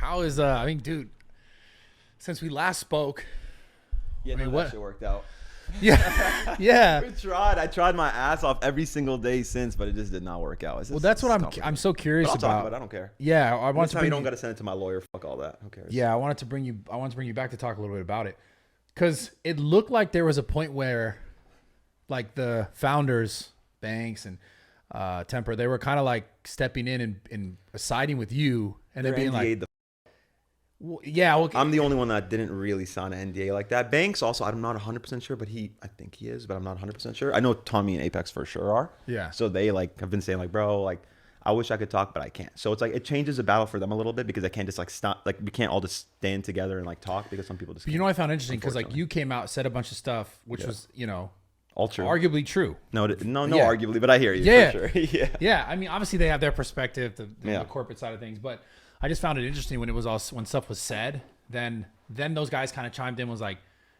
How is I mean, dude, since we last spoke, Yeah, I mean, that shit worked out. yeah, yeah. I tried my ass off every single day since, but it just did not work out. Well, that's what I'm so curious I'll about. talk about it. I don't care. Yeah, I want to. You don't got to send it to my lawyer. Fuck all that. Who cares? Yeah, I wanted to bring you back to talk a little bit about it, because it looked like there was a point where, like, the founders, Banks and Temper, they were kind of like stepping in and siding with you, and then being like, well, yeah, okay. I'm the only one that didn't really sign an NDA like that. Banks also, I'm not 100% sure, but I think he is, but I'm not 100% sure. I know Tommy and Apex for sure are. Yeah. So they like have been saying like, bro, like, I wish I could talk, but I can't. So it's like, it changes the battle for them a little bit because I can't just like stop, like we can't all just stand together and like talk because some people just can't. You know what I found interesting? Because like you came out, said a bunch of stuff, which was, all true. Arguably true. No, arguably, but I hear you. Yeah. For sure. Yeah. Yeah. I mean, obviously they have their perspective, the corporate side of things, but I just found it interesting when stuff was said, then those guys kind of chimed in, was like,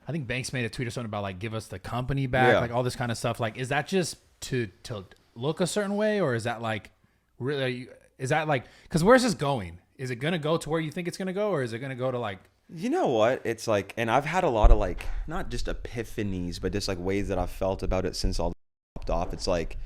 I think Banks made a tweet or something about like, give us the company back, like all this kind of stuff. Like, is that just to look a certain way, or is that like, really, is that like, because where's this going? Is it going to go to where you think it's going to go, or is it going to go to like, you know what? It's like, and I've had a lot of like, not just epiphanies, but just like ways that I've felt about it since all popped off. It's like,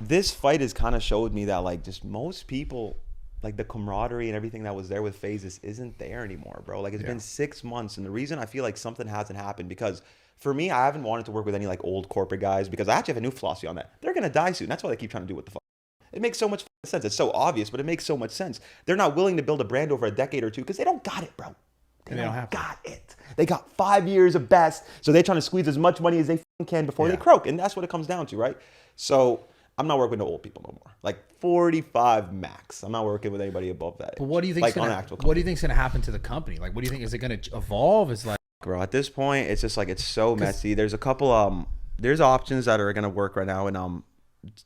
this fight has kind of showed me that like just most people, like the camaraderie and everything that was there with Faze isn't there anymore, bro. Like it's been 6 months. And the reason I feel like something hasn't happened, because for me, I haven't wanted to work with any like old corporate guys, because I actually have a new philosophy on that. They're going to die soon. That's why they keep trying to do what the fuck. It makes so much sense. It's so obvious, but it makes so much sense. They're not willing to build a brand over a decade or two because they don't got it, bro. They don't have got it. They got 5 years of best. So they're trying to squeeze as much money as they can before they croak. And that's what it comes down to, right? So I'm not working with old people no more. Like 45 max. I'm not working with anybody above that. But what do you think? Like what do you think's gonna happen to the company? Like, what do you think, is it gonna evolve? Is like, bro, at this point, it's just like, it's so messy. There's a couple there's options that are gonna work right now, and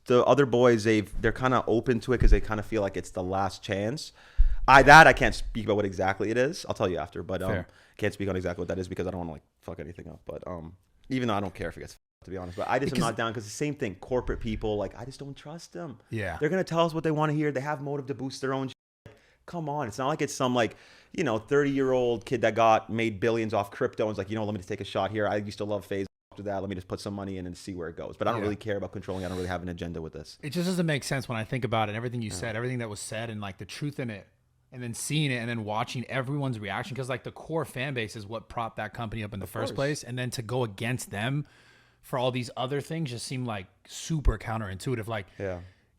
the other boys, they're kind of open to it because they kind of feel like it's the last chance. I can't speak about what exactly it is. I'll tell you after, but can't speak on exactly what that is because I don't want to like fuck anything up. But even though I don't care if it gets to be honest, but I just am not down because the same thing. Corporate people, like, I just don't trust them. Yeah, they're gonna tell us what they want to hear. They have motive to boost their own. Come on, it's not like it's some like 30-year-old kid that made billions off crypto and is like, let me just take a shot here. I used to love Faze. After that, let me just put some money in and see where it goes. But I don't really care about controlling. I don't really have an agenda with this. It just doesn't make sense when I think about it. Everything you said, everything that was said, and like the truth in it, and then seeing it, and then watching everyone's reaction, because like the core fan base is what propped that company up in the first place, and then to go against them for all these other things just seem like super counterintuitive. Like,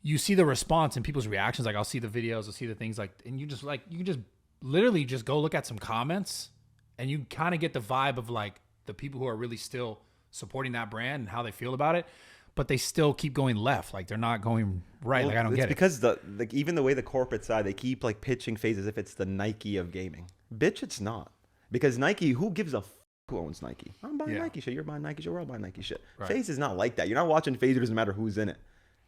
you see the response and people's reactions. Like, I'll see the videos, I'll see the things, like, and you can just literally just go look at some comments, and you kind of get the vibe of like the people who are really still supporting that brand and how they feel about it, but they still keep going left. Like, they're not going right. Like, I don't get it. Because even the way the corporate side, they keep like pitching Faze as if it's the Nike of gaming. Bitch, it's not. Because Nike, who gives a f who owns Nike? I'm buying Nike shit. You're buying Nike shit. We're all buying Nike shit. Right. Faze is not like that. You're not watching Faze. It doesn't matter who's in it.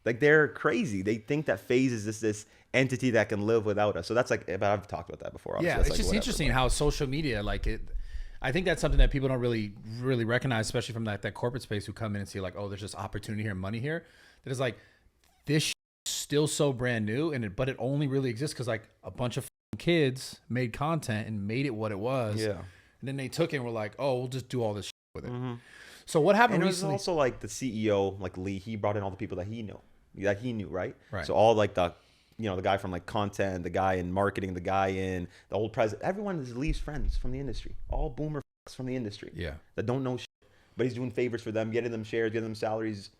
Like, they're crazy. They think that Faze is this entity that can live without us. So that's like, but I've talked about that before. Yeah, it's just interesting how social media, like it. I think that's something that people don't really recognize, especially from that corporate space, who come in and see like, oh, there's just opportunity here, money here. That is like, this is still so brand new, but it only really exists because like a bunch of kids made content and made it what it was. Yeah. And then they took it and were like, oh, we'll just do all this with it. Mm-hmm. So what happened recently? It was also like the CEO, like Lee, he brought in all the people that he knew, right? Right. So all like the guy from like content, the guy in marketing, the guy in the old president, everyone is Lee's friends from the industry, all boomer from the industry. Yeah. That don't know shit, but he's doing favors for them, getting them shares, getting them salaries.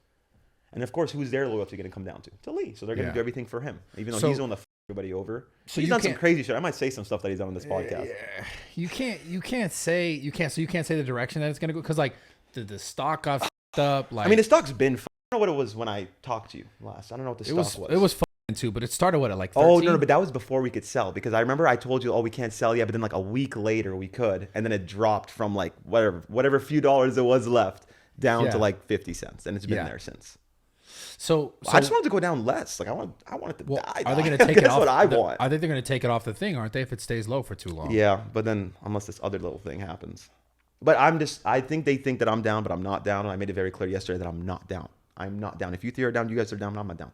And of course, who's their loyalty going to come down to? To Lee. So they're going to do everything for him, even though he's the one that everybody over. So he's done some crazy shit. I might say some stuff that he's done on this podcast. Yeah. You can't say the direction that it's going to go. Cause like the stock got up. Like, I mean, the stock's been, I don't know what it was when I talked to you last. I don't know what the stock was. It was too, but it started at like 13? Oh no, but that was before we could sell, because I remember I told you, oh, we can't sell yet, but then like a week later we could, and then it dropped from like whatever few dollars it was left down to like 50 cents, and it's been there since. So I just wanted to go down less. Like I want it to die. Are they going to take it off? That's what I want. I think they're going to take it off the thing, aren't they? If it stays low for too long. Yeah, but then unless this other little thing happens. But I think they think that I'm down, but I'm not down, and I made it very clear yesterday that I'm not down. I'm not down. If you three are down, you guys are down, I'm not down.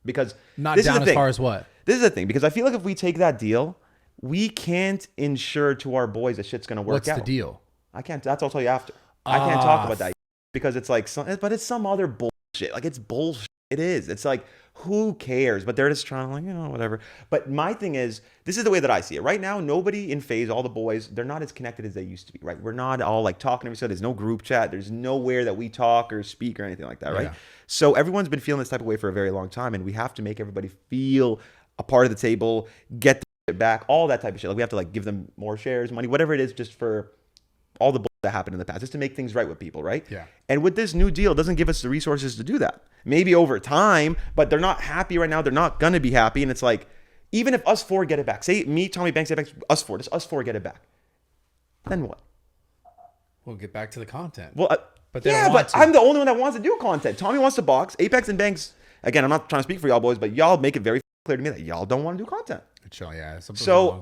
Because not down as far as what? This is the thing, because I feel like if we take that deal, we can't ensure to our boys that shit's gonna work What's out. the deal? I can't. That's what I'll tell you after. I can't talk about that because it's like but it's some other bullshit. Like it's bullshit. It is. It's like, who cares? But they're just trying to like, whatever. But my thing is, this is the way that I see it. Right now, nobody in Faze, all the boys, they're not as connected as they used to be, right? We're not all like talking to each other. There's no group chat. There's nowhere that we talk or speak or anything like that, right? Yeah. So everyone's been feeling this type of way for a very long time, and we have to make everybody feel a part of the table, get the shit back, all that type of shit. Like we have to like give them more shares, money, whatever it is, just for all the bullshit that happened in the past, just to make things right with people, right? Yeah. And with this new deal, it doesn't give us the resources to do that. Maybe over time, but they're not happy right now. They're not gonna be happy. And it's like, even if us four get it back, say me, Tommy Banks, us four, just us four get it back, then what? We'll get back to the content. Well, but they yeah, don't want but to. I'm the only one that wants to do content. Tommy wants to box. Apex and Banks, again, I'm not trying to speak for y'all boys, but y'all make it very clear to me that y'all don't want to do content. Yeah. So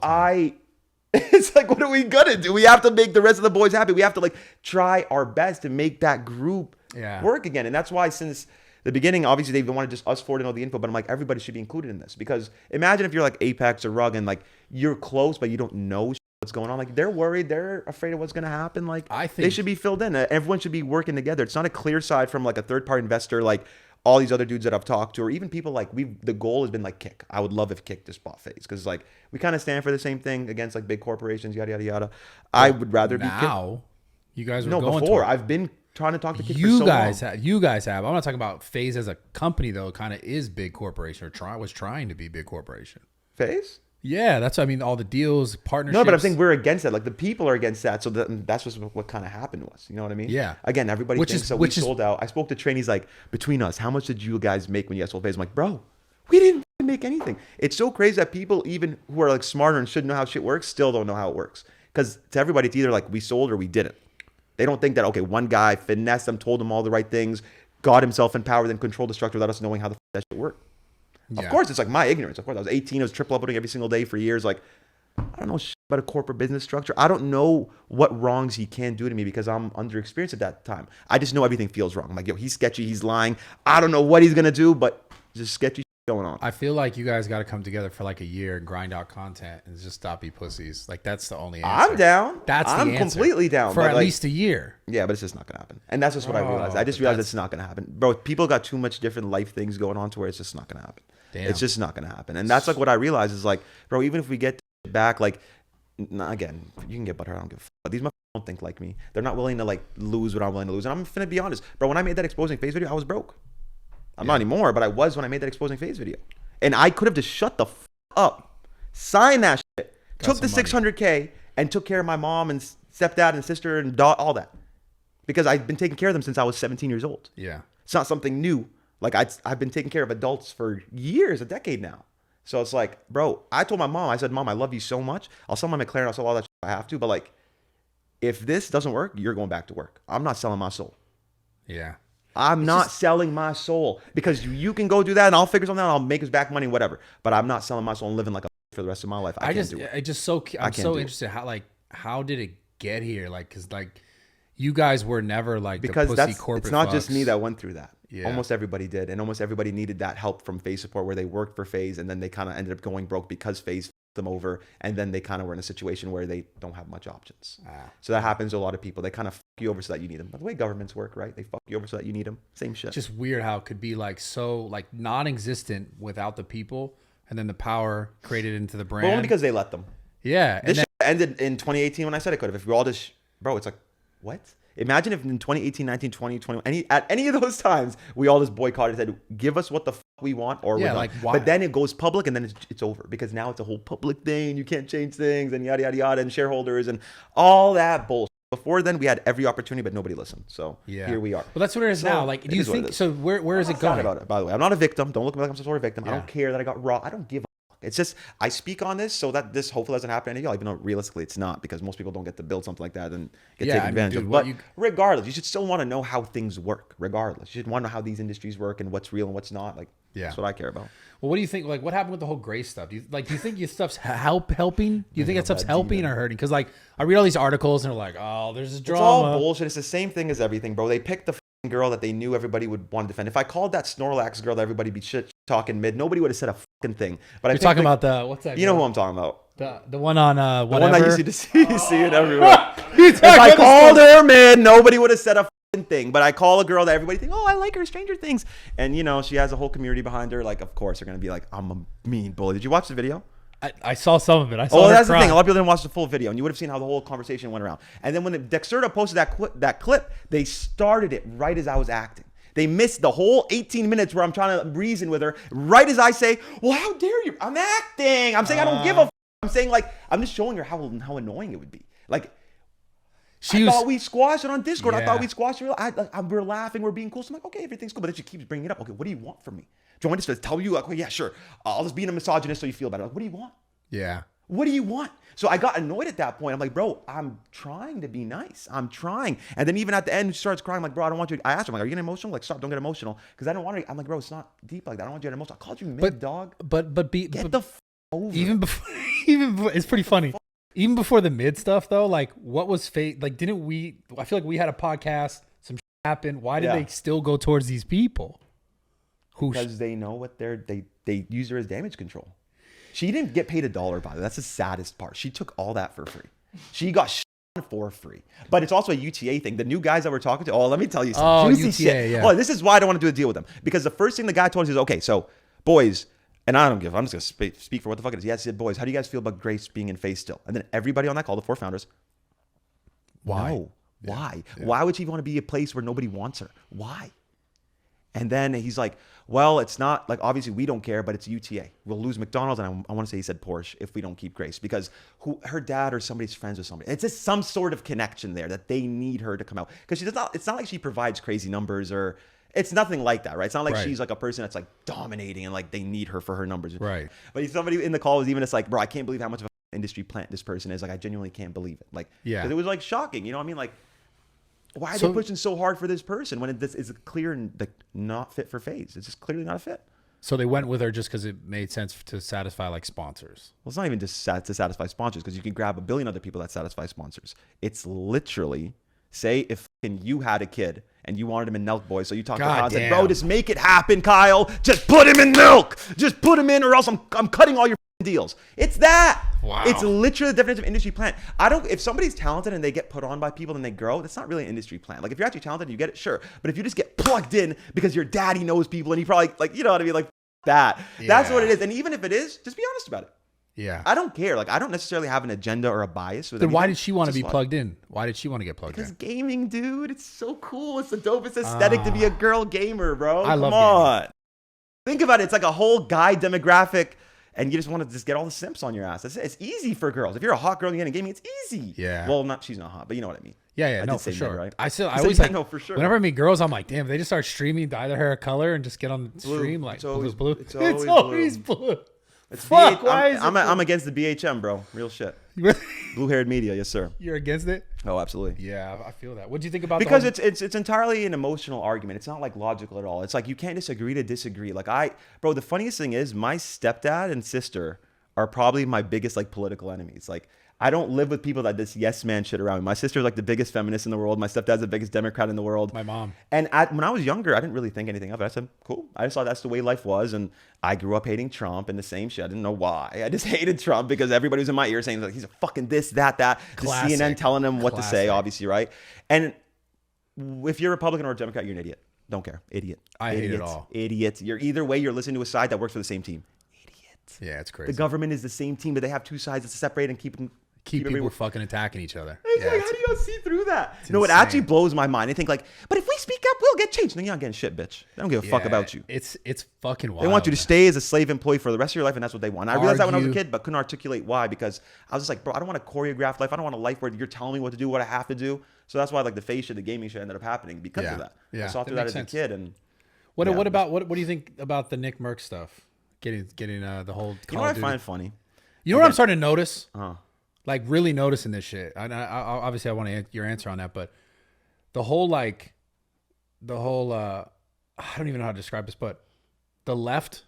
it's like, what are we gonna do? We have to make the rest of the boys happy. We have to like try our best to make that group work again. And that's why since the beginning, obviously they wanted just us four to know the info, but I'm like, everybody should be included in this, because imagine if you're like Apex or Rug and like you're close, but you don't know what's going on. Like they're worried, they're afraid of what's going to happen. Like I think they should be filled in. Everyone should be working together. It's not a clear side from like a third party investor, like all these other dudes that I've talked to, or even people like the goal has been like Kick. I would love if Kick just bought Faze, because like we kind of stand for the same thing against like big corporations, yada, yada, yada. I would rather be Kick. Now, you guys were No, going before. to I've been trying to talk to Kick for so long. You guys have. I'm not talking about Faze as a company though. Kind of is big corporation, or was trying to be big corporation. Faze? Yeah, that's what I mean. All the deals, partnerships. No, but I'm saying we're against that. Like the people are against that. So that's just what kind of happened was. You know what I mean? Yeah. Again, everybody thinks so. We sold out. I spoke to trainees like, between us, how much did you guys make when you guys sold Faze? I'm like, bro, we didn't make anything. It's so crazy that people even who are like smarter and should know how shit works still don't know how it works. Because to everybody, it's either like we sold or we didn't. They don't think that, okay, one guy finessed them, told them all the right things, got himself in power, then controlled the structure without us knowing how the that shit worked. Yeah. Of course, it's like my ignorance. Of course, I was 18. I was triple uploading every single day for years. Like, I don't know shit about a corporate business structure. I don't know what wrongs he can do to me because I'm underexperienced at that time. I just know everything feels wrong. I'm like, yo, he's sketchy. He's lying. I don't know what he's going to do, but just sketchy shit going on. I feel like you guys got to come together for like a year and grind out content and just stop be pussies. Like, that's the only answer. I'm down. I'm completely down. For at least a year. Yeah, but it's just not going to happen. And that's just what I realized. I just realized it's not going to happen. Bro, people got too much different life things going on to where it's just not going to happen. Damn. It's just not going to happen. And that's like what I realized is like, bro, even if we get back, like, again, you can get butthurt. I don't give a fuck. But these motherfuckers don't think like me. They're not willing to like lose what I'm willing to lose. And I'm finna be honest, bro. When I made that exposing Faze video, I was broke. I'm not anymore, but I was when I made that exposing Faze video. And I could have just shut the fuck up, signed that shit, took the $600K, and took care of my mom and stepdad and sister and all that, because I've been taking care of them since I was 17 years old. Yeah, it's not something new. Like I've been taking care of adults for years, a decade now. So it's like, bro, I told my mom, I said, Mom, I love you so much. I'll sell my McLaren, I'll sell all that shit if I have to. But like, if this doesn't work, you're going back to work. I'm not selling my soul. Yeah. I'm not selling my soul, because you can go do that and I'll figure something out. I'll make us back money, whatever. But I'm not selling my soul and living like a for the rest of my life. I'm so interested how did it get here? Like, cause like you guys were never like because the pussy corporate. It's not just me that went through that. Yeah. Almost everybody did, and almost everybody needed that help from Faze support, where they worked for Faze and then they kind of ended up going broke because Faze them over, and then they kind of were in a situation where they don't have much options. So that happens to a lot of people. They kind of fuck you over so that you need them. By the way governments work, right? They fuck you over so that you need them. Same shit. Just weird how it could be like so like non-existent without the people, and then the power created into the brand. But only because they let them. Yeah. This shit ended in 2018 when I said it could have. If we all just, bro, it's like, what? Imagine if in 2018, 19, 20, 21, at any of those times, we all just boycotted and said, give us what the fuck we want, or we're like, why? But then it goes public and then it's over, because now it's a whole public thing. You can't change things and yada, yada, yada, and shareholders and all that bullshit. Before then, we had every opportunity, but nobody listened. So here we are. Well, that's what it is now. Like, do you think, so where is it going? About it, by the way, I'm not a victim. Don't look at me like I'm some sort of victim. Yeah. I don't care that I got raw. I don't give a fuck. It's just, I speak on this so that this hopefully doesn't happen to y'all, even though realistically it's not, because most people don't get to build something like that and get taken advantage of. But regardless, you should still want to know how things work, regardless. You should want to know how these industries work and what's real and what's not. Like, that's what I care about. Well, what do you think? Like, what happened with the whole gray stuff? Do you think your stuff's helping? Do you think that stuff's helping or hurting? Because like, I read all these articles and they're like, oh, there's a drama. It's all bullshit. It's the same thing as everything, bro. They picked the girl that they knew everybody would want to defend. If I called that Snorlax girl that everybody be shit talking mid, nobody would have said a fucking thing. But you're talking about the what's that? You know who I'm talking about? The one on The whatever. one that you see it everywhere. If If I called her, man, nobody would have said a thing. But I call a girl that everybody thinks, oh, I like her, Stranger Things. And, you know, she has a whole community behind her. Like, of course, they're going to be like, I'm a mean bully. Did you watch the video? I saw some of it. I saw. That's the thing. A lot of people didn't watch the full video, and you would have seen how the whole conversation went around. And then when Dexerto posted that clip, they started it right as I was acting. They missed the whole 18 minutes where I'm trying to reason with her. Right as I say, well, how dare you? I'm acting. I'm saying I don't give a. I'm saying like I'm just showing her how annoying it would be. Like I thought we squashed it on Discord. Yeah. I thought we squashed it. We're laughing. We're being cool. So I'm like, okay, everything's cool. But then she keeps bringing it up. Okay, what do you want from me? Do you want me to tell you like, well, yeah, sure. I'll just be a misogynist so you feel better. Like, what do you want? Yeah. What do you want? So I got annoyed at that point. I'm like, bro, I'm trying to be nice. I'm trying. And then even at the end, she starts crying. I'm like, bro, I don't want you. I asked her, I'm like, are you getting emotional? Like, stop, don't get emotional. Because I don't want to. I'm like, bro, it's not deep like that. I don't want you to get emotional. I called you mid, dog. But get the over. Even before, it's pretty funny. Even before the mid stuff though, like what was fate? Like, didn't we? I feel like we had a podcast. Some shit happened. Why did they still go towards these people? Because they know what they use her as damage control. She didn't get paid $1, by the way. That's the saddest part. She took all that for free. She got for free. But it's also a UTA thing. The new guys that we're talking to, let me tell you some juicy shit. Yeah. Oh, this is why I don't want to do a deal with them. Because the first thing the guy told us is, okay, so boys, and I don't give, I'm just going to speak for what the fuck it is. He said, boys, how do you guys feel about Grace being in Faze still? And then everybody on that call, the 4 founders, why? No. Why? Yeah. Why would she want to be a place where nobody wants her? Why? And then he's like, well, it's not like, obviously we don't care, but it's UTA. We'll lose McDonald's. And I want to say he said Porsche if we don't keep Grace because her dad or somebody's friends with somebody. It's just some sort of connection there that they need her to come out. Because it's not like she provides crazy numbers or it's nothing like that, right? It's not like she's like a person that's like dominating and like they need her for her numbers. Right. But somebody in the call was even just like, bro, I can't believe how much of an industry plant this person is. Like, I genuinely can't believe it. Like, because it was like shocking. You know what I mean? Like, why are they pushing so hard for this person when this is clear and like not fit for Faze? It's just clearly not a fit. So they went with her just because it made sense to satisfy like sponsors. Well, it's not even just to satisfy sponsors because you can grab 1 billion other people that satisfy sponsors. It's literally, say if you had a kid and you wanted him in Milk Boy, so you talk to Kyle and said, bro, just make it happen, Kyle. Just put him in Milk. Just put him in or else I'm cutting all your deals. It's that. Wow. It's literally the definition of industry plant. If somebody's talented and they get put on by people and they grow, that's not really an industry plant. Like if you're actually talented and you get it, sure. But if you just get plugged in because your daddy knows people and he probably like, you know what I mean? Like that. Yeah. That's what it is. And even if it is, just be honest about it. Yeah. I don't care. Like I don't necessarily have an agenda or a bias with it. Then why did she want to be plugged in? Why did she want to get plugged in? Because gaming, dude, it's so cool. It's the dopest aesthetic to be a girl gamer, bro. I love gaming. Think about it. It's like a whole guy demographic. And you just want to just get all the simps on your ass. It's easy for girls. If you're a hot girl and you get in gaming, it's easy. Yeah. Well, she's not hot, but you know what I mean. Yeah, I no, did say for sure. Ned, right? I always like, no, for sure. Whenever I meet girls, I'm like, damn, they just start streaming, dye their hair a color, and just get on the stream like it's always blue. It's always blue. It's Fuck, why is it blue? I'm against the BHM, bro. Real shit. Blue-haired media, yes, sir. You're against it? Oh, absolutely. Yeah, I feel that. What do you think about because it's entirely an emotional argument. It's not like logical at all. It's like you can't disagree to disagree. Like bro, the funniest thing is my stepdad and sister are probably my biggest like political enemies. Like I don't live with people that just yes man shit around me. My sister's like the biggest feminist in the world. My stepdad's the biggest Democrat in the world. My mom. And when I was younger, I didn't really think anything of it. I said, cool. I just thought that's the way life was. And I grew up hating Trump and the same shit. I didn't know why. I just hated Trump because everybody was in my ear saying like he's a fucking this, that. Classic. The CNN telling him what to say, obviously, right? And if you're a Republican or a Democrat, you're an idiot. Don't care. Idiot. I hate it all. Idiot. You're either way, you're listening to a side that works for the same team. Yeah, it's crazy. The government is the same team, but they have two sides that separate and keep people fucking attacking each other. It's like, how do you see through that? No, it actually blows my mind. I think like, but if we speak up, we'll get changed. No, you're not getting shit, bitch. They don't give a fuck about you. It's fucking wild. They want you to stay as a slave employee for the rest of your life, and that's what they want. I realized that when I was a kid, but couldn't articulate why because I was just like, bro, I don't want a choreographed life. I don't want a life where you're telling me what to do, what I have to do. So that's why like the Faze shit, the gaming shit ended up happening because of that. Yeah, I saw through that as a kid. And what do you think about the Nick Merck stuff? Getting the whole. You know what I find funny? You know what I'm starting to notice? Uh-huh. Like really noticing this shit. I obviously I want your answer on that, but the whole I don't even know how to describe this, but the left,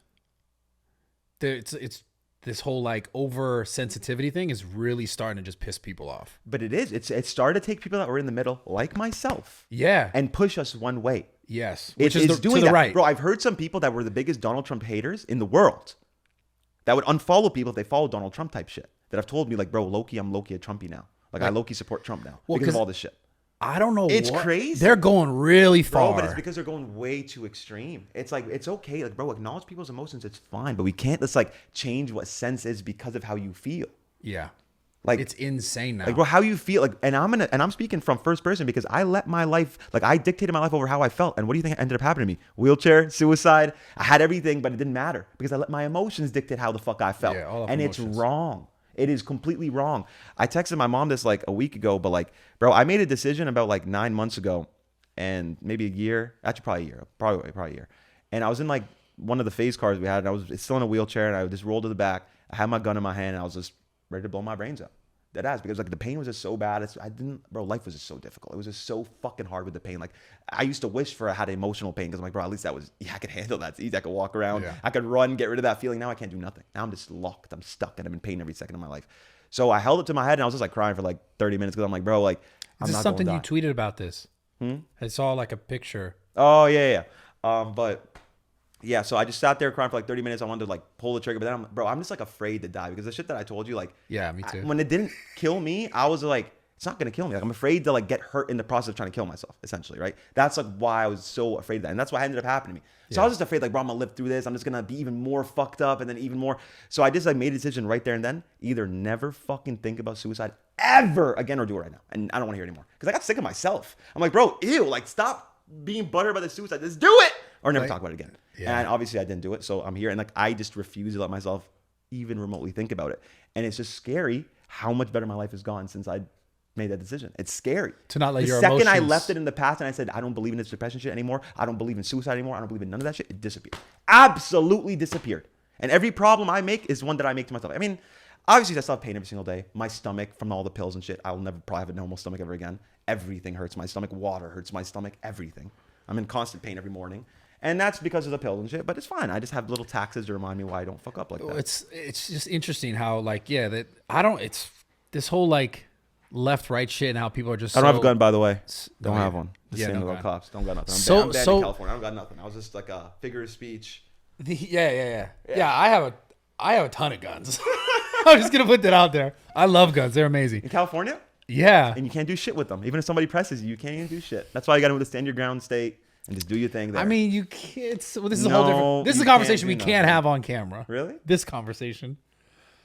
it's this whole like oversensitivity thing is really starting to just piss people off. But it started to take people that were in the middle, like myself, and push us one way. Yes, which is doing to the right. Bro, I've heard some people that were the biggest Donald Trump haters in the world that would unfollow people if they followed Donald Trump type shit. that have told me like, bro, low-key, I'm low-key a Trumpy now. Like I low-key support Trump now because of all this shit. I don't know. It's crazy. They're going really far. Bro, but it's because they're going way too extreme. It's like, it's okay. Like, bro, acknowledge people's emotions. It's fine. But we can't just like change what sense is because of how you feel. Yeah. Like, it's insane now. Like, bro, how you feel. Like, and I'm speaking from first person because I let my life, like I dictated my life over how I felt. And what do you think ended up happening to me? Wheelchair, suicide. I had everything, but it didn't matter because I let my emotions dictate how the fuck I felt. Yeah, all of and emotions. It's wrong. It is completely wrong. I texted my mom this like a week ago, but like, bro, I made a decision about like 9 months ago and maybe a year, actually probably a year, probably a year. And I was in like one of the Faze cars we had and I was still in a wheelchair and I just rolled to the back. I had my gun in my hand and I was just ready to blow my brains out. That ass because like the pain was just so bad. Life was just so difficult. It was just so fucking hard with the pain. Like I used to wish I had emotional pain because I'm like, bro, at least I could handle that. It's easy. I could walk around. Yeah. I could run, get rid of that feeling. Now I can't do nothing. Now I'm just locked. I'm stuck and I'm in pain every second of my life. So I held it to my head and I was just like crying for like 30 minutes because I'm like, bro, like I'm not not something gonna you tweeted about this. Hmm? I saw like a picture. Oh yeah. But yeah, so I just sat there crying for like 30 minutes. I wanted to like pull the trigger, but then I'm just like afraid to die because the shit that I told you, like, yeah, me too. When it didn't kill me, I was like, it's not gonna kill me. Like I'm afraid to like get hurt in the process of trying to kill myself, essentially, right? That's like why I was so afraid of that, and that's what ended up happening to me. So I was just afraid, like, bro, I'm gonna live through this. I'm just gonna be even more fucked up, and then even more. So I just like made a decision right there and then: either never fucking think about suicide ever again, or do it right now. And I don't want to hear it anymore because I got sick of myself. I'm like, bro, ew, like stop being buttered by the suicide. Just do it, or never talk about it again. Yeah. And obviously I didn't do it, so I'm here, and like I just refuse to let myself even remotely think about it. And it's just scary how much better my life has gone since I made that decision. It's scary to not let the your second emotions... I left it in the past and I said I don't believe in this depression shit anymore, I don't believe in suicide anymore, I don't believe in none of that shit, it disappeared. Absolutely disappeared. And every problem I make is one that I make to myself. I mean, obviously I still have pain every single day. My stomach from all the pills and shit, I will never probably have a normal stomach ever again. Everything hurts my stomach. Water hurts my stomach. Everything. I'm in constant pain every morning. And that's because of the pills and shit, but it's fine. I just have little taxes to remind me why I don't fuck up like that. It's just interesting how like, yeah, that it's this whole like left right shit and how people are just I don't have a gun, by the way. Don't have one. The yeah, same no about cops. Don't got nothing. I'm banned in California. I don't got nothing. I was just like a figure of speech. Yeah. I have a ton of guns. I'm just gonna put that out there. I love guns. They're amazing. In California? Yeah. And you can't do shit with them. Even if somebody presses you, you can't even do shit. That's why you got to stand your ground state and just do your thing there. I mean, you can't. Well, this is a whole different. This is a conversation we can't have on camera. Really? This conversation.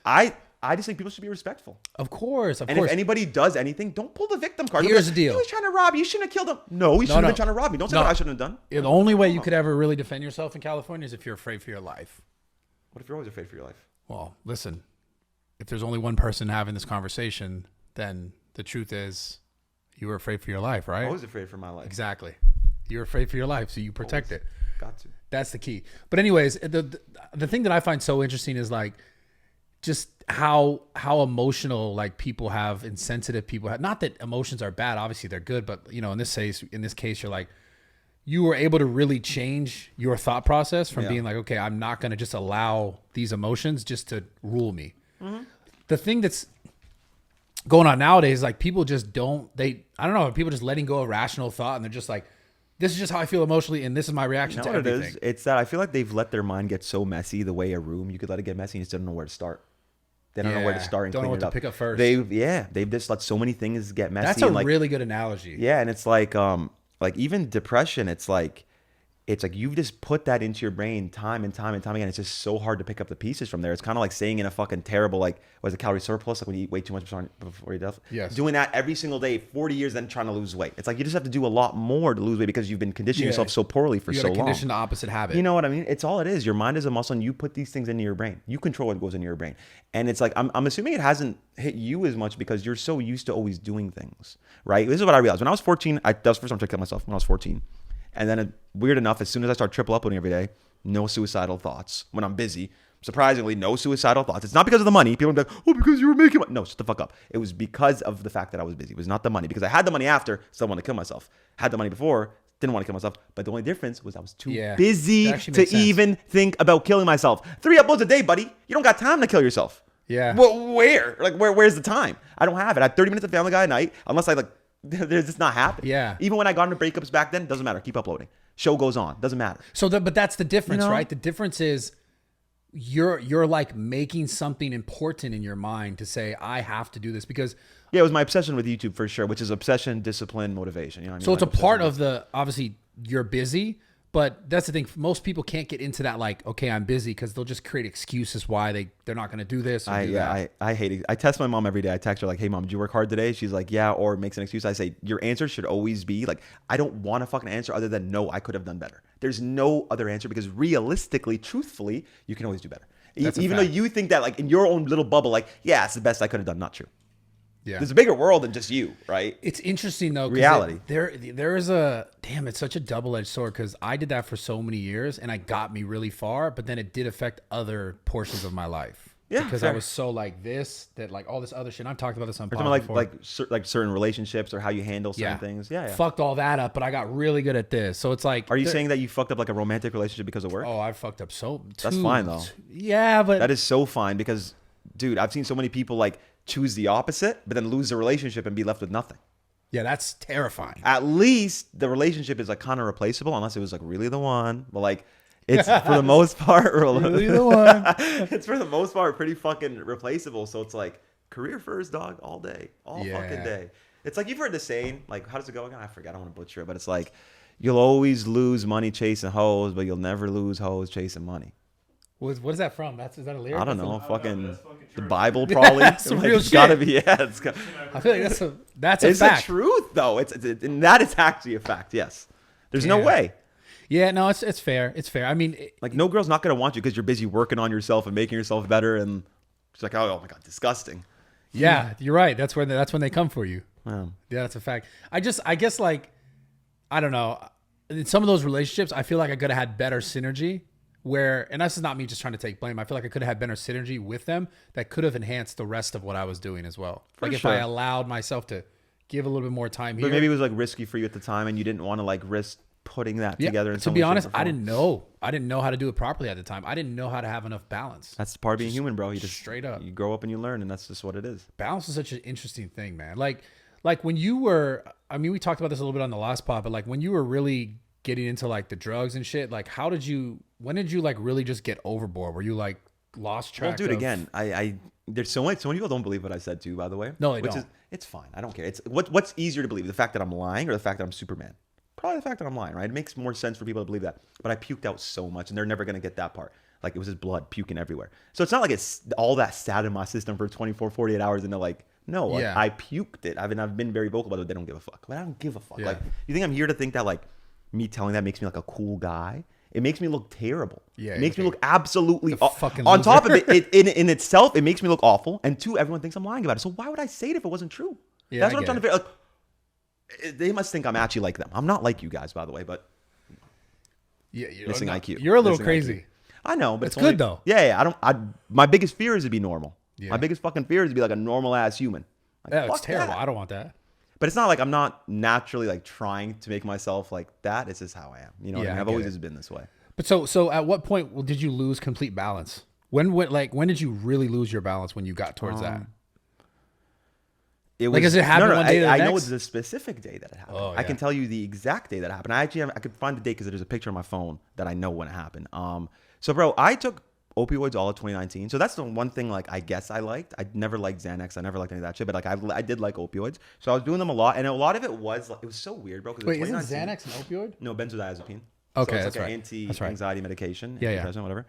I just think people should be respectful. Of course. And if anybody does anything, don't pull the victim card. Here's the deal. He was trying to rob you. You shouldn't have killed him. No, he shouldn't have been trying to rob me. Don't say what I shouldn't have done. The only way you could ever really defend yourself in California is if you're afraid for your life. What if you're always afraid for your life? Well, listen. If there's only one person having this conversation, then the truth is you were afraid for your life, right? I was afraid for my life. Exactly. You're afraid for your life, so you protect it. Got to. That's the key. But anyways, the thing that I find so interesting is like just how emotional like people have and sensitive people have. Not that emotions are bad, obviously they're good, but you know, in this case, you're like, you were able to really change your thought process from being like, okay, I'm not going to just allow these emotions just to rule me. Mm-hmm. The thing that's going on nowadays, like people just I don't know, people just letting go of rational thought and they're just like, this is just how I feel emotionally and this is my reaction to everything. It is? It's that I feel like they've let their mind get so messy the way a room, you could let it get messy and you still don't know where to start. They don't know where to start and don't know clean what it up. To pick up first. They've just let so many things get messy. That's a really good analogy. Yeah, and it's like even depression, it's like you've just put that into your brain time and time and time again. It's just so hard to pick up the pieces from there. It's kind of like saying in a fucking terrible, like, what is it, calorie surplus? Like when you eat way too much before you die. Yes. Doing that every single day, 40 years, then trying to lose weight. It's like you just have to do a lot more to lose weight because you've been conditioning yourself so poorly for so long. You condition the opposite habit. You know what I mean? It's all it is. Your mind is a muscle and you put these things into your brain. You control what goes into your brain. And it's like, I'm assuming it hasn't hit you as much because you're so used to always doing things, right? This is what I realized. When I was 14, that was the first time I tried to kill myself when I was 14. And then weird enough, as soon as I start triple uploading every day, no suicidal thoughts. When I'm busy, surprisingly, no suicidal thoughts. It's not because of the money. People are like, oh, because you were making money. No, shut the fuck up. It was because of the fact that I was busy. It was not the money. Because I had the money after, still wanted to kill myself. Had the money before, didn't want to kill myself. But the only difference was I was too busy to even think about killing myself. 3 uploads a day, buddy. You don't got time to kill yourself. Yeah. Well, where? Like, where's the time? I don't have it. I had 30 minutes of Family Guy a night, unless I like... There's just not happening. Yeah. Even when I got into breakups back then, doesn't matter. Keep uploading. Show goes on. Doesn't matter. So, but that's the difference, right? The difference is you're like making something important in your mind to say, I have to do this because Yeah, it was my obsession with YouTube for sure, which is obsession, discipline, motivation. You know what I mean? so it's Like a part obsession. of the, obviously you're busy, but that's the thing. Most people can't get into that. Like, okay, I'm busy because they'll just create excuses why they're not going to do this. Or do that. I hate it. I test my mom every day. I text her like, "Hey mom, did you work hard today?" She's like, "Yeah," or makes an excuse. I say, "Your answer should always be like, I don't want a fucking answer other than no, I could have done better." There's no other answer because realistically, truthfully, you can always do better. That's a Even though fact. you think that like in your own little bubble, like, yeah, it's the best I could have done. Not true. Yeah. There's a bigger world than just you, right? It's interesting though. 'Cause Reality. there is a damn. It's such a double-edged sword because I did that for so many years and I got me really far, but then it did affect other portions of my life. Yeah, because I fair. was so like this that like all this other shit. I've talked about this on Or pod something before. like certain relationships or how you handle certain things. Yeah, yeah. Fucked all that up, but I got really good at this. So it's like, Are you saying that you fucked up like a romantic relationship because of work? oh, I fucked up so. That's fine, though. Yeah, but That is so fine because, dude, I've seen so many people like choose the opposite, but then lose the relationship and be left with nothing. yeah, that's terrifying. At least the relationship is like kind of replaceable, unless it was like really the one. But like, it's for the most part, Really the one. it's for the most part pretty fucking replaceable. So it's like career first, dog, all day, all Yeah. fucking day. It's like you've heard the saying, like, how does it go again? I forget. I don't want to butcher it, but it's like you'll always lose money chasing hoes, but you'll never lose hoes chasing money. What is that from? Is that a lyric? I don't That's know, that's fucking fucking the true. Bible probably. That's some real it's gotta shit. be. Yeah, it's got, I feel like that's a it's fact. the truth though. And that is actually a fact. Yes, there's no Yeah. way. Yeah, no, it's fair. It's fair. I mean, Like no girl's not gonna want you because you're busy working on yourself and making yourself better. And she's like, oh my god, disgusting. yeah, you're right. That's when they come for you. Wow. Yeah, that's a fact. I guess like, I don't know. In some of those relationships, I feel like I could have had better synergy. And this is not me just trying to take blame. I feel like I could have had better synergy with them that could have enhanced the rest of what I was doing as well. Like if I sure. allowed myself to give a little bit more time here. But maybe it was like risky for you at the time, and you didn't want to like risk putting that Yeah, together. In to some be way, shape, honest, or I form. didn't know. I didn't know how to do it properly at the time. I didn't know how to have enough balance. That's part of being human, bro. You just straight up. You grow up and you learn, and that's just what it is. Balance is such an interesting thing, man. Like when you were, I mean, we talked about this a little bit on the last pod, but like when you were really getting into like the drugs and shit, like when did you like really just get overboard? Were you like lost track? Well, dude, of- again, I there's so many people don't believe what I said too. By the way, No, they Which don't. Is, it's fine. I don't care. It's what's easier to believe: the fact that I'm lying or the fact that I'm Superman. Probably the fact that I'm lying, right? It makes more sense for people to believe that. But I puked out so much, and they're never gonna get that part. Like it was his blood puking everywhere. So it's not like it's all that sat in my system for 24, 48 hours, and they're like, no, like, Yeah. I puked it. I've been very vocal about it. They don't give a fuck. But I don't give a fuck. Yeah. Like, you think I'm here to think that like me telling that makes me like a cool guy? It makes me look terrible. Yeah, it makes me okay. look absolutely The fucking on loser. top of it, in itself, it makes me look awful. And two, everyone thinks I'm lying about it. So why would I say it if it wasn't true? Yeah, That's I what I'm get trying to figure. Like, they must think I'm actually like them. I'm not like you guys, by the way, but yeah, you're missing not- IQ. You're a little Missing crazy. IQ. I know, but It's only- good, though. Yeah. My biggest fear is to be normal. Yeah. My biggest fucking fear is to be like a normal ass human. Like, Yeah, it's fuck terrible. that. I don't want that. But it's not like I'm not naturally like trying to make myself like that. It's just how I am. You know what Yeah, I mean? I I've get always it. just been this way. But so at what point did you lose complete balance? When did you really lose your balance when you got towards that? It Like, does it happen one day to the I know next? it's the specific day that it happened. Oh, I can yeah. tell you the exact day that it happened. I could find the date because there's a picture on my phone that I know when it happened. So bro, I took opioids all of 2019. So that's the one thing like I guess I liked. I never liked Xanax. I never liked any of that shit. But like I did like opioids. So I was doing them a lot, and a lot of it was like it was so weird, bro. 'Cause in Wait, isn't 2019 Xanax an opioid? No, benzodiazepine. Okay, so that's it's like right. an That's right. anti-anxiety medication. Yeah, yeah. antidepressant, whatever.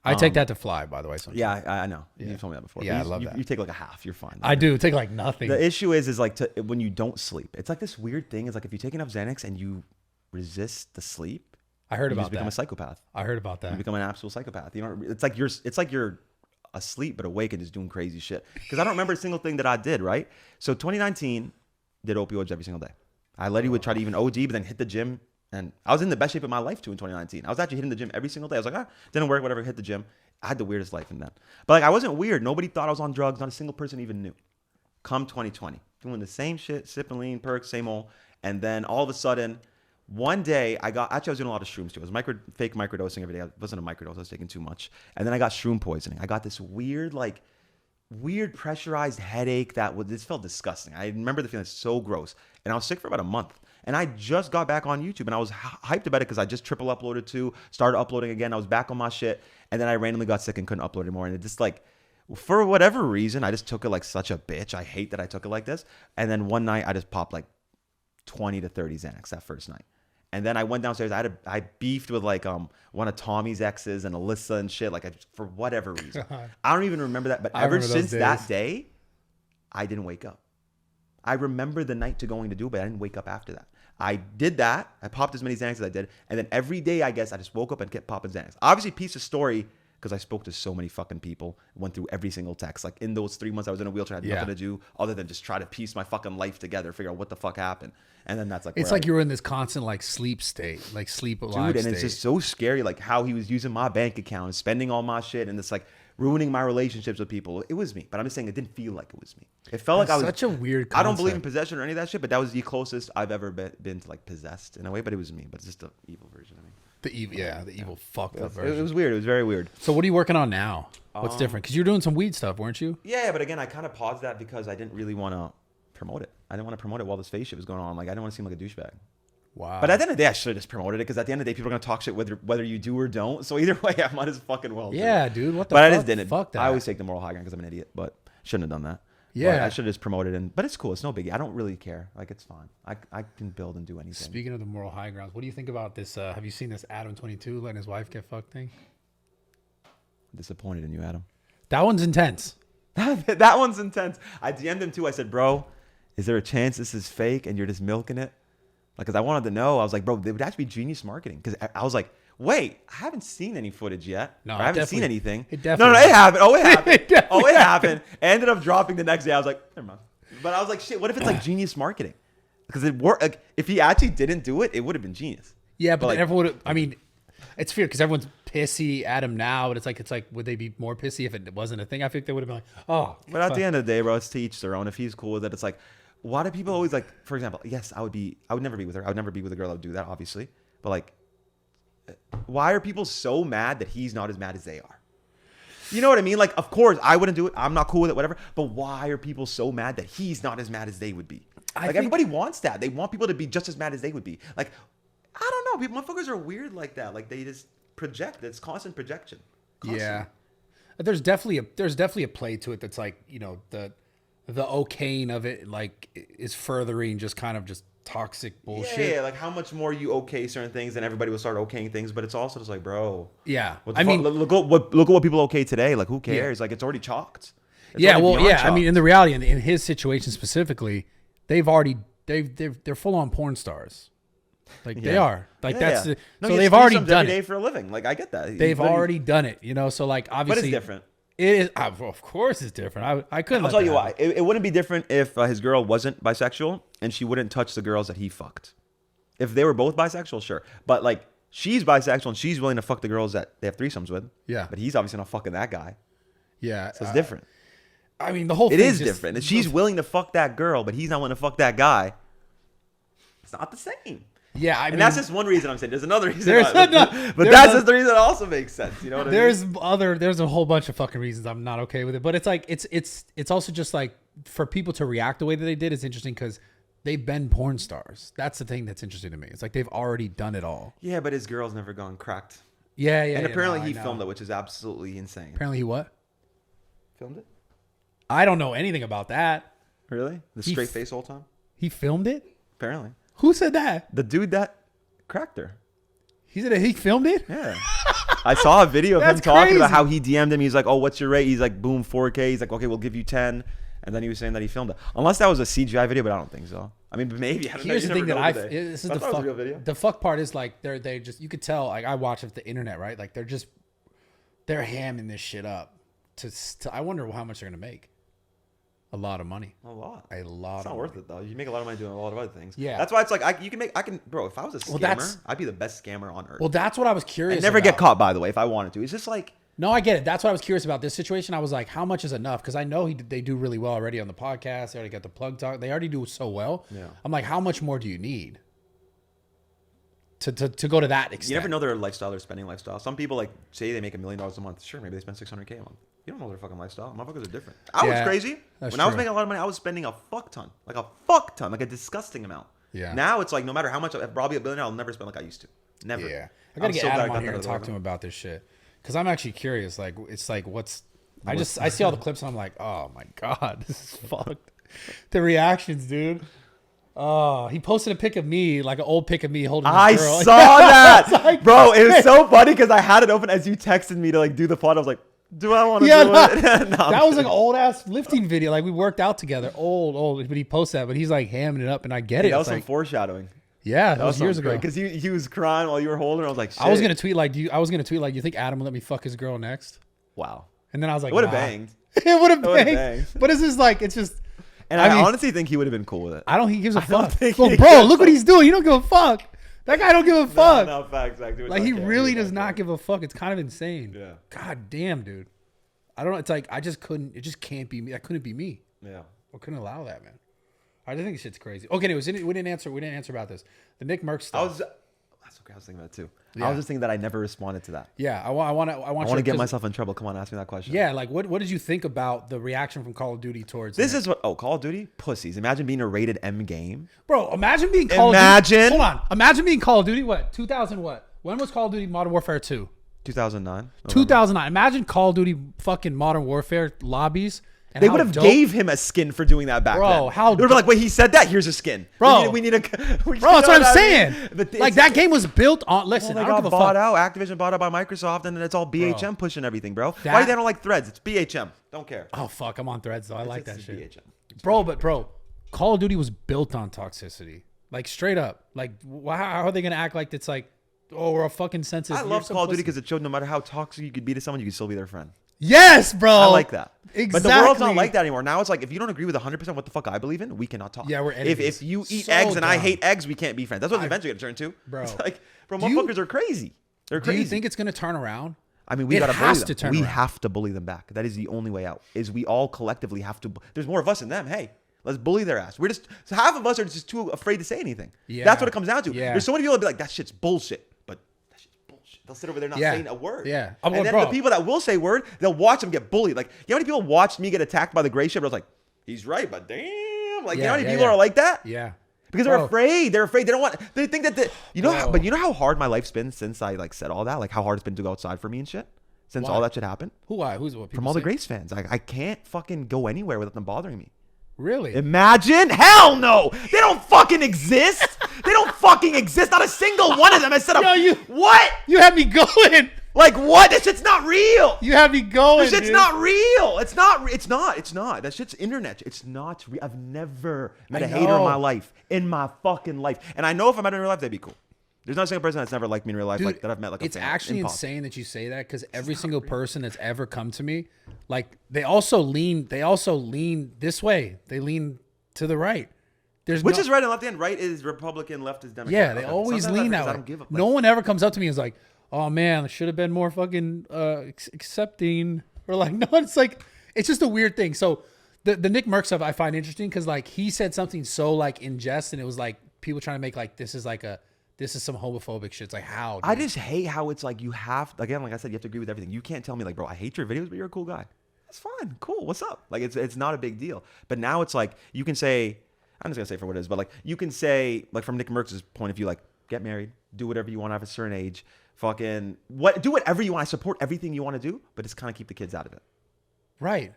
I take that to fly, by the way. Sometimes. Yeah, I know. You told me that before. Yeah, I You- love you, that. You take like a half. You're fine. I do take like nothing. The issue is like when you don't sleep. It's like this weird thing. It's like if you take enough Xanax and you resist the sleep, I heard you about just become that. a psychopath. I heard about You that. become an absolute psychopath. You know, it's like you're asleep but awake and just doing crazy shit. Because I don't remember a single thing that I did. Right. So 2019 did opioids every single day. I literally would try to even OD, but then hit the gym. And I was in the best shape of my life too in 2019. I was actually hitting the gym every single day. I was like, didn't work, whatever, hit the gym. I had the weirdest life in that. But like I wasn't weird. Nobody thought I was on drugs. Not a single person even knew. Come 2020, doing the same shit, sipping lean, perks, same old. And then all of a sudden, one day I was doing a lot of shrooms too. It was fake microdosing every day. It wasn't a microdose. I was taking too much. And then I got shroom poisoning. I got this weird pressurized headache this felt disgusting. I remember the feeling so gross. And I was sick for about a month. And I just got back on YouTube, and I was hyped about it because I just triple uploaded to, started uploading again. I was back on my shit, and then I randomly got sick and couldn't upload anymore. And it just like, for whatever reason, I just took it like such a bitch. I hate that I took it like this. And then one night I just popped like 20 to 30 Xanax that first night. And then I went downstairs. I beefed with like one of Tommy's exes and Alyssa and shit. Like for whatever reason, I don't even remember that. But ever since that day, I didn't wake up. I remember the night to going to do it, but I didn't wake up after that. I did that. I popped as many Xanax as I did, and then every day I guess I just woke up and kept popping Xanax. Obviously, piece of story because I spoke to so many fucking people, went through every single text. Like in those 3 months I was in a wheelchair, I had nothing to do other than just try to piece my fucking life together, figure out what the fuck happened. And then that's like, it's like you were in this constant like sleep state, like sleep alive dude, and state. it's just so scary, like how he was using my bank account, spending all my shit, and it's like ruining my relationships with people. It was me, but I'm just saying it didn't feel like it was me. It felt like I was such a weird concept. I don't believe in possession or any of that shit, but that was the closest I've ever been to like possessed in a way. But it was me, but it's just the evil version of me. The evil fucked up It version. was weird. It was very weird. So what are you working on now? What's different? Because you're doing some weed stuff, weren't you? Yeah, but again, I kind of paused that because I didn't really want to promote it. I didn't want to promote it while this Faze shit was going on. Like I didn't want to seem like a douchebag. Wow. But at the end of the day, I should have just promoted it because at the end of the day, people are gonna talk shit whether you do or don't. So either way, I might as fucking well. Yeah, dude. What the? But fuck? I just didn't. Fuck that. I always take the moral high ground because I'm an idiot. But shouldn't have done that. Yeah, but I should have just promoted it. But it's cool. It's no biggie. I don't really care. Like it's fine. I can build and do anything. Speaking of the moral high grounds, what do you think about this? Have you seen this Adam 22 letting his wife get fucked thing? Disappointed in you, Adam. That one's intense. That one's intense. I DM'd him too. I said, bro, is there a chance this is fake and you're just milking it? Like, because I wanted to know. I was like, bro, it would actually be genius marketing. Because I was like, wait, I haven't seen any footage yet. No, I haven't seen anything. It definitely. No, it happened. Oh, it happened. It happened. I ended up dropping the next day. I was like, never mind. But I was like, shit, what if it's like genius marketing? Because it worked. Like, if he actually didn't do it, it would have been genius. Yeah, but like, everyone. I mean, it's fear because everyone's pissy at him now. But it's like, would they be more pissy if it wasn't a thing? I think they would have been like, oh. But at the end of the day, bro, it's to each their own. If he's cool with it, it's like, why do people always like? For example, yes, I would never be with her. I would never be with a girl that would do that, obviously. But like, why are people so mad that he's not as mad as they are? You know what I mean? Like, of course, I wouldn't do it. I'm not cool with it, whatever. But why are people so mad that he's not as mad as they would be? Like, everybody wants that. They want people to be just as mad as they would be. Like, I don't know. People, motherfuckers are weird like that. Like, they just project. It's constant projection. Constantly. Yeah, there's definitely a play to it that's like, you know, the okaying of it like is furthering just kind of just toxic bullshit. Yeah, like how much more you okay certain things and everybody will start okaying things, but it's also just like, bro. Yeah, I mean, look at what people okay today. Like, who cares? Yeah. Like, it's already chalked. It's already chalked. I mean, in the reality, in his situation specifically, they're full on porn stars. Like they are. Like that's so they've already done it for a living. Like I get that. They've already done it. You know, so like obviously, but it's different. It is, of course, it's different. I couldn't. I'll tell you why. It wouldn't be different if his girl wasn't bisexual and she wouldn't touch the girls that he fucked. If they were both bisexual, sure. But like, she's bisexual and she's willing to fuck the girls that they have threesomes with. Yeah. But he's obviously not fucking that guy. Yeah. So it's different. I mean, the whole thing is different. If she's willing to fuck that girl, but he's not willing to fuck that guy, it's not the same. Yeah, I mean, that's just one reason I'm saying. There's another reason, but that's just the reason that also makes sense. You know what I mean? There's a whole bunch of fucking reasons I'm not okay with it. But it's like it's also just like for people to react the way that they did is interesting because they've been porn stars. That's the thing that's interesting to me. It's like they've already done it all. Yeah, but his girl's never gone cracked. Yeah. And apparently he filmed it, which is absolutely insane. Apparently he what? Filmed it? I don't know anything about that. Really? The straight face whole time? He filmed it? Apparently. Who said that? The dude that cracked her. He said that he filmed it? Yeah. I saw a video of him talking about how he DM'd him. He's like, oh, what's your rate? He's like, boom, 4K. He's like, okay, we'll give you 10. And then he was saying that he filmed it. Unless that was a CGI video, but I don't think so. I mean, maybe. I don't Here's know. the thing that this is the fuck. Real video. The fuck part is like they just, you could tell, like I watch it the internet, right? Like they're hamming this shit up to I wonder how much they're going to make. A lot of money. A lot. It's not worth it though. You make a lot of money doing a lot of other things. Yeah. That's why it's like bro, if I was a scammer, I'd be the best scammer on earth. Well, that's what I was curious I'd never get caught, by the way, if I wanted to. It's just like, no, I get it. That's what I was curious about this situation. I was like, how much is enough? Because I know they do really well already on the podcast. They already got the plug talk. They already do so well. Yeah. I'm like, how much more do you need to go to that extent? You never know their lifestyle, their spending lifestyle. Some people like say they make $1 million a month. Sure, maybe they spend $600K a month. You don't know their fucking lifestyle. Motherfuckers are different. I was crazy. When I was making a lot of money, I was spending a fuck ton. Like a disgusting amount. Yeah. Now it's like no matter how much I'm probably a billionaire, I'll never spend like I used to. Never. Yeah. I gotta get so glad Adam I on got here that and out of talk the to way. him about this shit. Because I'm actually curious. Like, it's like, I see all the clips and I'm like, oh my God, this is fucked. The reactions, dude. Oh, he posted a pic of me, like an old pic of me holding I his girl. saw that, like, bro. It was so funny because I had it open as you texted me to like do the photo. I was like, do I want to do it? No, that was like an old ass lifting video. Like we worked out together, old. But he posted that, but he's like hamming it up, and I get it. That It's was some like, foreshadowing. yeah, that was years ago. Because he was crying while you were holding her. I was like, shit. I was gonna tweet like, you think Adam will let me fuck his girl next? Wow. And then I was like, It would have nah. banged. It would have would've banged. banged. But it's just like, it's just. And I honestly think he would have been cool with it. I don't. He gives a don't fuck. think Well, he bro, gives look what he's doing. You don't give a fuck. That guy don't give a fuck. No, facts. Like he really does not give a fuck. It's kind of insane. Yeah. God damn, dude. I don't know. It's like I just couldn't. It just can't be me. That couldn't be me. Yeah. I couldn't allow that, man. I just think shit's crazy. Okay, anyways, we didn't answer about this. The Nick Merckx stuff. That's okay. I was thinking about it too. Yeah. I was just thinking that I never responded to that. Yeah, I want I want to get myself in trouble. Come on, ask me that question. Yeah, like what did you think about the reaction from Call of Duty towards This Nick? is what. Oh, Call of Duty pussies. Imagine being a rated M game. Bro, imagine being Call of Duty. Hold on. Imagine being Call of Duty. What? 2000 what? When was Call of Duty Modern Warfare 2? 2009. 2009. Imagine Call of Duty fucking Modern Warfare lobbies. And They how would have dope- gave him a skin for doing that back Bro, then. how they would have been like, wait, he said that. Here's a skin. Bro. we need a. Bro, that's what I'm saying. Like that game was built on. Listen, Well, I they don't got give a bought fuck. out. Activision bought out by Microsoft, and then it's all BHM pushing everything, bro. Why they don't like Threads? It's BHM. Don't care. Oh fuck, I'm on Threads though. I like that It's shit, BHM. bro. Call of Duty was built on toxicity, like straight up. Like, how are they gonna act like it's like, oh, we're a fucking sensitive? I love Call of Duty because it showed no matter how toxic you could be to someone, you can still be their friend. Yes, bro. I like that. Exactly. But the world's not like that anymore. Now it's like, if you don't agree with 100% what the fuck I believe in, we cannot talk. Yeah, we're enemies. If you eat So eggs and I dumb. hate eggs, we can't be friends. That's what it's eventually going to turn to. Bro. It's like, bro, Do you- motherfuckers are crazy. They're Do crazy. you think it's gonna turn around? I mean, we It got to has bully to them. turn We around. have to bully them back. That is the only way out. Is we all collectively have to. There's more of us than them. Hey, let's bully their ass. We're just so half of us are just too afraid to say anything. Yeah. That's what it comes down to. Yeah. There's so many people that be like, that shit's bullshit, but that shit's bullshit. They'll sit over there not Yeah. saying a word. Yeah. And then Bro. the people that will say word, they'll watch them get bullied. Like, you know how many people watched me get attacked by the gray shit? But I was like, he's right, but damn. Like, you know how many people are like that? Yeah. Because they're Bro. afraid. They're afraid. They don't want. They think that Bro. but you know how hard my life's been since I like said all that. Like how hard it's been to go outside for me and shit. Since Why? all that shit happened. Who's what? From all the Grace fans. I can't fucking go anywhere without them bothering me. Really? Imagine? Hell no. They don't fucking exist. They don't fucking exist. Not a single one of them has said what? You had me going. Like what? That shit's not real. You had me going. That shit's dude. not real. It's not. That shit's internet. It's not real. I've never met a hater in my life. In my fucking life. And I know if I met in real life, they'd be cool. There's not a single person that's never liked me in real life, Dude, like that I've met. Like it's a fan. actually Impossible. insane that you say that because every single person that's ever come to me, like they also lean this way. They lean to the right. Which is right and left hand. Right is Republican, left is Democrat. Yeah, they Okay. always Sometimes lean I that way. don't give a fuck. No one ever comes up to me and is like, "Oh man, I should have been more fucking accepting." Or like, no, it's like it's just a weird thing. So the Nick Merckx stuff I find interesting because like he said something so like in jest and it was like people trying to make like this is some homophobic shit. It's like how? Dude? I just hate how it's like you have, again, like I said, you have to agree with everything. You can't tell me like, bro, I hate your videos, but you're a cool guy. That's fine. Cool. What's up? Like, it's not a big deal. But now it's like, you can say, I'm just going to say for what it is, but like, you can say, like from Nick Merckx's point of view, like, get married, do whatever you want at a certain age, do whatever you want. I support everything you want to do, but just kind of keep the kids out of it. Right.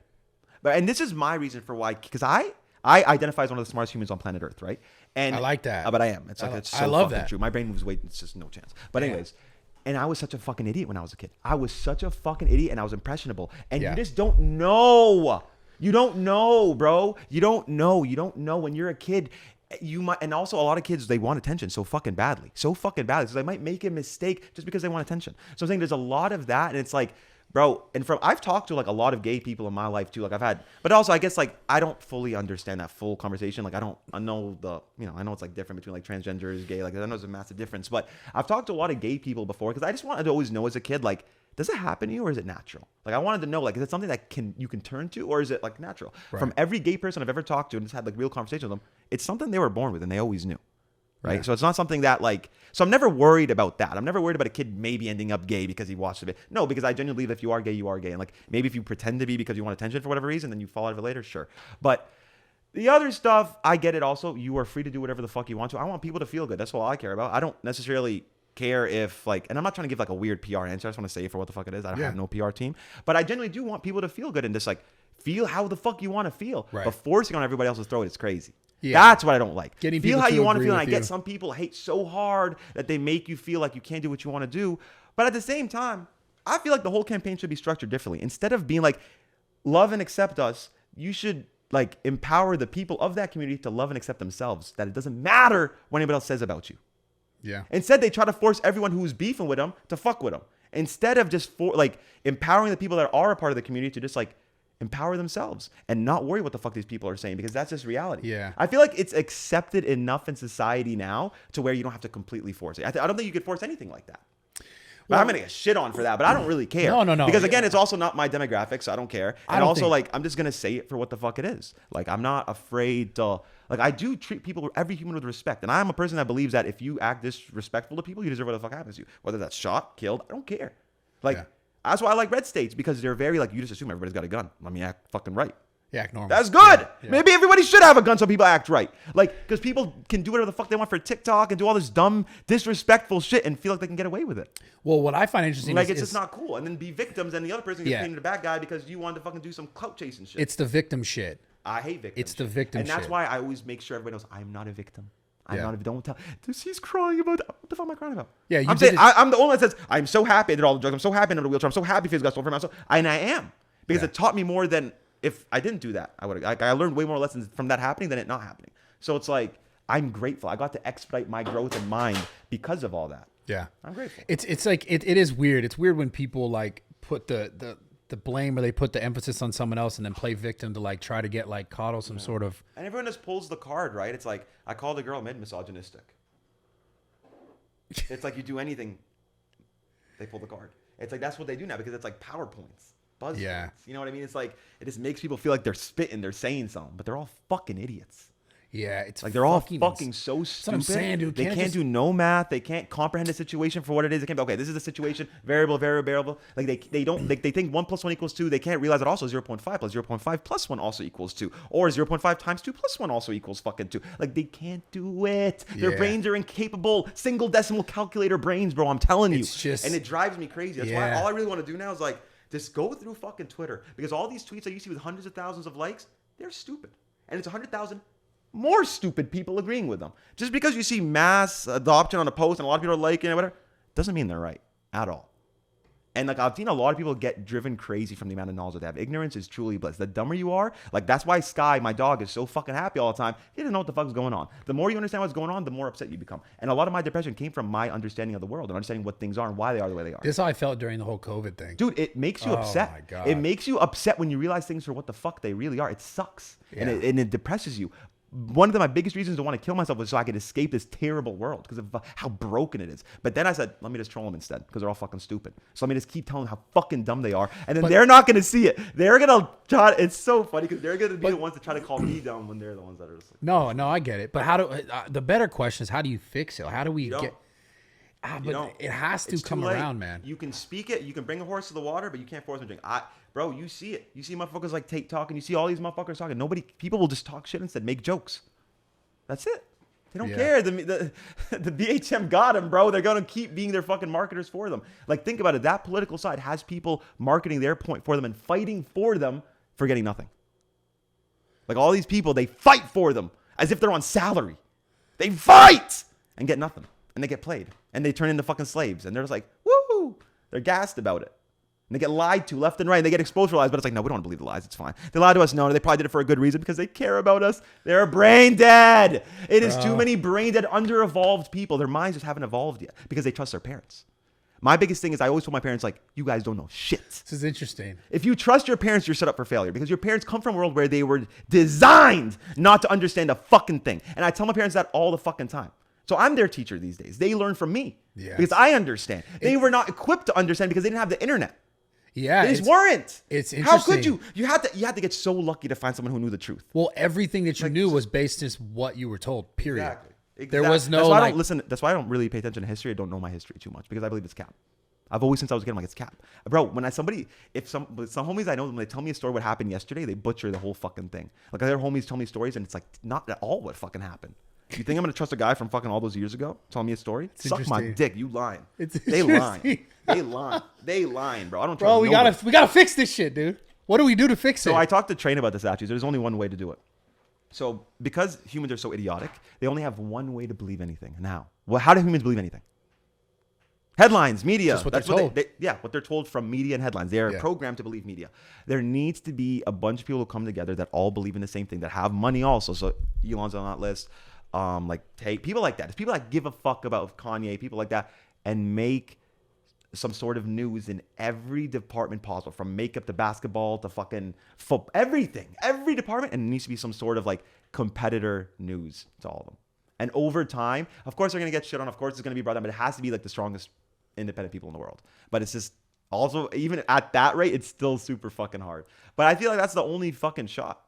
And this is my reason for why, because I identify as one of the smartest humans on planet Earth, right? And I like that. But I am. It's like it's so I love fucking that. true. My brain moves weight. It's just no chance. But anyways, and I was such a fucking idiot when I was a kid. I was such a fucking idiot, and I was impressionable. And you just don't know. You don't know, bro. You don't know. You don't know when you're a kid. You might, and also a lot of kids, they want attention so fucking badly. So they might make a mistake just because they want attention. So I'm saying there's a lot of that, and it's like, bro, and I've talked to like a lot of gay people in my life too. Like I've had, but also I guess like I don't fully understand that full conversation. Like I know it's like different between like transgenders, gay. Like I know there's a massive difference, but I've talked to a lot of gay people before because I just wanted to always know as a kid, like, does it happen to you or is it natural? Like I wanted to know, like, is it something that you can turn to or is it like natural? Right. From every gay person I've ever talked to and just had like real conversations with them, it's something they were born with and they always knew. Right. Yeah. So it's not something that like, so I'm never worried about that. I'm never worried about a kid maybe ending up gay because he watched a bit. No, because I genuinely believe if you are gay, you are gay. And like, maybe if you pretend to be because you want attention for whatever reason, then you fall out of it later. Sure. But The other stuff, I get it also. You are free to do whatever the fuck you want to. I want people to feel good. That's all I care about. I don't necessarily care if like, and I'm not trying to give like a weird PR answer. I just want to say it for what the fuck it is. I don't have no PR team, but I genuinely do want people to feel good and just like feel how the fuck you want to feel. Right. But forcing on everybody else's throat is crazy. Yeah. That's what I don't like. Getting feel people how to you want to agree feel. And I with get you. some people hate so hard that they make you feel like you can't do what you want to do. But at the same time, I feel like the whole campaign should be structured differently. Instead of being like, love and accept us, you should like empower the people of that community to love and accept themselves. That it doesn't matter what anybody else says about you. Yeah. Instead, they try to force everyone who's beefing with them to fuck with them. Instead of just empowering the people that are a part of the community to just like empower themselves and not worry what the fuck these people are saying, because that's just reality. Yeah. I feel like it's accepted enough in society now to where you don't have to completely force it. I don't think you could force anything like that. But I'm gonna get shit on for that, but I don't really care. No. Because again, it's also not my demographic, so I don't care. And also, think- like, I'm just gonna say it for what the fuck it is. Like, I'm not afraid to. Like, I do treat people, every human, with respect, and I'm a person that believes that if you act disrespectful to people, you deserve what the fuck happens to you. Whether that's shot, killed, I don't care. Like, that's why I like red states, because they're very like, you just assume everybody's got a gun. I mean, act fucking right. Yeah, normal. That's good. Yeah. Maybe everybody should have a gun so people act right. Like, because people can do whatever the fuck they want for TikTok and do all this dumb, disrespectful shit and feel like they can get away with it. Well, what I find interesting Like, is it's just not cool. And then be victims and the other person gets painted a bad guy because you wanted to fucking do some clout chasing shit. it's the victim shit. I hate victims. It's the victim and that's shit. why I always make sure everybody knows I'm not a victim. I'm Yeah. not a Don't tell. He's crying about what the fuck am I crying about? Yeah, you I'm did saying it- I'm the only one that says I'm so happy I did all the drugs. I'm so happy I did the wheelchair. I'm so happy Faze got stolen from me. And I am, because it taught me more than if I didn't do that. I would. Like, I learned way more lessons from that happening than it not happening. So it's like I'm grateful. I got to expedite my growth in mind because of all that. Yeah. I'm grateful. It's like it is weird. It's weird when people like put the blame, or they put the emphasis on someone else and then play victim to like try to get like coddle some sort of. And everyone just pulls the card, right? It's like I called a girl misogynistic. It's like you do anything, they pull the card. It's like that's what they do now, because it's like PowerPoints, buzz Yeah. points. You know what I mean? It's like it just makes people feel like they're spitting, they're saying something, but they're all fucking idiots. Yeah, it's Like they're all fucking fucking so That's what I'm stupid. saying, dude. They Can't can't just- do no math. They can't comprehend the situation for what it is. They can't be, okay, this is the situation, variable. Like they don't, like they think 1 + 1 = 2. They can't realize that also 0.5 + 0.5 + 1 also equals 2, or 0.5 × 2 + 1 also equals fucking 2. Like they can't do it. Their Yeah. brains are incapable. Single decimal calculator brains, bro. I'm telling you. It's just- and it drives me crazy. That's why Yeah. all I really want to do now is like just go through fucking Twitter, because all these tweets that you see with hundreds of thousands of likes, they're stupid, and it's 100,000 more stupid people agreeing with them. Just because you see mass adoption on a post and a lot of people are liking it, whatever, doesn't mean they're right at all. And like I've seen a lot of people get driven crazy from the amount of knowledge that they have. Ignorance is truly bliss. The dumber you are, like that's why Sky, my dog, is so fucking happy all the time. He doesn't know what the fuck is going on. The more you understand what's going on, the more upset you become. And a lot of my depression came from my understanding of the world and understanding what things are and why they are the way they are. This is how I felt during the whole COVID thing. Dude, it makes you upset. my God. It makes you upset when you realize things for what the fuck they really are. It sucks. Yeah. And it depresses you. One of my biggest reasons to want to kill myself was so I could escape this terrible world because of how broken it is. But then I said, let me just troll them instead, because they're all fucking stupid. So let me just keep telling them how fucking dumb they are. And then they're not going to see it. They're going to try. It's so funny because they're going to be the ones that try to call me dumb when they're the ones that are just like, No, I get it. But how do the better question is, how do you fix it? How do we don't. get? But don't. it has to It's come too late. around, man. You can speak it. You can bring a horse to the water, but you can't force them to drink. Bro, you see it. You see motherfuckers like Tate talking. You see all these motherfuckers talking. People will just talk shit instead, make jokes. That's it. They don't care. The BHM got them, bro. They're going to keep being their fucking marketers for them. Like, think about it. That political side has people marketing their point for them and fighting for them for getting nothing. Like, all these people, they fight for them as if they're on salary. They fight and get nothing. And they get played. And they turn into fucking slaves. And they're just like, woo! They're gassed about it. And they get lied to left and right. And they get exposed for lies. But it's like, no, we don't want to believe the lies. It's fine. They lied to us. No, they probably did it for a good reason because they care about us. They're brain dead. It is too many brain dead, under-evolved people. Their minds just haven't evolved yet because they trust their parents. My biggest thing is I always told my parents, like, you guys don't know shit. This is interesting. If you trust your parents, you're set up for failure because your parents come from a world where they were designed not to understand a fucking thing. And I tell my parents that all the fucking time. So I'm their teacher these days. They learn from me because I understand. They were not equipped to understand because they didn't have the internet. Yeah, They just weren't. It's How could interesting. you? You had to get so lucky to find someone who knew the truth. Well, everything that you knew was based on what you were told. Period. Exactly. There was no That's why I like. don't listen. That's why I don't really pay attention to history. I don't know my history too much because I believe it's cap. I've always, since I was a kid, I'm like, it's cap. Bro, when some homies I know, when they tell me a story what happened yesterday, they butcher the whole fucking thing. Like, other homies tell me stories, and it's like not at all what fucking happened. You think I'm gonna trust a guy from fucking all those years ago telling me a story? Suck my dick. You lying. They lying. They lying, bro. I don't trust. Bro, we gotta fix this shit, dude. What do we do to fix it? So I talked to Train about this actually. There's only one way to do it. So because humans are so idiotic, they only have one way to believe anything. Now, well, how do humans believe anything? Headlines, media. Just what they're told. What they're told from media and headlines. They are programmed to believe media. There needs to be a bunch of people who come together that all believe in the same thing, that have money also. So Elon's on that list. People like that. It's people that give a fuck about Kanye, people like that, and make some sort of news in every department possible, from makeup to basketball to fucking football, everything, every department, and it needs to be some sort of like competitor news to all of them. And over time, of course, they're gonna get shit on. Of course, it's gonna be brought up, but it has to be like the strongest independent people in the world. But it's just also, even at that rate, it's still super fucking hard. But I feel like that's the only fucking shot,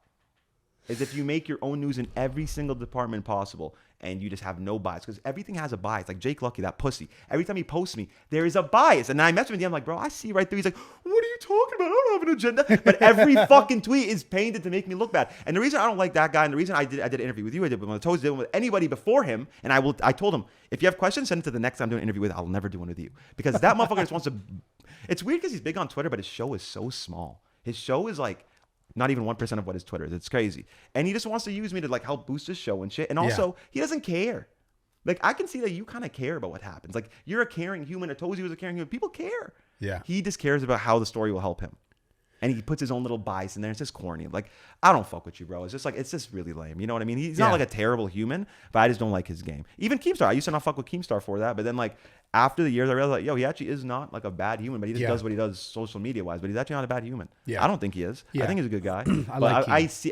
is if you make your own news in every single department possible, and you just have no bias, because everything has a bias. Like Jake Lucky, that pussy, every time he posts me, there is a bias. And then I message him, I'm like, bro, I see right through. He's like, what are you talking about? I don't have an agenda. But every fucking tweet is painted to make me look bad. And the reason I don't like that guy, and the reason I did an interview with you, I did with Toes, did with anybody before him, and I told him, if you have questions, send it to the next time I'm doing an interview with. I'll never do one with you, because that motherfucker just wants to. It's weird because he's big on Twitter, but his show is so small. His show is like not even 1% of what his Twitter is. It's crazy. And he just wants to use me to like help boost his show and shit. And also, he doesn't care. Like, I can see that you kind of care about what happens. Like, you're a caring human. I told you he was a caring human. People care. Yeah. He just cares about how the story will help him. And he puts his own little bias in there. It's just corny. Like, I don't fuck with you, bro. It's just really lame. You know what I mean? He's not like a terrible human, but I just don't like his game. Even Keemstar. I used to not fuck with Keemstar for that. But then, like, after the years, I realized, like, yo, he actually is not like a bad human, but he just does what he does social media wise. But he's actually not a bad human. Yeah. I don't think he is. Yeah. I think he's a good guy.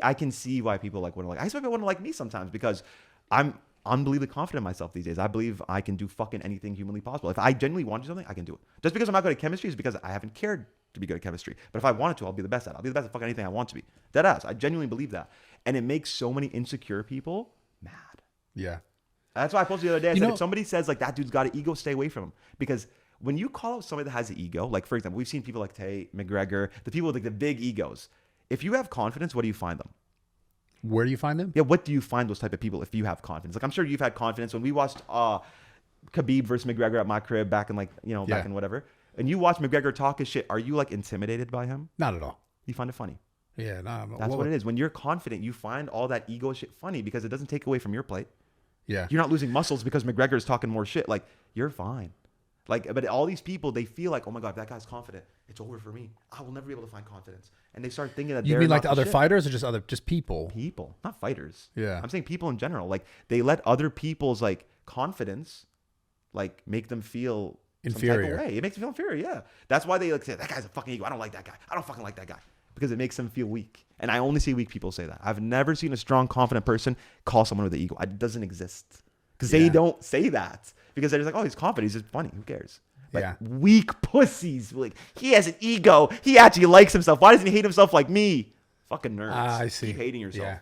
I can see why people like wouldn't like. I expect people wouldn't like me sometimes, because I'm unbelievably confident in myself these days. I believe I can do fucking anything humanly possible. If I genuinely want to do something, I can do it. Just because I'm not good at chemistry is because I haven't cared to be good at chemistry. But if I wanted to, I'll be the best at it. I'll be the best at fucking anything I want to be. Deadass. I genuinely believe that. And it makes so many insecure people mad. Yeah. That's why I posted the other day. I said, if somebody says like, that dude's got an ego, stay away from him. Because when you call out somebody that has an ego, like for example, we've seen people like Tay, McGregor, the people with like the big egos. If you have confidence, what do you find them? Where do you find them? Yeah, what do you find those type of people if you have confidence? Like, I'm sure you've had confidence when we watched Khabib versus McGregor at my crib back in back in whatever. And you watch McGregor talk his shit. Are you like intimidated by him? Not at all. You find it funny? Yeah, no. That's what it is. When you're confident, you find all that ego shit funny because it doesn't take away from your plate. Yeah. You're not losing muscles because McGregor is talking more shit. Like, you're fine. Like, but all these people, they feel like, oh my God, that guy's confident. It's over for me. I will never be able to find confidence. And they start thinking that you mean like the other fighters or just people? People, not fighters. Yeah. I'm saying people in general. Like, they let other people's like confidence, like, make them feel inferior. Some type of way. It makes them feel inferior. Yeah. That's why they like say, that guy's a fucking ego. I don't like that guy. I don't fucking like that guy. Because it makes them feel weak. And I only see weak people say that. I've never seen a strong, confident person call someone with an ego. It doesn't exist. Because they don't say that. Because they're just like, oh, he's confident. He's just funny. Who cares? Like, weak pussies. Like, he has an ego. He actually likes himself. Why doesn't he hate himself like me? Fucking nerds. I see. Keep hating yourself.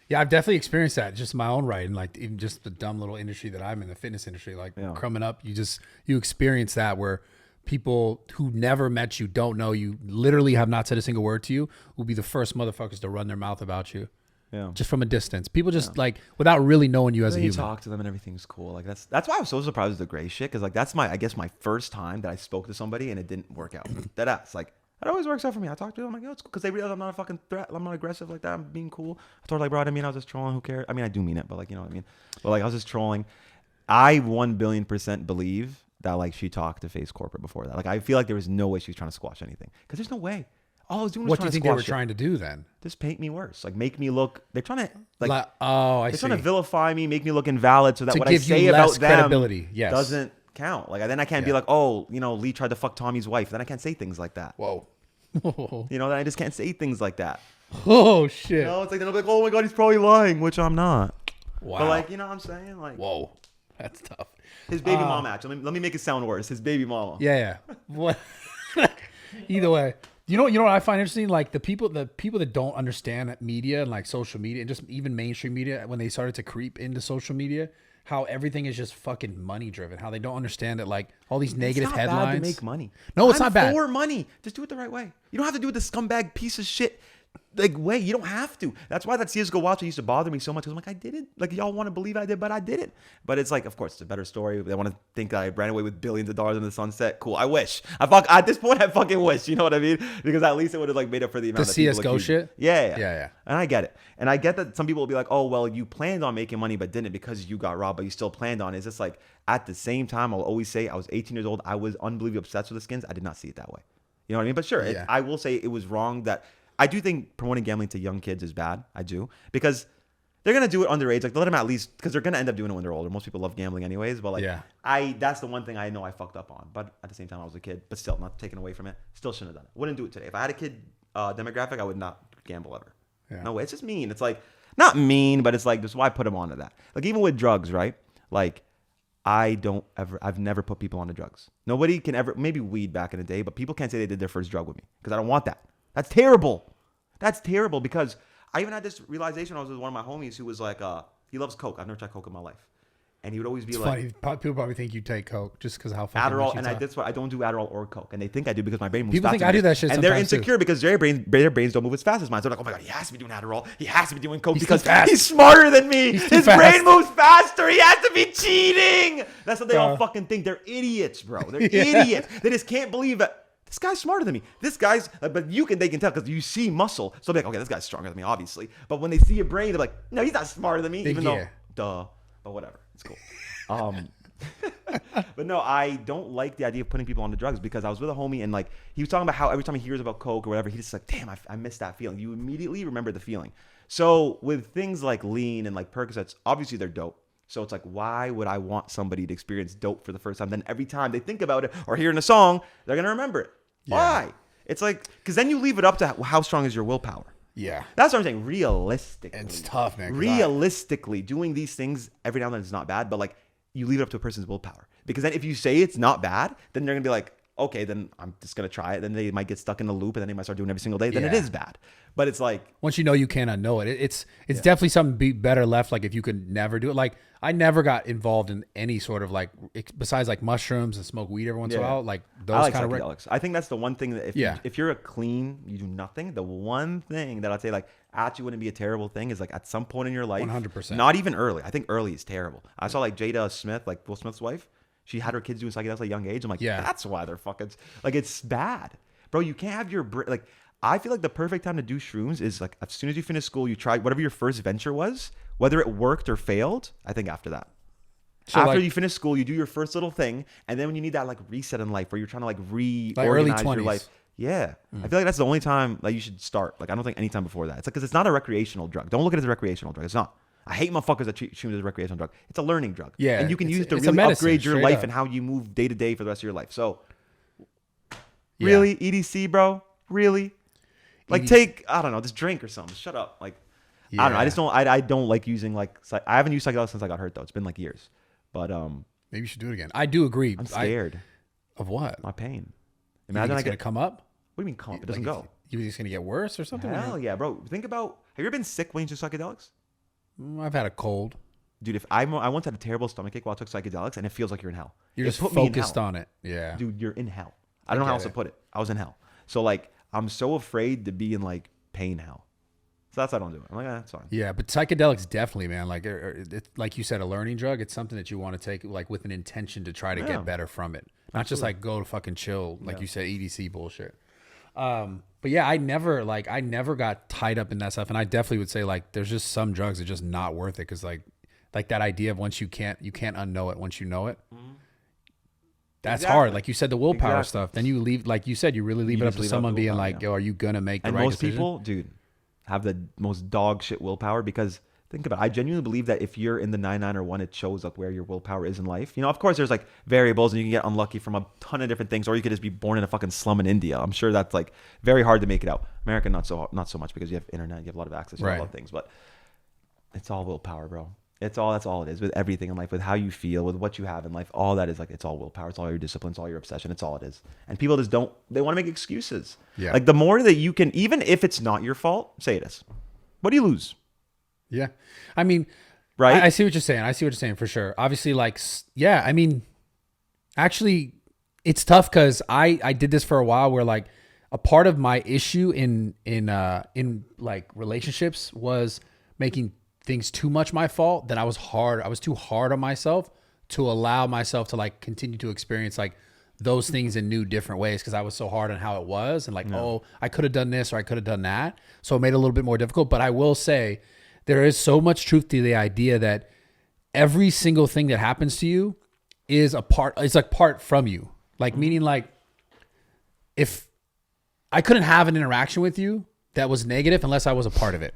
Yeah, I've definitely experienced that just in my own right. And like, even just the dumb little industry that I'm in, the fitness industry, like coming up, you experience that where people who never met you, don't know you, literally have not said a single word to you, will be the first motherfuckers to run their mouth about you. Yeah. Just from a distance. People just like, without really knowing you as a human. You talk to them and everything's cool. Like, that's why I was so surprised with the gray shit. Cause like, that's I guess my first time that I spoke to somebody and it didn't work out. That's like, it always works out for me. I talk to them. I'm like, yo, it's cool. Cause they realize I'm not a fucking threat. I'm not aggressive like that. I'm being cool. I told her like, bro, I didn't mean I was just trolling. Who cares? I mean, I do mean it, but like, you know what I mean? But like, I was just trolling. I 1,000,000,000% believe that like she talked to Faze Corporate before that. Like, I feel like there was no way she was trying to squash anything. Cause there's no way. All I was doing was what do you think they were trying to do then? Just paint me worse. Like, make me look. They're trying to I see. They're trying to vilify me, make me look invalid, so that what I say about them doesn't count. Like, then I can't be like, oh, Lee tried to fuck Tommy's wife. Then I can't say things like that. Whoa. Then I just can't say things like that. Oh shit. It's like then I'll be like, oh my God, he's probably lying, which I'm not. Wow. But like, you know what I'm saying? Like, whoa, that's tough. His baby mama. Actually, let me make it sound worse. His baby mama. Yeah. What? Either way. You know what I find interesting? Like the people that don't understand media and like social media and just even mainstream media, when they started to creep into social media, how everything is just fucking money driven. How they don't understand that like all these negative it's not headlines. Bad to make money. No, it's not bad. For money, just do it the right way. You don't have to do it the scumbag piece of shit like way. You don't have to. That's why that CS:GO watch used to bother me so much. Because I'm like, I did it. Like y'all want to believe I did, but I did it. But it's like, of course, it's a better story. They want to think I ran away with billions of dollars in the sunset. Cool. I wish. At this point, I fucking wish. You know what I mean? Because at least it would have like made up for the amount of CS:GO shit. Yeah. And I get it. And I get that some people will be like, oh well, you planned on making money but didn't because you got robbed, but you still planned on it. It's just like at the same time, I'll always say I was 18 years old. I was unbelievably obsessed with the skins. I did not see it that way. You know what I mean? But sure, I will say it was wrong that. I do think promoting gambling to young kids is bad. I do. Because they're going to do it underage. Like, let them at least, because they're going to end up doing it when they're older. Most people love gambling anyways. But, like, that's the one thing I know I fucked up on. But at the same time, I was a kid. But still, not taken away from it. Still shouldn't have done it. Wouldn't do it today. If I had a kid demographic, I would not gamble ever. Yeah. No way. It's just mean. It's like, not mean, but it's like, that's why I put them onto that. Like, even with drugs, right? Like, I've never put people onto drugs. Nobody can ever, maybe weed back in the day, but people can't say they did their first drug with me. Because I don't want that. That's terrible. That's terrible because I even had this realization. I was with one of my homies who was like, he loves Coke. I've never tried Coke in my life. And he would always be like, funny. People probably think you take Coke just because how fucking Adderall. And that's why I don't do Adderall or Coke. And they think I do because my brain moves people fast. People think I do that shit and they're insecure because their brains don't move as fast as mine. So they're like, oh my God, he has to be doing Adderall. He has to be doing Coke because he's smarter than me. His brain moves faster. He has to be cheating. That's what they all fucking think. They're idiots, bro. They're idiots. They just can't believe that. This guy's smarter than me. This guy's, but they can tell because you see muscle. So they're like, okay, this guy's stronger than me, obviously. But when they see your brain, they're like, no, he's not smarter than me. Even though, duh. But whatever. It's cool. But no, I don't like the idea of putting people on the drugs because I was with a homie and like, he was talking about how every time he hears about Coke or whatever, he's just like, damn, I miss that feeling. You immediately remember the feeling. So with things like lean and like Percocets, obviously they're dope. So it's like, why would I want somebody to experience dope for the first time? Then every time they think about it or hear in a song, they're going to remember it. Yeah. Why? It's like, because then you leave it up to how strong is your willpower. Yeah. That's what I'm saying. Realistically. It's tough, man. Realistically, doing these things every now and then is not bad, but like you leave it up to a person's willpower. Because then if you say it's not bad, then they're going to be like, okay, then I'm just going to try it. Then they might get stuck in a loop and then they might start doing it every single day. Then it is bad. But it's like, once you know, you can't unknow it. It's definitely something better left. Like if you could never do it. Like I never got involved in any sort of like, besides like mushrooms and smoke weed every once in a while. Like those kind of psychedelics. I think that's the one thing that if you're a clean, you do nothing. The one thing that I'd say like actually wouldn't be a terrible thing is like at some point in your life, 100%. Not even early. I think early is terrible. I saw like Jada Smith, like Will Smith's wife. She had her kids doing psychedelics at a young age. I'm like, that's why they're fucking like it's bad, bro. You can't have your like. I feel like the perfect time to do shrooms is like as soon as you finish school, you try whatever your first venture was, whether it worked or failed. I think after that. So after you finish school, you do your first little thing, and then when you need that like reset in life, where you're trying to like reorganize your life, I feel like that's the only time like you should start. Like I don't think any time before that. It's like because it's not a recreational drug. Don't look at it as a recreational drug. It's not. I hate motherfuckers that treat shrooms as a recreational drug. It's a learning drug. Yeah, and you can use it to really upgrade your life and how you move day to day for the rest of your life. So, really, EDC, bro, really, like take I don't know, just drink or something. Shut up, like I don't know. I just don't. I don't like using like I haven't used psychedelics since I got hurt though. It's been like years. But maybe you should do it again. I do agree. I'm scared of what? My pain. Imagine it's gonna come up. What do you mean come up? It doesn't go. You think it's gonna get worse or something? Hell yeah, bro. Think about. Have you ever been sick when you took psychedelics? I've had a cold. Dude, if I once had a terrible stomach ache while I took psychedelics, and it feels like you're in hell. You're just focused on it. Yeah. Dude, you're in hell. I don't know how else to put it. I was in hell. So like, I'm so afraid to be in like pain hell. So that's why I don't do it. I'm like, that's fine. Yeah, but psychedelics definitely, man. Like, it's, like you said, a learning drug. It's something that you want to take like with an intention to try to get better from it. Not just like go to fucking chill, like you said, EDC bullshit. But yeah, I never got tied up in that stuff. And I definitely would say like, there's just some drugs that are just not worth it. Cause like that idea of once you can't unknow it once you know it. Mm-hmm. That's hard. Like you said, the willpower stuff. Then you leave, like you said, you really leave it up to someone being like, yo, are you going to make the right decision? And most people, dude, have the most dog shit willpower because think about it. I genuinely believe that if you're in the 9-9 or 1, it shows up where your willpower is in life. You know, of course, there's like variables and you can get unlucky from a ton of different things, or you could just be born in a fucking slum in India. I'm sure that's like very hard to make it out. America, not so much because you have internet, you have a lot of access to a lot of things, but it's all willpower, bro. That's all it is with everything in life, with how you feel, with what you have in life. All that is like, it's all willpower. It's all your discipline. It's all your obsession. It's all it is. And people just they want to make excuses. Yeah. Like the more that you can, even if it's not your fault, say it is. What do you lose? Yeah. I mean, right. I see what you're saying. I see what you're saying for sure. Obviously, like, yeah, I mean, actually it's tough because I did this for a while where like a part of my issue in like relationships was making things too much my fault, that I was too hard on myself to allow myself to like continue to experience like those things in new different ways, because I was so hard on how it was and like, oh, I could have done this or I could have done that. So it made it a little bit more difficult. But I will say there is so much truth to the idea that every single thing that happens to you is it's like part from you. Like meaning like if I couldn't have an interaction with you that was negative unless I was a part of it.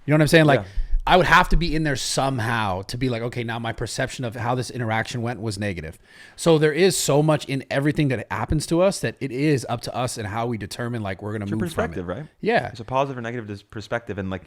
You know what I'm saying? Like I would have to be in there somehow to be like, okay, now my perception of how this interaction went was negative. So there is so much in everything that happens to us that it is up to us and how we determine like we're going to move perspective, from it. Right? Yeah. It's a positive or negative perspective. And like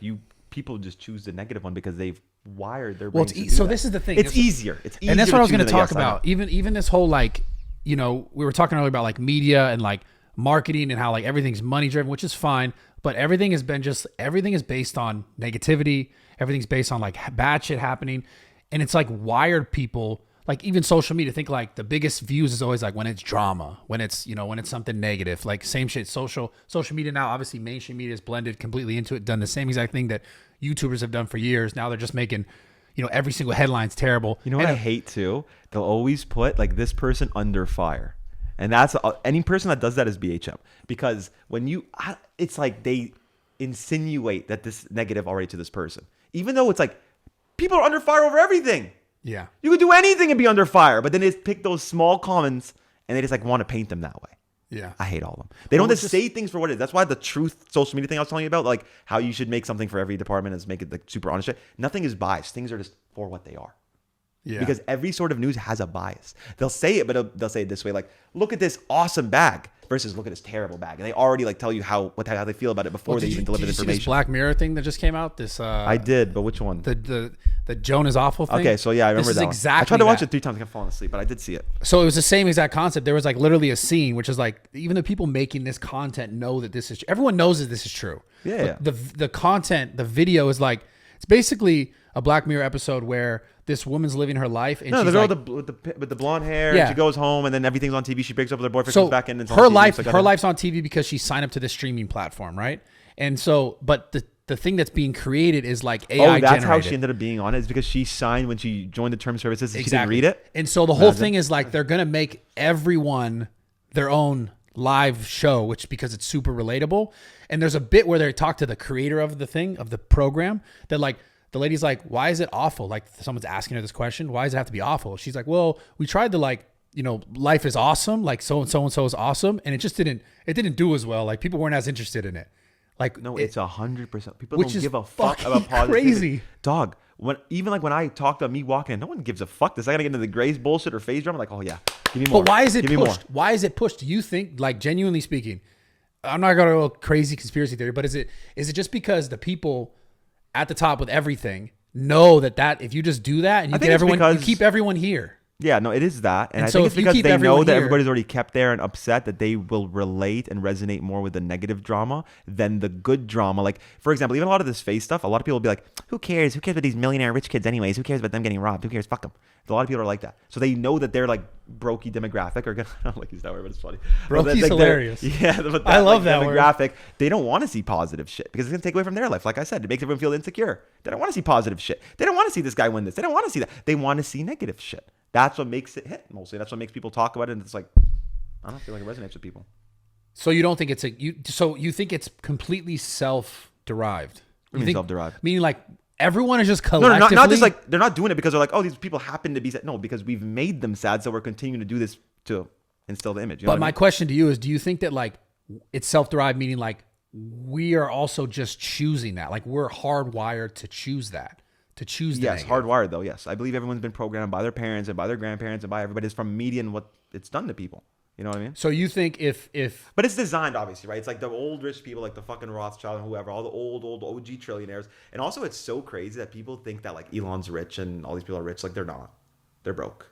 people just choose the negative one because they've wired their Well, brains to do so that. this is the thing. It's easier. It's easier. And that's what I was going going to talk about. Even this whole like, you know, we were talking earlier about like media and like marketing and how like everything's money driven, which is fine. But everything is based on negativity. Everything's based on like bad shit happening. And it's like wired people, like even social media, think like the biggest views is always like when it's drama, when it's, you know, when it's something negative, like same shit. Social media now, obviously mainstream media is blended completely into it, done the same exact thing that YouTubers have done for years. Now they're just making, you know, every single headline's terrible. You know what I hate too? They'll always put like this person under fire. And that's any person that does that is BHM, because it's like they insinuate that this negative already to this person, even though it's like people are under fire over everything. Yeah. You could do anything and be under fire, but then they just pick those small comments and they just like want to paint them that way. Yeah. I hate all of them. They don't just say things for what it is. That's why the truth social media thing I was telling you about, like how you should make something for every department is make it like super honest shit. Nothing is biased. Things are just for what they are. Yeah. Because every sort of news has a bias. They'll say it, but they'll say it this way, like, look at this awesome bag versus look at this terrible bag. And they already like tell you how they feel about it before they even deliver the information. See this Black Mirror thing that just came out? This I did, but which one? The Joan is awful thing. Okay, so yeah, I remember that. Exactly. I tried to watch it 3 times, I kept falling asleep, but I did see it. So it was the same exact concept. There was like literally a scene, which is like even the people making this content know that this is. Everyone knows that this is true. Yeah. The content, the video is like it's basically a Black Mirror episode where this woman's living her life. And the she's girl with the blonde hair. And she goes home and then everything's on TV. She breaks up with her boyfriend, comes back in. And her life's on TV because she signed up to this streaming platform, right? And so, but the thing that's being created is like AI generated. Oh, that's how she ended up being on it. Is because she signed when she joined the term services and she didn't read it. And so the whole thing is like they're gonna make everyone their own live show, which because it's super relatable. And there's a bit where they talk to the creator of the program that like. The lady's like, why is it awful? Like someone's asking her this question. Why does it have to be awful? She's like, well, we tried to like, you know, life is awesome. Like so and so is awesome. And it just didn't do as well. Like people weren't as interested in it. Like no, it's 100%. People don't give a fuck about positivity. Crazy. Dog. When I talk about me walking in, no one gives a fuck. This I gotta get into the Grays bullshit or phase drama. Like, oh yeah, give me more. But why is it pushed? Why is it pushed? Do you think, like genuinely speaking, I'm not gonna go crazy conspiracy theory, but is it just because the people at the top with everything know that if you just do that and you get everyone, you keep everyone here. Yeah, no, it is that. And I so think it's because they know that here, everybody's already kept there and upset that they will relate and resonate more with the negative drama than the good drama. Like, for example, even a lot of this face stuff, a lot of people will be like, who cares? Who cares about these millionaire rich kids anyways? Who cares about them getting robbed? Who cares? Fuck them. A lot of people are like that. So they know that they're like brokey demographic. Or I don't like use that word, but it's funny. Brokey's hilarious. Yeah, but I love that demographic. Word. They don't want to see positive shit because it's going to take away from their life. Like I said, it makes everyone feel insecure. They don't want to see positive shit. They don't want to see this guy win this. They don't want to see that. They want to see negative shit. That's what makes it hit mostly. That's what makes people talk about it. And it's like, I don't feel like it resonates with people. So you don't think you think it's completely self-derived? What do you mean self-derived? Meaning like everyone is just collectively. No, not just like they're not doing it because they're like, oh, these people happen to be sad. No, because we've made them sad, so we're continuing to do this to instill the image. You know but my question to you is, do you think that like it's self-derived, meaning like we are also just choosing that, like we're hardwired to choose that, to choose? Yes, hardwired though. Yes, I believe everyone's been programmed by their parents and by their grandparents and by everybody. It's from media and what it's done to people. You know what I mean? So you think if But it's designed, obviously, right? It's like the old rich people, like the fucking Rothschild and whoever, all the old OG trillionaires. And also, it's so crazy that people think that like Elon's rich and all these people are rich. Like they're not. They're broke.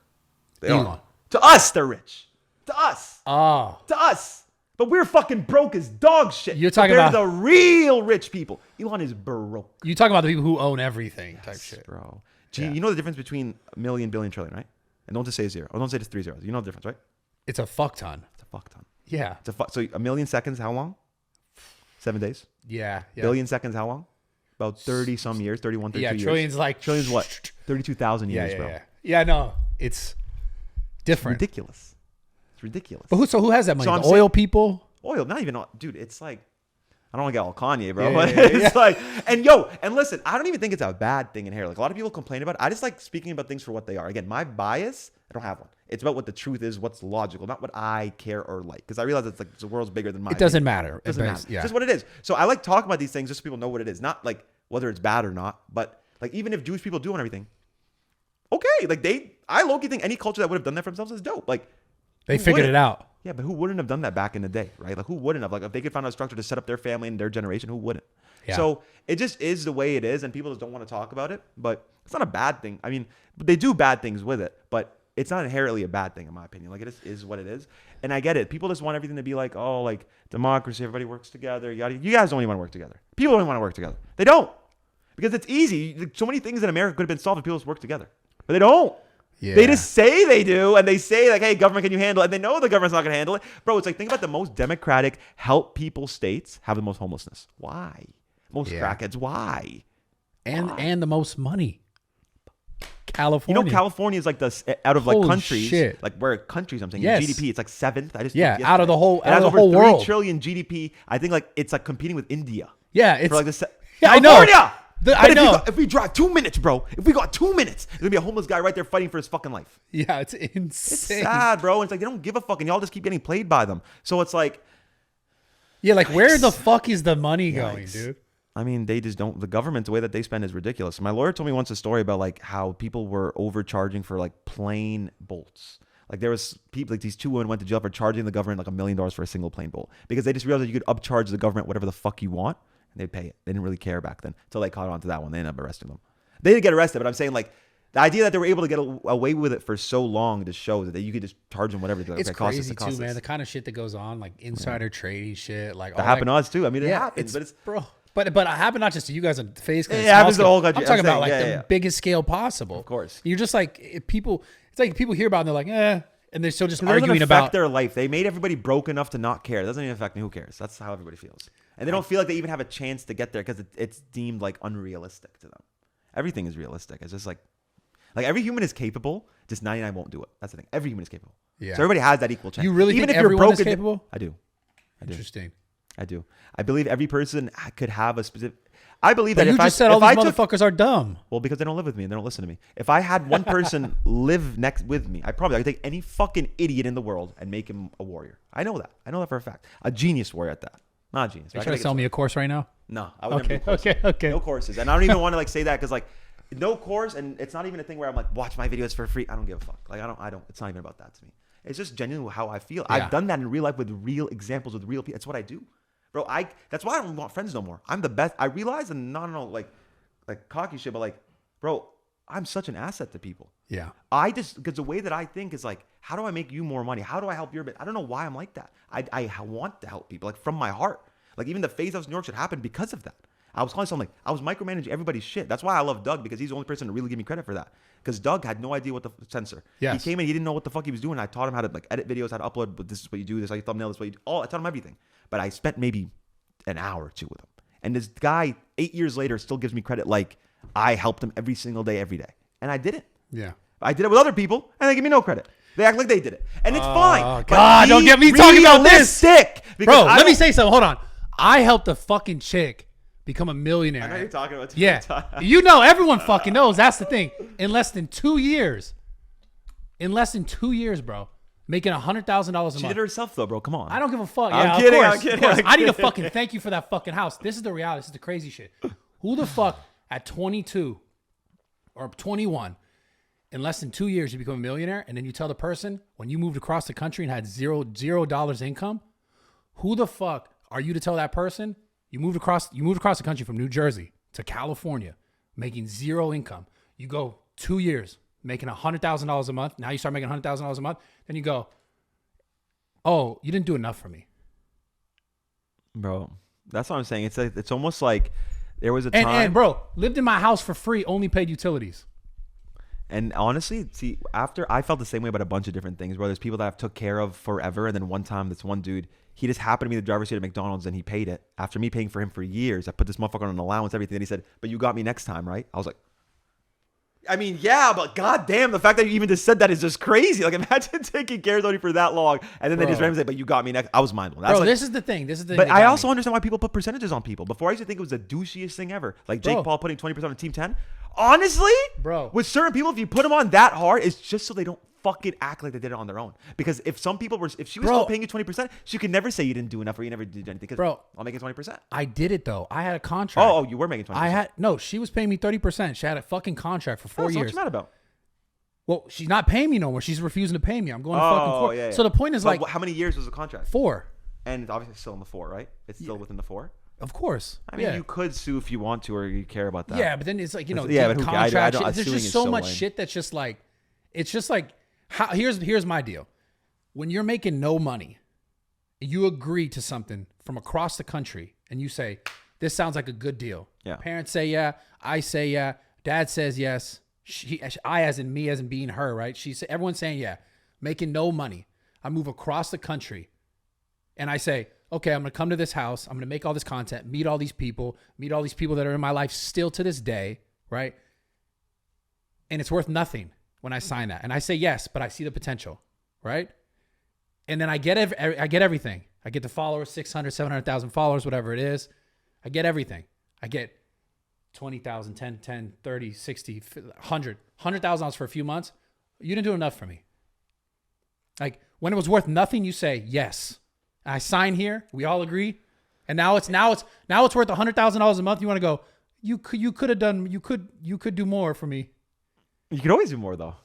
They Elon. are. To us, they're rich. To us. oh To us. But we're fucking broke as dog shit. You're talking compared about- to the real rich people. Elon is broke. you talk about the people who own everything type shit. Bro. Gee, Yeah. you know the difference between a million, billion, trillion, right? And don't just say zero. Or don't say just 3 zeros. You know the difference, right? It's a fuck ton. It's a fuck ton. Yeah. So a million seconds, how long? 7 days. Yeah. Billion seconds, how long? About 30 some years, 31, 32 Yeah. years. Trillions like Trillions what? 32,000 Yeah. years, Yeah. bro. Yeah. Yeah. No, it's different. Ridiculous. It's ridiculous. But who has that money? So I'm the oil people. Oil, not even, dude, it's like, I don't want to get all Kanye, bro, Yeah, but yeah, yeah, it's like, and listen, I don't even think it's a bad thing in here. Like a lot of people complain about it. I just like speaking about things for what they are. Again, my bias, I don't have one. It's about what the truth is, what's logical, not what I care or like. Because I realize it's like the world's bigger than my It doesn't opinion. matter. It doesn't matter. Yeah. It's just what it is. So I like talking about these things just so people know what it is. Not like whether it's bad or not, but like even if Jewish people do and everything, okay. Like I low-key think any culture that would have done that for themselves is dope. Like They who figured wouldn't? it out. Yeah, but who wouldn't have done that back in the day, right? Like who wouldn't have? Like if they could find a structure to set up their family and their generation, who wouldn't? Yeah. So it just is the way it is, and people just don't want to talk about it. But it's not a bad thing. I mean, they do bad things with it, but it's not inherently a bad thing in my opinion. Like it is what it is, and I get it. People just want everything to be like, oh, like democracy, everybody works together. You guys don't even want to work together. People don't want to work together. They don't, because it's easy. So many things in America could have been solved if people just worked together, but they don't. Yeah. They just say they do, and they say like, "Hey, government, can you handle it?" And they know the government's not going to handle it, bro. It's like think about the most democratic, help people states have the most homelessness. Why? Most crackheads. Why? And the most money. California. You know, California is like the out of like Holy countries, shit. like where countries I'm saying Yes. GDP, it's like 7th. I just Yeah, checked out of the yesterday. whole- It out has of the over whole 3 world. trillion GDP. I think like it's like competing with India. Yeah, it's For like the Yeah, I know. California! The- But I know. If we drive 2 minutes, bro, if we got 2 minutes, there's gonna be a homeless guy right there fighting for his fucking life. yeah, it's It's insane. sad, bro. It's like they don't give a fuck, and y'all just keep getting played by them. So it's like, Yeah, like where the fuck is the money going, Yikes. dude? I mean, they just don't. The government, the way that they spend is ridiculous. My lawyer told me once a story about like how people were overcharging for like plain bolts. Like there was people, like these 2 women went to jail for charging the government like $1 million for a single plain bolt because they just realized that you could upcharge the government whatever the fuck you want and they'd pay it. They didn't really care back then until they caught on to that one. They ended up arresting them. They didn't get arrested, but I'm saying like the idea that they were able to get away with it for so long just shows that you could just charge them whatever. It's it costs us, crazy it costs too, man. us. The kind of shit that goes on, like insider trading shit, like all That happened to us too. I mean, it happens, but it's bro. But it happened not just to you guys on Faze. It happens to the whole country. I'm talking I'm about saying, like yeah, the yeah. biggest scale possible. Of course. You're just like people. It's like people hear about it and they're like, and they're still just It doesn't arguing affect about their life. They made everybody broke enough to not care. It doesn't even affect me. Who cares? That's how everybody feels. And they don't feel like they even have a chance to get there because it's deemed like unrealistic to them. Everything is realistic. It's just like every human is capable. Just 99 won't do it. That's the thing. Every human is capable. Yeah. So everybody has that equal chance. You really even think if you're everyone is broken, capable? I do. Interesting. I do. I believe every person could have a specific. I believe But that you if just I said all if these I took, motherfuckers are dumb. well, because they don't live with me and they don't listen to me. If I had one person live next with me, I could take any fucking idiot in the world and make him a warrior. I know that. I know that for a fact. A genius warrior at that. Not a genius. Are you trying to sell me a course right now? No, I would never do Okay, courses. okay. No courses. And I don't even want to like say that because like no course, and it's not even a thing where I'm like, watch my videos for free. I don't give a fuck. Like I don't, it's not even about that to me. It's just genuinely how I feel. Yeah. I've done that in real life with real examples with real people. That's what I do. Bro, that's why I don't want friends no more. I'm the best. I realize, and not like cocky shit, but like, bro, I'm such an asset to people. Yeah. Because the way that I think is like, how do I make you more money? How do I help your bit? I don't know why I'm like that. I want to help people, like from my heart. Like even the Faze House in New York shit happened because of that. I was calling something like, I was micromanaging everybody's shit. That's why I love Doug, because he's the only person to really give me credit for that. Because Doug had no idea what the censor. Yes. He came in, he didn't know what the fuck he was doing. I taught him how to like edit videos, how to upload, but this is what you do, this is how you thumbnail, this is what you do. I taught him everything. But I spent maybe an hour or two with him. And this guy, 8 years later, still gives me credit like I helped him every single day, every day. And I didn't. Yeah. I did it with other people, and they give me no credit. They act like they did it. And it's fine. But God, don't be get me talking about this. realistic, because Bro, I let me don't- say something. Hold on. I helped a fucking chick become a millionaire. I know you're talking about. Yeah. You know, everyone fucking knows. That's the thing. In less than 2 years. Bro. Making $100,000 a month. She did it herself, though, bro. Come on. I don't give a fuck. I'm Yeah, kidding, of I'm course. kidding, Of course. I'm I need to kidding. fucking thank you for that fucking house. This is the reality. This is the crazy shit. Who the fuck at 22 or 21 in less than 2 years, you become a millionaire, and then you tell the person when you moved across the country and had $0 income, who the fuck are you to tell that person you moved across the country from New Jersey to California, making zero income. You go 2 years making $100,000 a month. Now you start making $100,000 a month. Then you go, oh, you didn't do enough for me, bro. That's what I'm saying. It's almost like there was a time. And bro, lived in my house for free, only paid utilities. And honestly, see, after I felt the same way about a bunch of different things, bro. There's people that I've took care of forever, and then one time, this one dude, he just happened to be the driver's seat at McDonald's, and he paid it after me paying for him for years. I put this motherfucker on an allowance, everything. And he said, "But you got me next time, right?" I was like, I mean, yeah, but goddamn, the fact that you even just said that is just crazy. Like, imagine taking care of somebody for that long, and then they just randomly say, "But you got me next." I was mind blown. Bro, like, this is the thing. But I also understand why people put percentages on people. Before, I used to think it was the douchiest thing ever. Like Jake Paul putting 20% on Team 10. Honestly, bro, with certain people, if you put them on that hard, it's just so they don't fucking act like they did it on their own. Because if she was still paying you 20%, she could never say you didn't do enough or you never did anything. Because, bro, I'm making 20%. I did it though. I had a contract. Oh, you were making 20%. She was paying me 30%. She had a fucking contract for 4 years. What's you mad about? Well, she's not paying me no more. She's refusing to pay me. I'm going to fucking court. Yeah. So the point is, but how many years was the contract? 4. And it's obviously still in the 4, right? It's still within the 4. Of course. I mean, you could sue if you want to, or you care about that. Yeah, but then it's like, but contract. There's just so much shit that's just like, it's just like, here's my deal. When you're making no money, you agree to something from across the country, and you say, "This sounds like a good deal." Yeah. Parents say yeah. I say yeah. Dad says yes. I as in me as in being her, right? Everyone's saying yeah. Making no money. I move across the country, and I say, okay, I'm going to come to this house. I'm going to make all this content, meet all these people that are in my life still to this day, right? And it's worth nothing when I sign that. And I say yes, but I see the potential, right? And then I get everything. I get the followers, 600, 700,000 followers, whatever it is. I get everything. I get 20,000, 10, 30, 60, 100, $100,000 for a few months. You didn't do enough for me. Like, when it was worth nothing, you say yes. I sign here. We all agree. And now it's worth $100,000 a month. You want to go, you could do more for me. You could always do more though.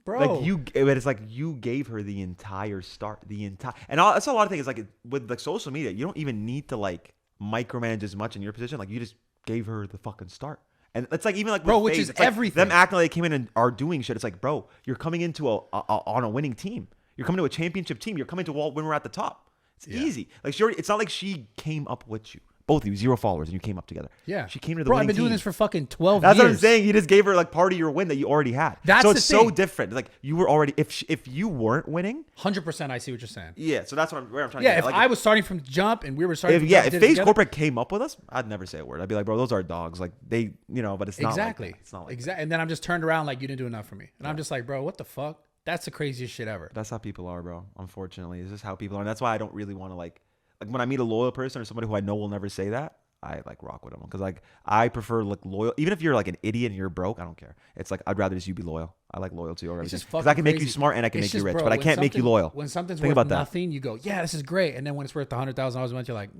Bro. It's like you gave her the entire start, and that's a lot of things. Like with like social media, you don't even need to like micromanage as much in your position. Like you just gave her the fucking start. And it's like, even like, bro, with which Faze, is everything. Like them acting like they came in and are doing shit. It's like, bro, you're coming into on a winning team. You're coming to a championship team. You're coming to when we're at the top. It's easy. Like it's not like she came up with you. Both of you, 0 followers, and you came up together. Yeah. She came to the Bro, winning I've been doing team. this for fucking 12 That's years. what I'm saying. You just gave her like part of your win that you already had. That's so the it's thing. so different. Like you were already, if you weren't winning, 100%, I see what you're saying. Yeah, so that's where I'm trying to get. Yeah, if like, I was starting from jump and we were starting if Faze Corporate came up with us, I'd never say a word. I'd be like, bro, those are dogs. Like they, but it's not exactly. Like it's not like exactly. And then I'm just turned around like, you didn't do enough for me. And I'm just like, bro, what the fuck? That's the craziest shit ever. That's how people are, bro. Unfortunately, it's just how people are. And that's why I don't really want to like when I meet a loyal person or somebody who I know will never say that, I like rock with them because like I prefer like loyal. Even if you're like an idiot and you're broke, I don't care. It's like I'd rather just you be loyal. I like loyalty over everything because I can make you smart and I can make you rich, but I can't make you loyal. When something's worth nothing, you go, yeah, this is great. And then when it's worth $100,000 a month, you're like,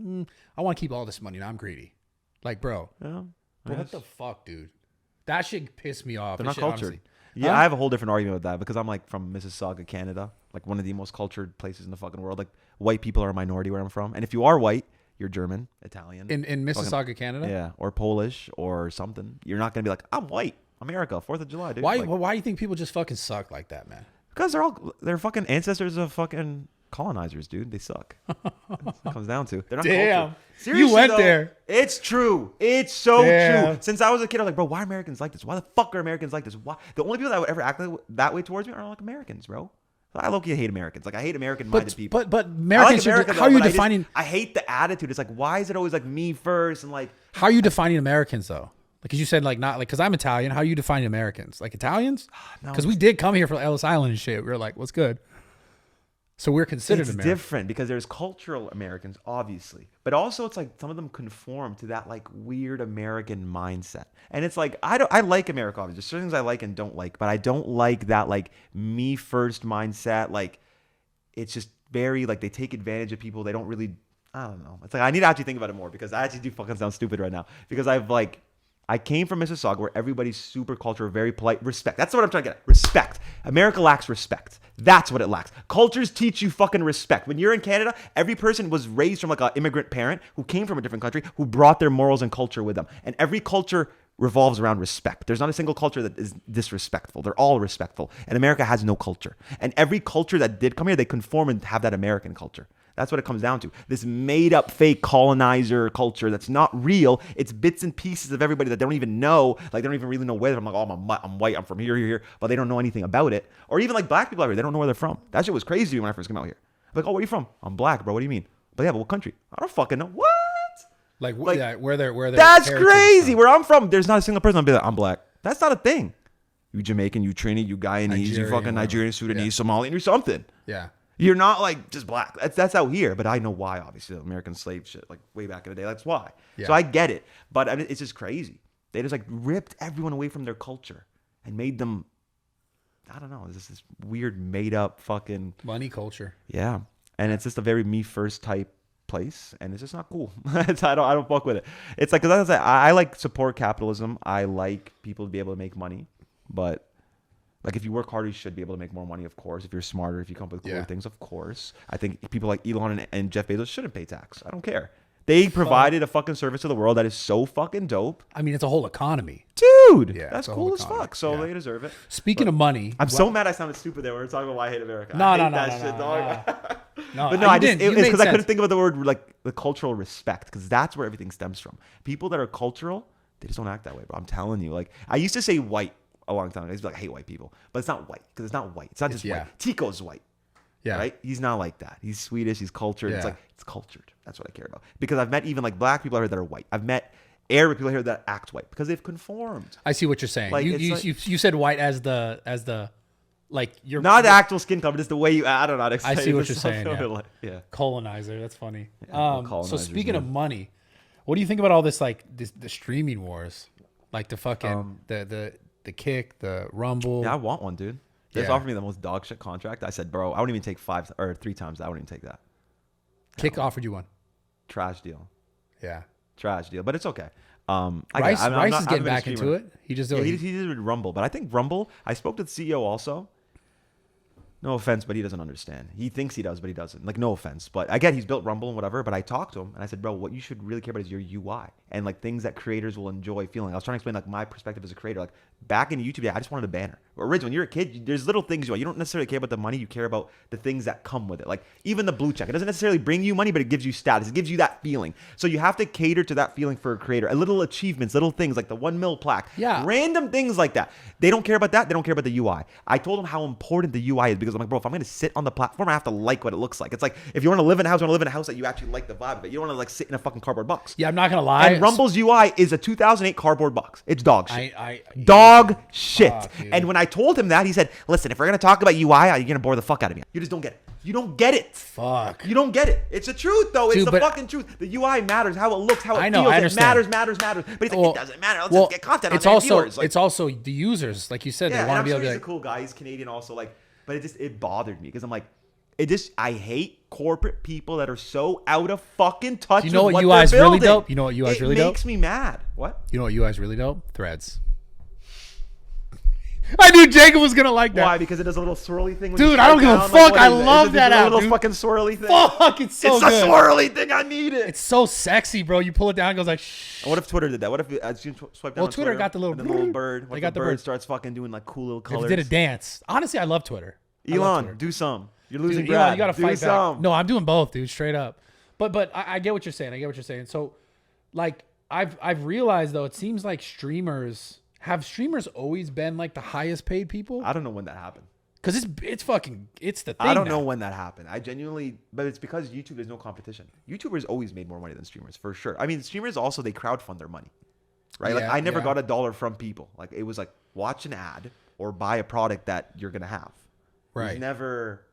I want to keep all this money. And I'm greedy. Like, bro, what the fuck, dude? That shit pissed me off. They're not cultured. Honestly. Yeah, I have a whole different argument with that because I'm like from Mississauga, Canada, like one of the most cultured places in the fucking world. Like white people are a minority where I'm from, and if you are white, you're German, Italian. In Mississauga, Canada? Yeah, or Polish or something. You're not going to be like, I'm white. America, 4th of July, dude. Why like, do you think people just fucking suck like that, man? Because they're fucking ancestors of fucking colonizers, dude. They suck. That's what it comes down to. They're not cultured. Seriously, you went there. It's true. It's so true. Since I was a kid, I was like, bro, why are Americans like this? Why the fuck are Americans like this? Why? The only people that would ever act that way towards me are like Americans, bro. I low-key hate Americans. Like I hate American-minded people. But Americans, like America, how are you defining? I hate the attitude. It's like, why is it always like me first? And like, how are you defining Americans though? Like, cause you said like not like, cause I'm Italian. How are you defining Americans? Like Italians? Because we did come here from Ellis Island and shit. We were like, what's good? So we're considered American. It's different because there's cultural Americans, obviously, but also it's like some of them conform to that like weird American mindset. And it's like I like America, obviously. There's certain things I like and don't like, but I don't like that like me first mindset. Like it's just very like they take advantage of people. They don't really. I don't know. It's like I need to actually think about it more because I actually do fucking sound stupid right now because I I came from Mississauga where everybody's super culture, very polite, respect. That's what I'm trying to get at. Respect. America lacks respect. That's what it lacks. Cultures teach you fucking respect. When you're in Canada, every person was raised from like an immigrant parent who came from a different country, who brought their morals and culture with them. And every culture revolves around respect. There's not a single culture that is disrespectful. They're all respectful. And America has no culture. And every culture that did come here, they conform and have that American culture. That's what it comes down to. This made up fake colonizer culture that's not real. It's bits and pieces of everybody that they don't even know. Like they don't even really know where. I'm like, oh, I'm white. I'm from here. But they don't know anything about it. Or even like black people out here, they don't know where they're from. That shit was crazy when I first came out here. I'm like, oh, where are you from? I'm black, bro. What do you mean? But yeah, but what country? I don't fucking know. What? Like yeah, where they're that's crazy. Where I'm from, there's not a single person I'll be like, I'm black. That's not a thing. You Jamaican, you Trini, you Guyanese, you fucking Nigerian, Sudanese, Somalian, you're something. Yeah. You're not like just black. That's out here. But I know why, obviously. The American slave shit, like way back in the day. That's why. Yeah. So I get it. But I mean, it's just crazy. They just like ripped everyone away from their culture and made them, I don't know, this weird made up fucking money culture. Yeah. And it's just a very me first type place, and it's just not cool. I don't fuck with it. It's like, because I like support capitalism. I like people to be able to make money, but like if you work harder, you should be able to make more money, of course. If you're smarter, if you come up with cooler things, of course. I think people like Elon and Jeff Bezos shouldn't pay tax. I don't care. They provided a fucking service to the world that is so fucking dope. I mean, it's a whole economy. Dude, that's cool as fuck. So they deserve it. Speaking of money. I'm so mad I sounded stupid there. We were talking about why I hate America. No. But no, it's because I couldn't think about the word like the cultural respect, because that's where everything stems from. People that are cultural, they just don't act that way, bro. I'm telling you. Like, I used to say white a long time ago. I used to be like, I hate white people. But it's not white, because it's not white. It's not just white. Tico's white. Yeah. Right? He's not like that. He's Swedish. He's cultured. Yeah. It's like, it's cultured. That's what I care about. Because I've met even like black people out here that are white. I've met Arab people here that act white because they've conformed. I see what you're saying. Like, you said white as the like you're not the actual skin color, just the way you. I don't know. I see what you're saying. Yeah. Colonizer. That's funny. Yeah, so speaking of money, what do you think about all this like the streaming wars, like the fucking the Kick, the Rumble? Yeah, I want one, dude. They just offered me the most dog shit contract. I said, bro, I wouldn't even take 5 or 3 times. I wouldn't even take that. Kick offered you one. Trash deal. Yeah. Trash deal, but it's okay. Rice is getting back into it. He just he did Rumble, but I think Rumble. I spoke to the CEO also. No offense, but he doesn't understand. He thinks he does, but he doesn't. Like, no offense, but I get he's built Rumble and whatever. But I talked to him and I said, bro, what you should really care about is your UI and like things that creators will enjoy feeling. I was trying to explain like my perspective as a creator. Like back in YouTube, I just wanted a banner. Originally, when you're a kid, there's little things you want. You don't necessarily care about the money. You care about the things that come with it. Like even the blue check, it doesn't necessarily bring you money, but it gives you status. It gives you that feeling. So you have to cater to that feeling for a creator. A little achievements, little things like the 1 mil plaque. Yeah. Random things like that. They don't care about that. They don't care about the UI. I told them how important the UI is because I'm like, bro, if I'm going to sit on the platform, I have to like what it looks like. It's like if you want to live in a house, you want to live in a house that you actually like the vibe of it. You don't want to like sit in a fucking cardboard box. Yeah, I'm not gonna lie. And Rumble's UI is a 2008 cardboard box. It's dog shit. Dog shit. And when I told him that, he said, "Listen, if we're gonna talk about UI, you're gonna bore the fuck out of me. You just don't get it. You don't get it. Fuck. You don't get it. It's the truth, though. It's the fucking truth. The UI matters. How it looks. How it feels. It matters. But he's like, it doesn't matter. Let's just get content. It's also it's also the users, like you said. Yeah, they want to be able to. He's a cool guy. He's Canadian, also. Like, but it bothered me because I'm like. I hate corporate people that are so out of fucking touch. Do you know with what UI is really dope? You know what UI is really dope? It makes me mad. What? You know what UI is really dope? Threads. I knew Jacob was gonna like that. Why? Because it does a little swirly thing. Dude, I don't give a fuck. I love that app. A little fucking swirly thing. Fuck, it's so good. It's a swirly thing. I need it. It's so sexy, bro. You pull it down, it goes like. Shh. What if Twitter did that? What if you swipe down? Well, Twitter got the little bird. They got the bird starts fucking doing like cool little colors. It did a dance. Honestly, I love Twitter. Elon, do some. You're losing, dude, Brad. You gotta fight back. No, I'm doing both, dude. Straight up. But I get what you're saying. So, like, I've realized though, it seems like streamers always been like the highest paid people. I don't know when that happened. Cause it's the thing. I don't know when that happened. I genuinely, but it's because YouTube is no competition. YouTubers always made more money than streamers for sure. I mean, streamers also they crowdfund their money, right? Yeah, like I never got $1 from people. Like it was like watch an ad or buy a product that you're gonna have. Right. Never.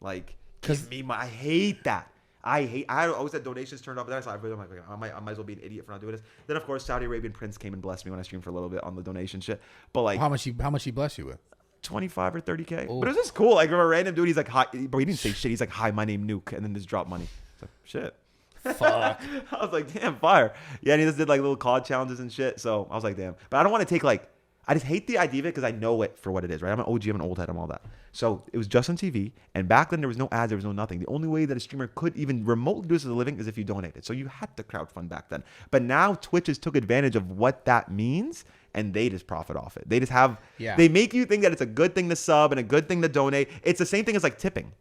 Like, give me I hate that. I always had donations turned off. But then I'm like, I might as well be an idiot for not doing this. Then of course Saudi Arabian Prince came and blessed me when I streamed for a little bit on the donation shit. But like, how much he blessed you with? 25 or 30K. Ooh. But it was just cool. Like a random dude, he's like, hi, bro. He didn't say shit. He's like, hi, my name Nuke, and then just drop money. It's like, shit. Fuck. I was like, damn, fire. Yeah, and he just did like little COD challenges and shit. So I was like, damn. But I don't want to take like, I just hate the idea of it because I know it for what it is, right? I'm an OG, I'm an old head, I'm all that. So it was just on TV. And back then there was no ads, there was no nothing. The only way that a streamer could even remotely do this as a living is if you donated. So you had to crowdfund back then. But now Twitch has took advantage of what that means and they just profit off it. They just have, they make you think that it's a good thing to sub and a good thing to donate. It's the same thing as like tipping.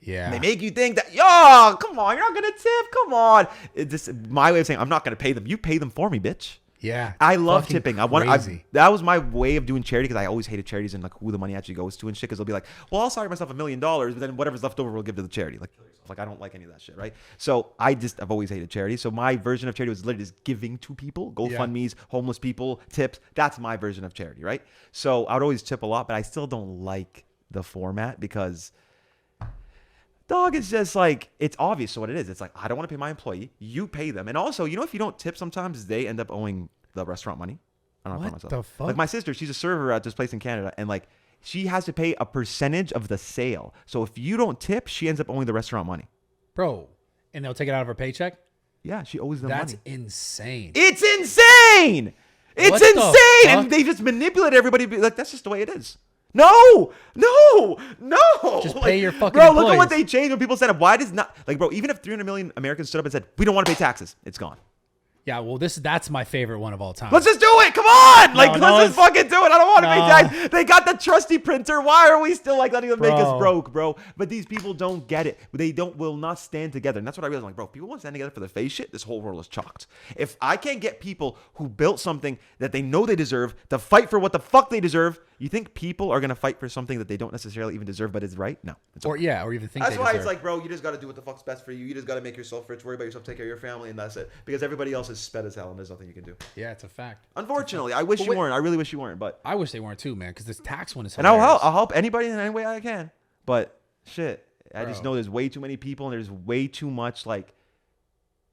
Yeah. They make you think that, yo, come on, you're not going to tip. Come on. It's just my way of saying, I'm not going to pay them. You pay them for me, bitch. Yeah. I love tipping. Crazy. That was my way of doing charity because I always hated charities and like who the money actually goes to and shit. Because they'll be like, well, I'll sorry myself $1 million, but then whatever's left over we'll give to the charity. Like I don't like any of that shit, right? So I've always hated charity. So my version of charity was literally just giving to people, GoFundMe's, homeless people, tips. That's my version of charity, right? So I would always tip a lot, but I still don't like the format because dog, it's just like, it's obvious. So what it is, it's like, I don't want to pay my employee. You pay them. And also, you know, if you don't tip, sometimes they end up owing the restaurant money. I don't know what the fuck? Like my sister, she's a server at this place in Canada. And like, she has to pay a percentage of the sale. So if you don't tip, she ends up owing the restaurant money. Bro, and they'll take it out of her paycheck? Yeah, she owes them money. That's insane. It's insane. It's What the insane. fuck? And they just manipulate everybody. Like, that's just the way it is. No. Just pay your fucking Bro, employees. look at what they changed when people said it. Why does not, like, bro, even if 300 million Americans stood up and said, we don't want to pay taxes, it's gone. Yeah, well, that's my favorite one of all time. Let's just do it. Come on. Like, No, let's just fucking do it. I don't want to pay No. taxes. They got the trusty printer. Why are we still like letting them make us Bro. broke, bro? But these people don't get it. They will not stand together. And that's what I realized. Like, bro, people want to stand together for the face shit. This whole world is chalked. If I can't get people who built something that they know they deserve to fight for what the fuck they deserve, you think people are going to fight for something that they don't necessarily even deserve but is right? No. Or even think That's they why deserve. it's like, bro, you just got to do what the fuck's best for you. You just got to make yourself rich, worry about yourself, take care of your family, and that's it. Because everybody else is sped as hell, and there's nothing you can do. Yeah, it's a fact. Unfortunately, I wish you weren't. I really wish you weren't. But I wish they weren't too, man, because this tax one is and hilarious. I'll help anybody in any way I can. But shit, I just Bro. know there's way too many people, and there's way too much like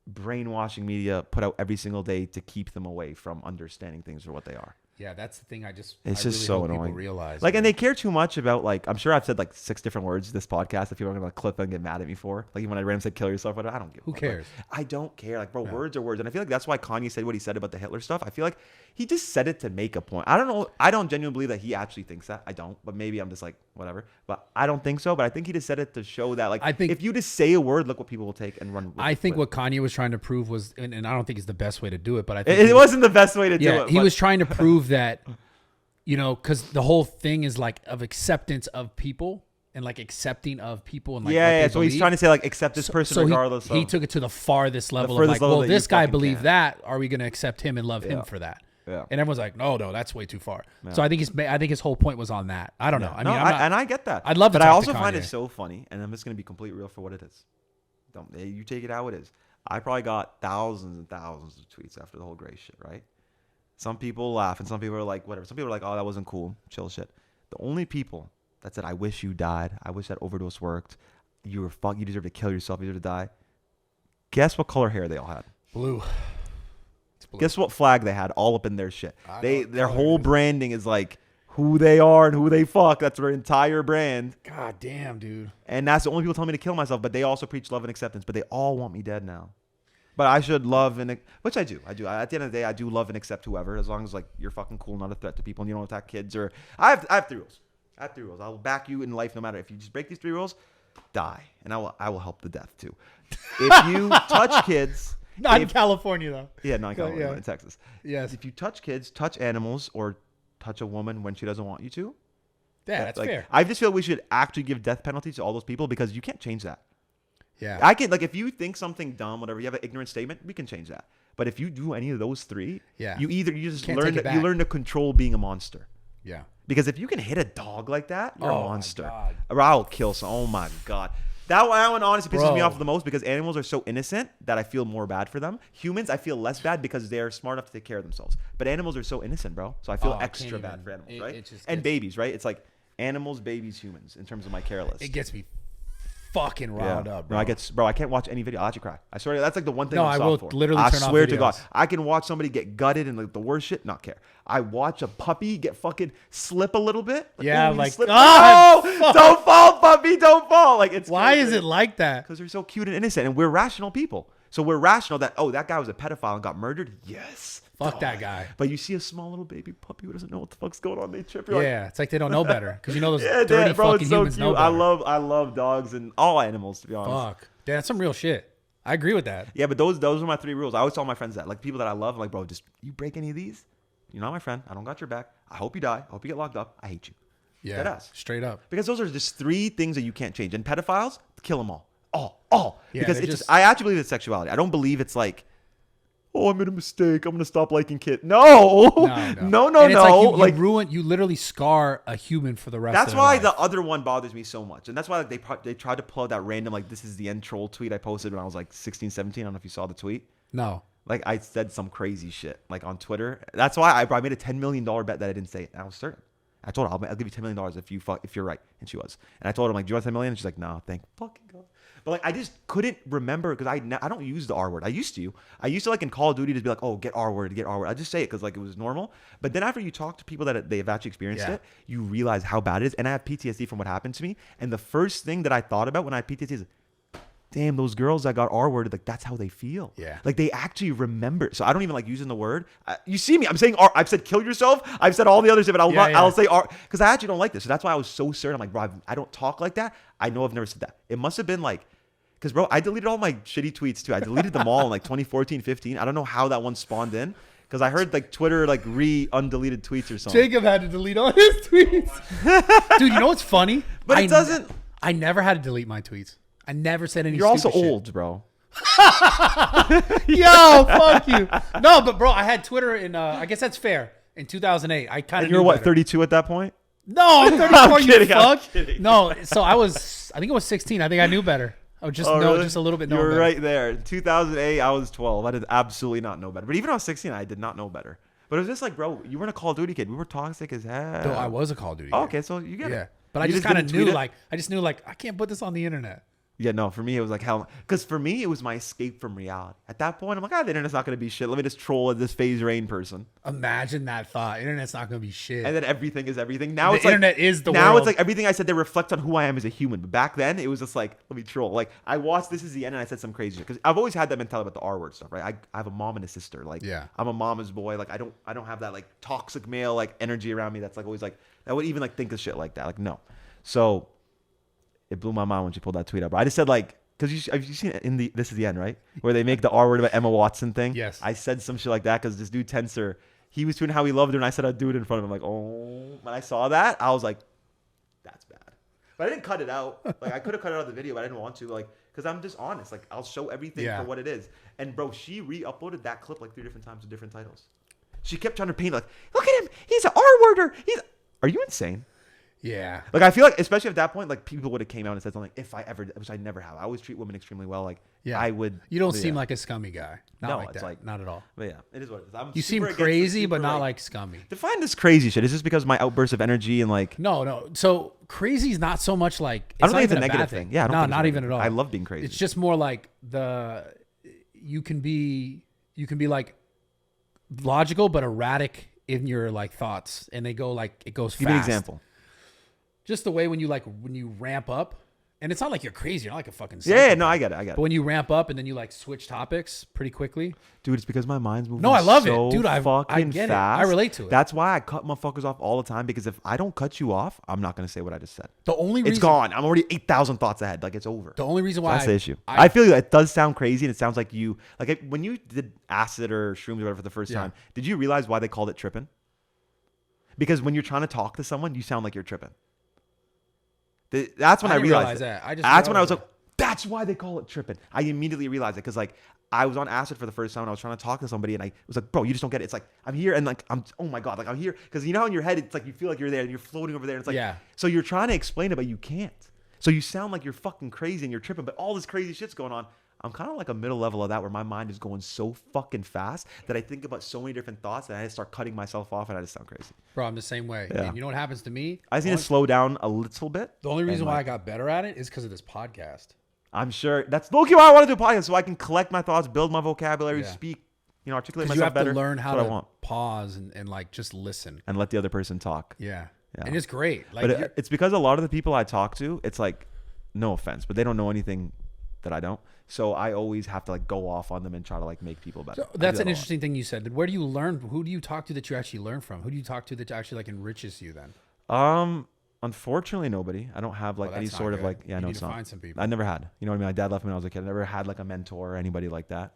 brainwashing media put out every single day to keep them away from understanding things for what they are. Yeah, that's the thing. It's I just really so hope annoying. People realize, like, man. and they care too much about like, I'm sure I've said like 6 different words this podcast that people are gonna like, clip and get mad at me for. Like when I randomly said kill yourself, whatever, I don't give a Who fuck. cares? I don't care. Like, bro, words are words. And I feel like that's why Kanye said what he said about the Hitler stuff. I feel like he just said it to make a point. I don't know. I don't genuinely believe that he actually thinks that. I don't. But maybe I'm just like, whatever. But I don't think so. But I think he just said it to show that, like, I think- if you just say a word, look what people will take and run with. I think with. what Kanye was trying to prove was, and I don't think it's the best way to do it, but I think It wasn't the best way to do it. he but- was trying to prove that, you know, because the whole thing is like of acceptance of people and like accepting of people and like what yeah. they So he's believe. trying to say like accept this person So regardless. he of, took it to the farthest level of furthest like, level well, that you this guy fucking believed can. that. Are we going to accept him and love him Yeah. for that? Yeah. And everyone's like, no, that's way too far. So I think his whole point was on that. I don't know. I mean, I'm not, and I get that. I'd love to but I talk to also find it Kanye. so funny, and I'm just gonna be completely real for what it is. You take it how it is. I probably got thousands and thousands of tweets after the whole Gray shit, right? Some people laugh, and some people are like, whatever. Some people are like, oh, that wasn't cool, chill shit. The only people that said, I wish you died. I wish that overdose worked. You deserve to kill yourself. You deserve to die. Guess what color hair they all had? blue. It's blue. Guess what flag they had all up in their shit? I know Their what color whole it is. branding is like who they are and who they fuck. That's their entire brand. God damn, dude. And that's the only people telling me to kill myself. But they also preach love and acceptance. But they all want me dead now. But I should love and which I do. At the end of the day, I do love and accept whoever, as long as like you're fucking cool, not a threat to people, and you don't attack kids. Or I have 3 rules. I have 3 rules. I'll back you in life no matter if you just break these 3 rules. Die, and I will help the death too. If you touch kids, Not in California though. yeah, not in California, Yeah. but in Texas. Yes. If you touch kids, touch animals, or touch a woman when she doesn't want you to, Yeah, that's like, fair. I just feel we should actually give death penalties to all those people because you can't change that. Yeah. I can, like, if you think something dumb, whatever, you have an ignorant statement, we can change that. But if you do any of those 3, Yeah. you just Can't learn take it that you back. learn to control being a monster. Yeah. Because if you can hit a dog like that, you're Oh, a my monster. God. Or I'll kill some. Oh my god. That one honestly pisses me Bro. off the most because animals are so innocent that I feel more bad for them. Humans, I feel less bad because they're smart enough to take care of themselves. But animals are so innocent, bro. So I feel Oh, I extra can't bad even- for animals, it- right? it just And gets- babies, right? It's like animals, babies, humans in terms of my care list. It gets me fucking riled up, bro. No, I can't watch any video. I'll actually cry. I swear, that's like the one thing No, I'm I soft will for. literally I turn off swear to God, videos. I can watch somebody get gutted and like the worst shit, not care. I watch a puppy get fucking slip a little bit. Yeah, ooh, you like, slip. ah, No, don't fall, puppy, don't fall. Like it's Why is it like that? because they're so cute and innocent, and we're rational people. So we're rational that, oh, that guy was a pedophile and got murdered. Yes. Fuck that guy. But you see a small little baby puppy who doesn't know what the fuck's going on. They trip. You're Yeah, it's like they don't know better because you know those yeah, dirty bro, fucking it's so humans cute. know better. I love dogs and all animals, to be honest. Fuck, yeah, that's some real shit. I agree with that. Yeah, but those are my 3 rules. I always tell my friends that, like people that I love, I'm like, bro, just you break any of these, you're not my friend. I don't got your back. I hope you die. I hope you get locked up. I hate you. Yeah, Deadass. straight up. Because those are just 3 things that you can't change. And pedophiles, kill them all. All. Yeah, because they're it's just- I actually believe it's sexuality. I don't believe it's like, oh, I made a mistake. I'm gonna stop liking kids. No. No. And it's like you literally scar a human for the rest. That's of their why life. the other one bothers me so much. And that's why like, they tried to pull out that random, like, this is the end troll tweet I posted when I was like 16, 17. I don't know if you saw the tweet. No. Like, I said some crazy shit, like, on Twitter. That's why I made a $10 million bet that I didn't say it. And I was certain. I told her, I'll give you $10 million if you're right. And she was. And I told her, I'm like, do you want $10 million? And she's like, no, thank fucking God. But, like, I just couldn't remember because I don't use the R word. I used to, like, in Call of Duty, just be like, oh, get R word. I just say it because, like, it was normal. But then after you talk to people that they've actually experienced it, you realize how bad it is. And I have PTSD from what happened to me. And the first thing that I thought about when I had PTSD is, damn, those girls that got R-worded, like, that's how they feel. Yeah. Like, they actually remember. So I don't even like using the word. You see me, I'm saying R. I've said kill yourself. I've said all the other shit, but I'll say R because I actually don't like this. So that's why I was so certain. I'm like, bro, I don't talk like that. I know I've never said that. It must have been like, because, bro, I deleted all my shitty tweets too. I deleted them all in like 2014, 15. I don't know how that one spawned in. Because I heard like Twitter like undeleted tweets or something. Jacob had to delete all his tweets. Dude, you know what's funny? But it doesn't. I never had to delete my tweets. I never said any. You're also stupid shit. old, bro. Yo, fuck you. No, but bro, I had Twitter in. I guess that's fair. In 2008, I kind of. You're what, 32 at that point? No, I'm 34. I'm kidding, you I'm fuck. kidding. No, so I think it was 16. I think I knew better. I was just really? just a little bit. You're better. right there. In 2008, I was 12. I did absolutely not know better. But even when I was 16, I did not know better. But it was just like, bro, you weren't a Call of Duty kid. We were toxic as hell. No, I was a Call of Duty. Oh, okay, so you get it. But I You just kind of didn't knew, tweet it? like, I can't put this on the internet. Yeah, no, for me, it was like hell. Because for me, it was my escape from reality. At that point, I'm like, the internet's not going to be shit. Let me just troll this Faze Rain person. Imagine that thought. Internet's not going to be shit. And then everything is everything. Now The it's like internet is the now world. it's like everything I said they reflect on who I am as a human. But back then it was just like, let me troll. Like I watched This Is the End and I said some crazy shit because I've always had that mentality about the R word stuff, right? I have a mom and a sister. Like I'm a mama's boy. Like I don't have that like toxic male like energy around me. That's like always like I would even like think of shit like that. Like no. So it blew my mind when she pulled that tweet up. I just said like. Because have you seen it in This Is the End, right? Where they make the R word about Emma Watson thing. Yes. I said some shit like that because this dude Tensor, he was tweeting how he loved her, and I said I'd do it in front of him. Like, oh, when I saw that, I was like, that's bad. But I didn't cut it out. Like I could have cut it out of the video, but I didn't want to. Like, because I'm just honest. Like I'll show everything for what it is. And bro, she re-uploaded that clip like 3 different times with different titles. She kept trying to paint like, look at him, he's an R-worder. Are you insane? Yeah. Like I feel like, especially at that point, like people would have came out and said something. If I ever, which I never have. I always treat women extremely well. Like I would. You don't seem like a scummy guy. Not No, like it's that. like- Not at all. But yeah, it is what it is. You seem crazy, but not like scummy. Define this crazy shit. Is this because of my outbursts of energy and like? No. So crazy is not so much like. I don't not think it's a even negative bad thing. Yeah, I don't no, think it's not a even negative. at all. I love being crazy. It's just more like you can be like logical but erratic in your like thoughts, and they go like it goes fast. Give me an example. Just the way when you ramp up, and it's not like you're crazy. You're not like a fucking Yeah, no, I get it. But when you ramp up and then you like switch topics pretty quickly. Dude, it's because my mind's moving. No, I love so it, dude. I fucking get fast. it. I relate to it. That's why I cut motherfuckers off all the time because if I don't cut you off, I'm not gonna say what I just said. The only reason It's gone. I'm already 8,000 thoughts ahead. Like it's over. The only reason why That's the issue. I feel like it does sound crazy, and it sounds like you when you did acid or shrooms or whatever for the first time. Did you realize why they called it tripping? Because when you're trying to talk to someone, you sound like you're tripping. That's when I realized that. That's when I was like, that's why they call it tripping. I immediately realized it because like I was on acid for the first time and I was trying to talk to somebody and I was like, bro, you just don't get it. It's like I'm here and like oh my god, like I'm here because you know how in your head it's like you feel like you're there and you're floating over there. And it's like so you're trying to explain it but you can't. So you sound like you're fucking crazy and you're tripping, but all this crazy shit's going on. I'm kind of like a middle level of that where my mind is going so fucking fast that I think about so many different thoughts and I just start cutting myself off and I just sound crazy. Bro, I'm the same way. Yeah. And you know what happens to me? I just need to slow down a little bit. The only reason why I got better at it is because of this podcast. I'm sure that's low-key why I want to do a podcast so I can collect my thoughts, build my vocabulary, speak, articulate myself you have better. to learn how that's what to I want. pause and like just listen and let the other person talk. Yeah. And it's great. Like but it's because a lot of the people I talk to, it's like, no offense, but they don't know anything that I don't. So I always have to like go off on them and try to like make people better. So that's an interesting thing you said. Where do you learn? Who do you talk to that you actually learn from? Who do you talk to that actually like enriches you then? Unfortunately, nobody. I don't have like any sort of like, yeah, no, it's not. Find some people. I never had. You know what I mean? My dad left me when I was a kid. I never had like a mentor or anybody like that.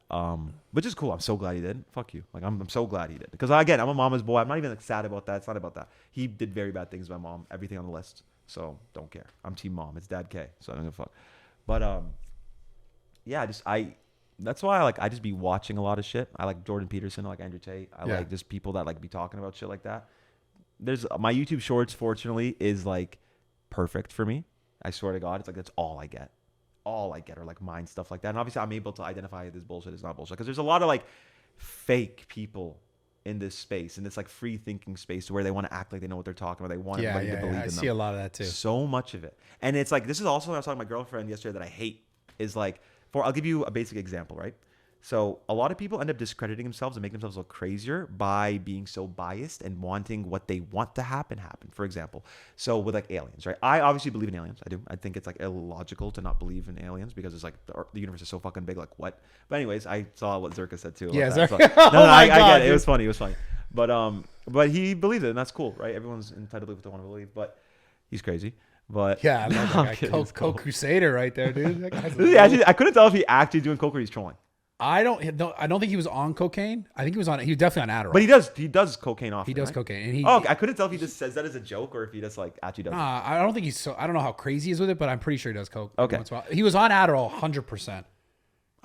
Which is cool. I'm so glad he did. Fuck you. Like I'm so glad he did. Because again, I'm a mama's boy. I'm not even like sad about that. It's not about that. He did very bad things to my mom. Everything on the list. So don't care. I'm team mom. It's dad K. So I don't give a fuck. But yeah, that's why I just be watching a lot of shit. I like Jordan Peterson. I like Andrew Tate. I like just people that like be talking about shit like that. There's my YouTube Shorts. Fortunately, is like perfect for me. I swear to God, it's like that's all I get. All I get are like mind stuff like that. And obviously, I'm able to identify this bullshit is not bullshit because there's a lot of like fake people in this space, in this like free thinking space where they want to act like they know what they're talking about. They want everybody to believe in them. I see a lot of that too. So much of it. And it's like, this is also what I was talking to my girlfriend yesterday that I hate is like, I'll give you a basic example, right? So a lot of people end up discrediting themselves and making themselves look crazier by being so biased and wanting what they want to happen. For example, so with like aliens, right? I obviously believe in aliens. I do. I think it's like illogical to not believe in aliens because it's like the universe is so fucking big. Like what? But anyways, I saw what Zerka said too. Yeah, Zerka. So, I get it. It was funny. But he believes it, and that's cool, right? Everyone's entitled to believe what they want to believe. But he's crazy. But yeah, I love that guy. Coke Crusader right there, dude. That guy's actually, I couldn't tell if he actually doing coke or he's trolling. I don't think he was on cocaine. I think he was definitely on Adderall. But he does cocaine often. He does right? cocaine. And I couldn't tell if he just says that as a joke or if he just like actually does. I don't think he's so. I don't know how crazy he is with it, but I'm pretty sure he does coke. Okay. He was on Adderall 100%.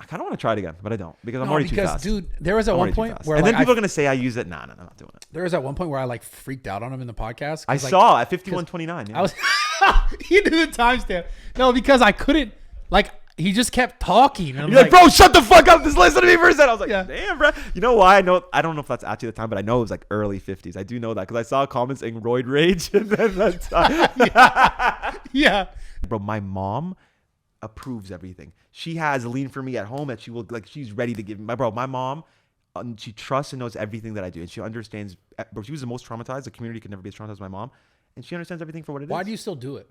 I kind of want to try it again, but I don't because I'm already too fast. Dude, there was at one point where and then people are gonna say I use it. Nah, I'm not doing it. There was at one point where I like freaked out on him in the podcast. I saw at 51:29. Yeah. I was. He knew the timestamp. No, because I couldn't like. He just kept talking. And You're like, bro, shut the fuck up. Just listen to me for a second. I was like, damn, bro. You know why? I don't know if that's actually the time, but I know it was like early 50s. I do know that because I saw comments saying roid rage. And then that's yeah. Bro, my mom approves everything. She has lean for me at home that she will like. She's ready to give me. My mom, she trusts and knows everything that I do, and she understands. Bro, she was the most traumatized. The community could never be as traumatized as my mom, and she understands everything for what it is. Why do you still do it?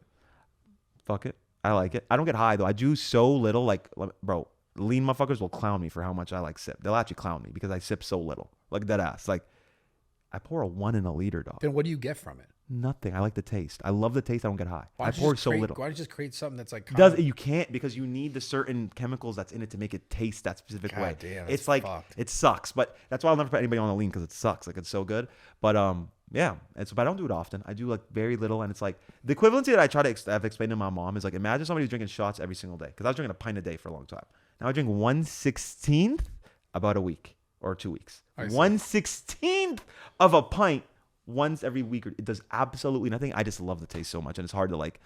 Fuck it. I like it. I don't get high though. I do so little. Like, bro, lean motherfuckers will clown me for how much I like sip. They'll actually clown me because I sip so little. Like dead ass. Like, I pour a 1 in a liter, dog. Then what do you get from it? Nothing. I like the taste. I love the taste. I don't get high. I pour so little. Why don't you just create something that's like? You can't because you need the certain chemicals that's in it to make it taste that specific way. Damn, it's like fucked. It sucks. But that's why I'll never put anybody on the lean because it sucks. Like it's so good. But yeah, but I don't do it often. I do like very little, and it's like the equivalency that I try to have explained to my mom is like imagine somebody who's drinking shots every single day because I was drinking a pint a day for a long time. Now I drink 1/16 about a week or 2 weeks. 1/16 of a pint once every week. It does absolutely nothing. I just love the taste so much, and it's hard to like.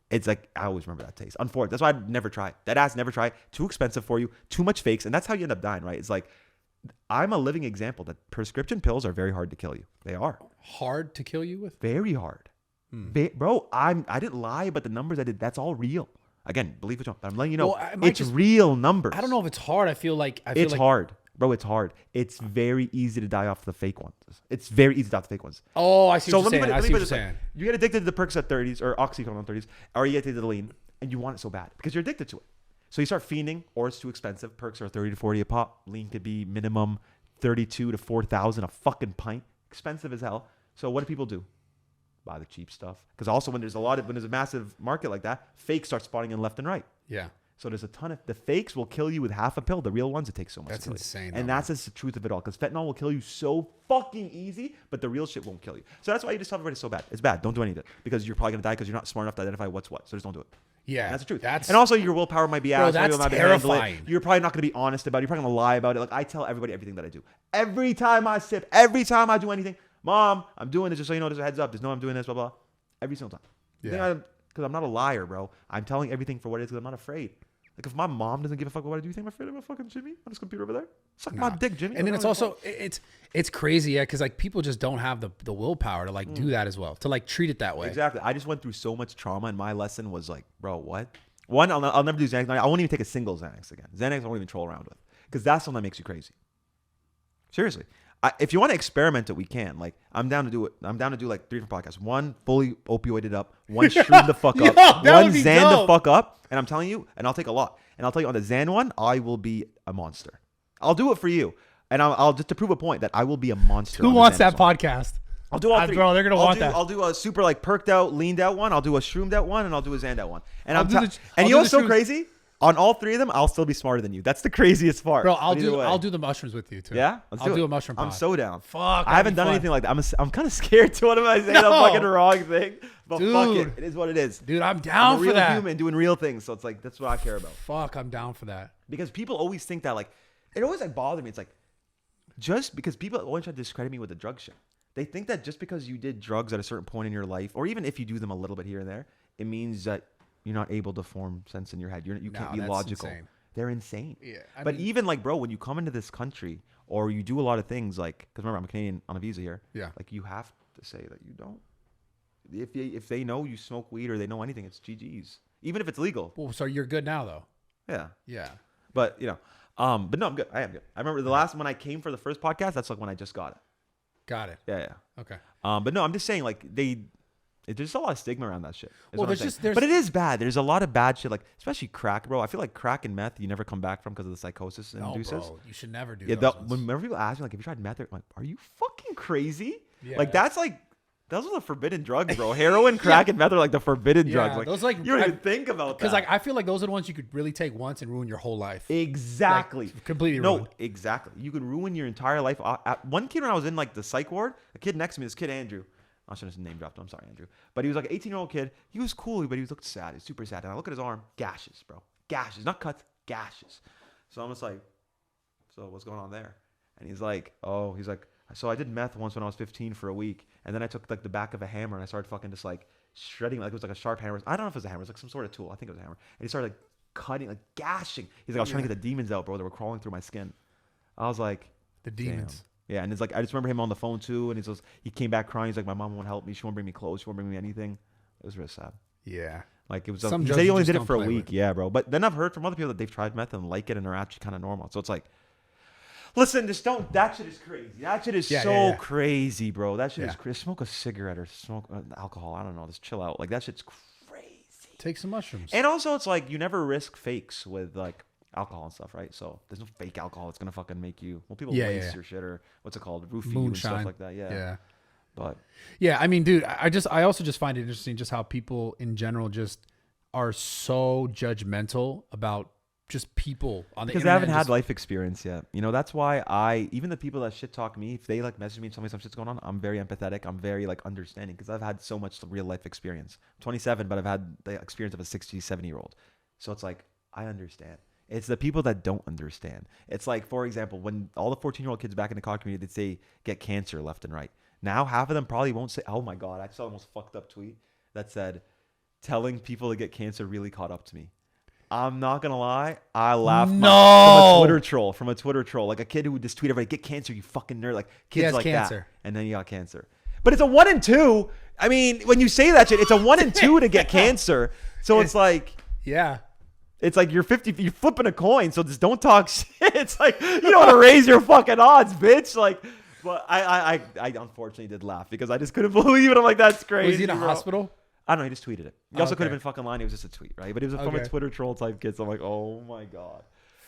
It's like I always remember that taste. Unfortunately, that's why I'd never try. That ass never try. Too expensive for you. Too much fakes, and that's how you end up dying, right? It's like. I'm a living example that prescription pills are very hard to kill you. They are hard to kill you with. Very hard, bro. I didn't lie, but the numbers I did, that's all real. Again, believe it or not, but I'm letting you know it's real numbers. I don't know if it's hard. I feel like it's hard, bro. It's hard. It's very easy to die off the fake ones. It's very easy to die off the fake ones. Oh, I see what you're saying. I see what you're saying. You get addicted to the perks at 30s or oxycodone 30s, or you get addicted to the lean, and you want it so bad because you're addicted to it. So you start fiending, or it's too expensive. Perks are 30 to 40 a pop. Lean could be minimum 32 to 4,000 a fucking pint. Expensive as hell. So what do people do? Buy the cheap stuff. Because also when there's a massive market like that, fakes start spawning in left and right. Yeah. So there's a ton of the fakes will kill you with half a pill. The real ones, it takes so much. That's insane. And that's just the truth of it all. Because fentanyl will kill you so fucking easy, but the real shit won't kill you. So that's why you just tell everybody it's so bad. It's bad. Don't do any of it because you're probably gonna die because you're not smart enough to identify what's what. So just don't do it. Yeah, that's the truth. And also your willpower might be ass. That's terrifying. You're probably not going to be honest about it. You're probably going to lie about it. Like I tell everybody everything that I do. Every time I sip, every time I do anything, Mom, I'm doing this just so you know, there's a heads up. Just know I'm doing this, blah, blah. Every single time. Yeah. Because I'm not a liar, bro. I'm telling everything for what it is because I'm not afraid. Like if my mom doesn't give a fuck what I do, you think I'm afraid of a fucking Jimmy on his computer over there? Suck my dick, Jimmy. And then it's also it's crazy, yeah, because like people just don't have the willpower to like do that as well, to like treat it that way. Exactly. I just went through so much trauma, and my lesson was like, bro, what? One, I'll never do Xanax. I won't even take a single Xanax again. Xanax I won't even troll around with because that's the one that makes you crazy. Seriously. if you want to experiment it, we can. Like, I'm down to do it. I'm down to do like 3 different podcasts. One fully opioided up. One shroom the fuck up. One Xan the fuck up. And I'm telling you, and I'll take a lot. And I'll tell you on the Xan one, I will be a monster. I'll do it for you. And I'll just to prove a point that I will be a monster. Who wants that podcast? I'll do all 3. Bro, they're going to want that. I'll do a super like perked out, leaned out one. I'll do a shroomed out one. And I'll do a Xan out one. And and you know what's so crazy? On all 3 of them, I'll still be smarter than you. That's the craziest part. Bro, I'll do the mushrooms with you too. Yeah? I'll do a mushroom pod. I'm so down. Fuck. I haven't done anything like that. I'm kind of scared to what am I saying? I'm fucking the wrong thing. But Dude. fuck it. It is what it is. Dude, I'm down I'm a for real that. human doing real things. So it's like, that's what I care about. Fuck, I'm down for that. Because people always think that like, it always like bothered me. It's like, just because people always try to discredit me with the drug shit. They think that just because you did drugs at a certain point in your life, or even if you do them a little bit here and there, it means that you're not able to form sense in your head. You can't be logical. Insane. They're insane. Yeah, but even like, bro, when you come into this country or you do a lot of things, like, because remember, I'm a Canadian on a visa here. Yeah. Like, you have to say that you don't. If they know you smoke weed or they know anything, it's GG's. Even if it's legal. Well, so you're good now, though. Yeah. Yeah. But, you know, but no, I'm good. I am good. I remember the last when I came for the first podcast, that's like when I just got it. Got it. Yeah. Okay. But no, I'm just saying, like, there's a lot of stigma around that shit. Well, but it is bad. There's a lot of bad shit, like especially crack, bro. I feel like crack and meth, you never come back from because of the psychosis it induces. Bro, you should never do. Yeah, whenever people ask me, like, have you tried meth? I'm like, are you fucking crazy? Yeah. Like, those are the forbidden drugs, bro. Heroin, crack, and meth are like the forbidden drugs. Like, those, like, you don't even think about that. Because like I feel like those are the ones you could really take once and ruin your whole life. Exactly. Like, completely ruin. No, exactly. You could ruin your entire life. One kid when I was in like the psych ward, a kid next to me, this kid Andrew. I shouldn't have name dropped him. I'm sorry, Andrew. But he was like an 18-year-old kid. He was cool, but he looked sad. He's super sad. And I look at his arm, gashes, bro. Gashes, not cuts, gashes. So I'm just like, so what's going on there? And he's like, so I did meth once when I was 15 for a week. And then I took like the back of a hammer and I started fucking just like shredding, like it was like a sharp hammer. I don't know if it was a hammer. It was like some sort of tool. I think it was a hammer. And he started like cutting, like gashing. He's like, I was trying to get the demons out, bro. They were crawling through my skin. I was like, the demons. Damn. Yeah, and it's like I just remember him on the phone too, and he came back crying. He's like, my mom won't help me. She won't bring me clothes. She won't bring me anything. It was real sad. Yeah. Like it was. Some He drugs said he you only just did it don't for a play week. with. Yeah, bro. But then I've heard from other people that they've tried meth and like it and are actually kind of normal. So it's like, listen, just don't. That shit is crazy. That shit is so crazy, bro. That shit is crazy. Smoke a cigarette or smoke alcohol. I don't know. Just chill out. Like that shit's crazy. Take some mushrooms. And also, it's like you never risk fakes with like alcohol and stuff, right? So there's no fake alcohol that's gonna fucking make you. Well, people waste your shit or what's it called, roofie you and stuff like that. Yeah. Yeah. But yeah, I mean, dude, I also just find it interesting just how people in general just are so judgmental about just people on the internet. Because they haven't had life experience yet. You know, that's why even the people that shit talk me, if they like message me and tell me some shit's going on, I'm very empathetic. I'm very like understanding because I've had so much real life experience. I'm 27, but I've had the experience of a 60, 70-year-old. So it's like, I understand. It's the people that don't understand. It's like, for example, when all the 14-year-old kids back in the college community, they'd say get cancer left and right. Now, half of them probably won't say, oh my God, I saw the most fucked up tweet that said, telling people to get cancer really caught up to me. I'm not going to lie. I laughed from a Twitter troll. Like a kid who would just tweet everybody, get cancer, you fucking nerd. Like kids like cancer. That. And then he got cancer. But it's a 1 in 2. I mean, when you say that shit, it's a 1 in 2 to get cancer. So it's like, yeah. It's like you're flipping a coin, so just don't talk shit. It's like you don't want to raise your fucking odds, bitch. Like, but I unfortunately did laugh because I just couldn't believe it. I'm like, that's crazy. Was he in a hospital? I don't know. He just tweeted it. He also could have been fucking lying. It was just a tweet, right? But it was from a Twitter troll type kid. So I'm like, oh my God.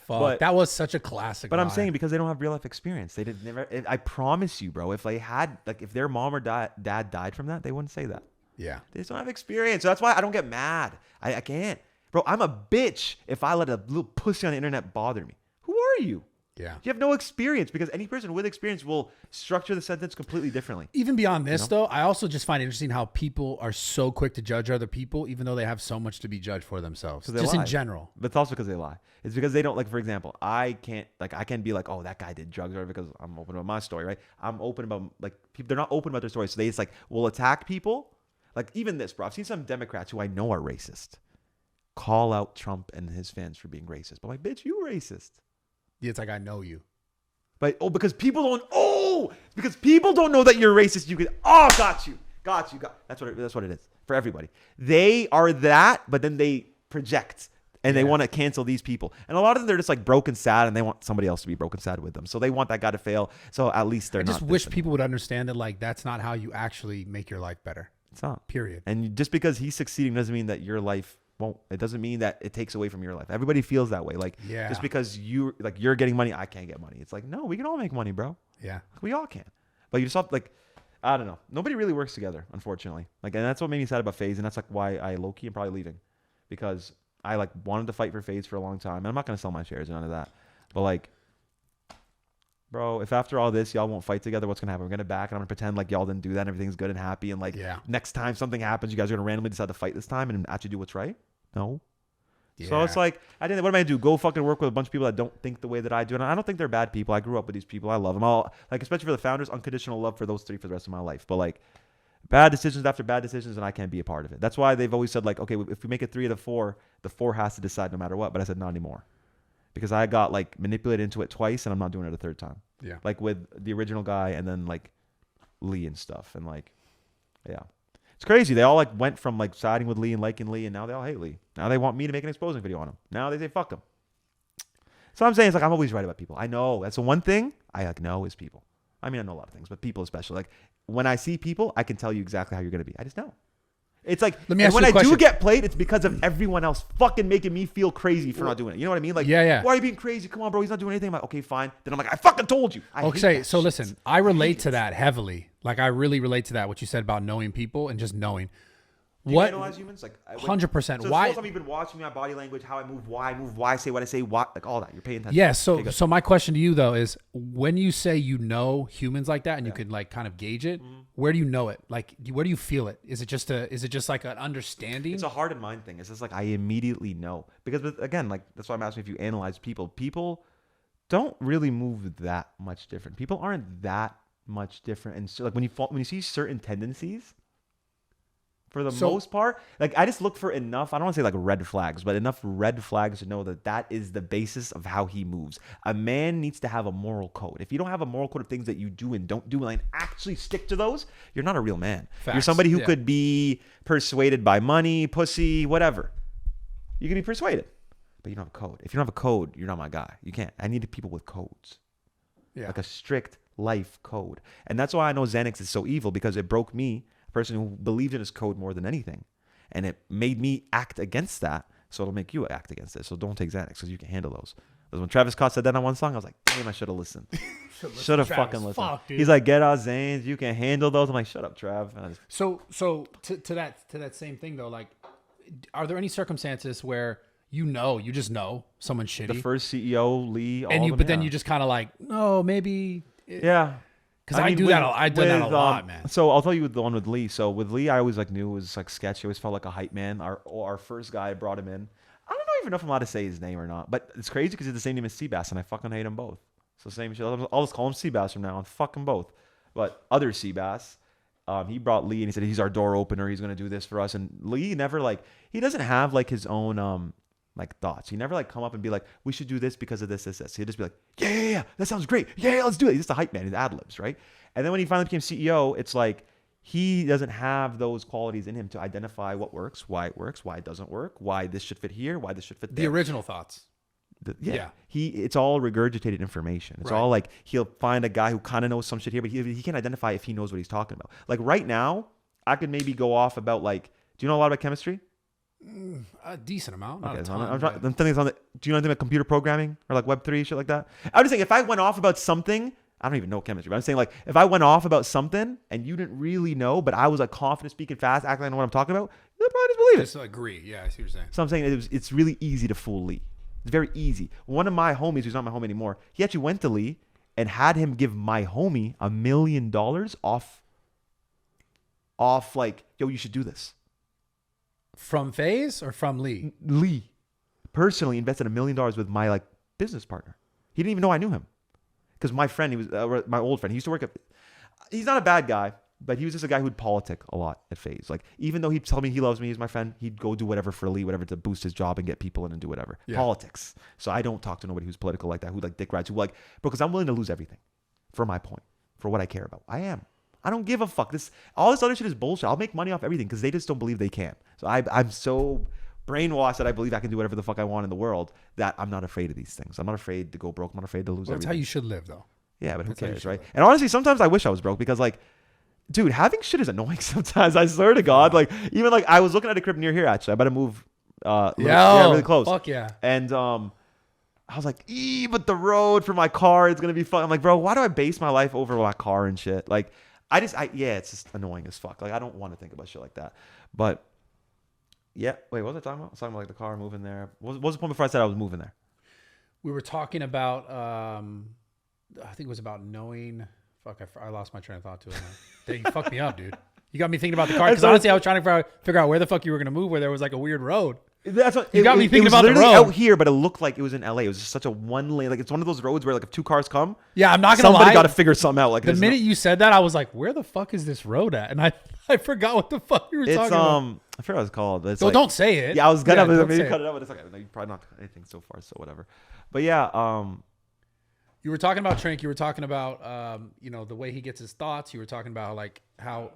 Fuck, but that was such a classic. But I'm saying because they don't have real life experience, they did never. I promise you, bro. If they had, like, if their mom or dad died from that, they wouldn't say that. Yeah, they just don't have experience. So that's why I don't get mad. I can't. Bro, I'm a bitch if I let a little pussy on the internet bother me. Who are you? Yeah. You have no experience because any person with experience will structure the sentence completely differently. Even beyond this, though, I also just find it interesting how people are so quick to judge other people, even though they have so much to be judged for themselves. Just in general. But it's also because they lie. It's because they don't, like, for example, I can't be like, oh, that guy did drugs, or because I'm open about my story, right? I'm open about, like, people, they're not open about their story. So they just, like, will attack people. Like, even this, bro. I've seen some Democrats who I know are racist call out Trump and his fans for being racist. But like, bitch, you racist. Yeah, it's like, I know you. But because people don't know that you're racist, you could, got you. That's what it is for everybody. They are that, but then they project And they want to cancel these people. And a lot of them, they're just like broken sad and they want somebody else to be broken sad with them. So they want that guy to fail. So at least they're not. I just wish people would understand that like that's not how you actually make your life better. It's not. Period. And just because he's succeeding doesn't mean that your life won't. It doesn't mean that it takes away from your life. Everybody feels that way. Like just because you're getting money, I can't get money. It's like, no, we can all make money, bro. Yeah. We all can. But you just have like, I don't know. Nobody really works together, unfortunately. Like, and that's what made me sad about Faze. And that's like why I low-key am probably leaving. Because I like wanted to fight for Faze for a long time. And I'm not going to sell my shares or none of that. But like, bro, if after all this, y'all won't fight together, what's going to happen? We're going to back and I'm going to pretend like y'all didn't do that and everything's good and happy. And like next time something happens, you guys are going to randomly decide to fight this time and actually do what's right? No. Yeah. So it's like, what am I going to do? Go fucking work with a bunch of people that don't think the way that I do. And I don't think they're bad people. I grew up with these people. I love them all. Like, especially for the founders, unconditional love for those three for the rest of my life. But like, bad decisions after bad decisions, and I can't be a part of it. That's why they've always said, like, okay, if we make it 3 of the four has to decide no matter what. But I said, not anymore. Because I got, like, manipulated into it twice, and I'm not doing it a third time. Yeah. Like, with the original guy and then, like, Lee and stuff. And, like, yeah. It's crazy. They all, like, went from, like, siding with Lee and liking Lee, and now they all hate Lee. Now they want me to make an exposing video on him. Now they say, fuck him. So I'm saying, it's like, I'm always right about people. I know. That's the one thing I, like, know is people. I mean, I know a lot of things, but people especially. Like, when I see people, I can tell you exactly how you're going to be. I just know. It's like, when I do get played, it's because of everyone else fucking making me feel crazy for not doing it. You know what I mean? Like, why are you being crazy? Come on, bro. He's not doing anything. I'm like, okay, fine. Then I'm like, I fucking told you. Okay, so listen, I relate to that heavily. Like, I really relate to that, what you said about knowing people and just knowing. Do you analyze humans? Like 100%. So why? The whole time you've been watching my body language, how I move, why I say what I say, like all that. You're paying attention. Yeah. So my question to you though is, when you say you know humans like that and you can like kind of gauge it, where do you know it? Like, where do you feel it? Is it just like an understanding? It's a heart and mind thing. It's just like I immediately know, because again, like that's why I'm asking if you analyze people. People don't really move that much different. People aren't that much different, and so like when you see certain tendencies. For the most part, like I just look for enough, I don't want to say like red flags, but enough red flags to know that that is the basis of how he moves. A man needs to have a moral code. If you don't have a moral code of things that you do and don't do and actually stick to those, you're not a real man. Facts. You're somebody who could be persuaded by money, pussy, whatever. You can be persuaded, but you don't have a code. If you don't have a code, you're not my guy. You can't. I need people with codes. Yeah. Like a strict life code. And that's why I know Xanax is so evil, because it broke me, person who believed in his code more than anything, and it made me act against that, so it'll make you act against it. So don't take Xanax because you can handle those. Because when Travis Scott said that on one song, I was like, damn, I should have listened. Should have fucking listened. Fuck, he's like, get out Xans, you can handle those. I'm like, shut up, Trav. So to that same thing though, like, are there any circumstances where you just know someone's shitty? The first CEO, Lee, then you just kind of like, no, maybe. Yeah. Because I do that. I've done that a lot, man. So I'll tell you the one with Lee. So with Lee, I always like knew it was like sketchy. I always felt like a hype man. Our first guy brought him in. I don't even know if I'm allowed to say his name or not, but it's crazy because he's the same name as Seabass, and I fucking hate them both. So same shit. I'll just call him Seabass from now on. Fuck them both. But other Seabass, he brought Lee and he said he's our door opener. He's gonna do this for us. And Lee never he doesn't have like his own like thoughts. He never like come up and be like, we should do this because of this. He'd just be like, yeah, that sounds great. Yeah, let's do it. He's just a hype man. He's ad libs, right? And then when he finally became CEO, it's like he doesn't have those qualities in him to identify what works, why it doesn't work, why this should fit here, why this should fit there. The original thoughts. It's all regurgitated information. It's all like he'll find a guy who kind of knows some shit here, but he can't identify if he knows what he's talking about. Like right now, I could maybe go off about like, do you know a lot about chemistry? A decent amount. Okay, so I'm thinking do you know anything about computer programming or like Web3 shit like that? I'm just saying if I went off about something, I don't even know chemistry, but I'm saying like if I went off about something and you didn't really know, but I was like confident, speaking fast, acting like I know what I'm talking about, you'd probably just believe it. Just agree. Yeah, I see what you're saying. So I'm saying it's really easy to fool Lee. It's very easy. One of my homies, who's not my homie anymore, he actually went to Lee and had him give my homie $1 million off like, yo, you should do this. From Faze or from Lee? Lee personally invested $1 million with my like business partner. He didn't even know I knew him because my friend, he was my old friend. He used to work at. He's not a bad guy, but he was just a guy who'd politic a lot at Faze. Like even though he'd tell me he loves me, he's my friend, he'd go do whatever for Lee, whatever to boost his job and get people in and do whatever. Yeah. Politics. So I don't talk to nobody who's political like that, who like dick rides, who like, bro, because I'm willing to lose everything for my point, for what I care about. I am. I don't give a fuck. All this other shit is bullshit. I'll make money off everything because they just don't believe they can. So I'm so brainwashed that I believe I can do whatever the fuck I want in the world, that I'm not afraid of these things. I'm not afraid to go broke. I'm not afraid to lose That's everything. how you should live, though. Yeah, but who That's how you cares, should right? live. And honestly, sometimes I wish I was broke because, like, dude, having shit is annoying sometimes. I swear to God. Like, even like I was looking at a crib near here, actually. I better move really close. Fuck yeah. And I was like, but the road for my car is gonna be fun. I'm like, bro, why do I base my life over my car and shit? Like, it's just annoying as fuck. Like, I don't want to think about shit like that. But yeah, wait, what was I talking about? I was talking about like the car moving there. What was the point before I said I was moving there? We were talking about, I think it was about knowing. Fuck, I lost my train of thought to it. Now. You fucked me up, dude. You got me thinking about the car because honestly, I was trying to figure out where the fuck you were gonna move, where there was like a weird road. That's what you got me thinking it was about the literally road out here, but it looked like it was in LA. It was just such a one lane. Like, it's one of those roads where like if two cars come, yeah, I'm not gonna lie. Somebody got to figure something out. Like, the minute you said that, I was like, where the fuck is this road at? And I forgot what the fuck you were talking about. I forgot what it's called. But it's so like, don't say it. Yeah, I was gonna maybe cut cut it out, but it's like you're probably not anything so far, so whatever. But yeah, you were talking about Trink. You were talking about the way he gets his thoughts. You were talking about like how.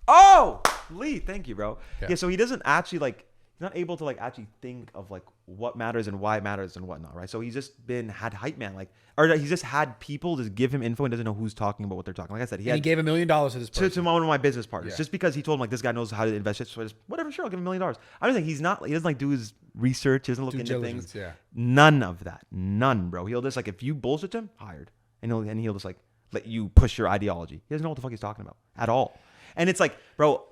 Oh, Lee, thank you, bro. Yeah. Yeah, so he doesn't actually like. He's not able to like actually think of like what matters and why it matters and whatnot, right? So he's just had hype man, like, or he's just had people just give him info and doesn't know who's talking about what they're talking. Like I said, he gave $1 million to this person. To one of my business partners, Yeah. just because he told him like this guy knows how to invest it. So I just whatever, sure, I'll give him $1 million. I'm just saying he doesn't like do his research, he doesn't look into things. Yeah. None of that, none, bro. He'll just like if you bullshit him, hired, and he'll just like let you push your ideology. He doesn't know what the fuck he's talking about at all. And it's like, bro,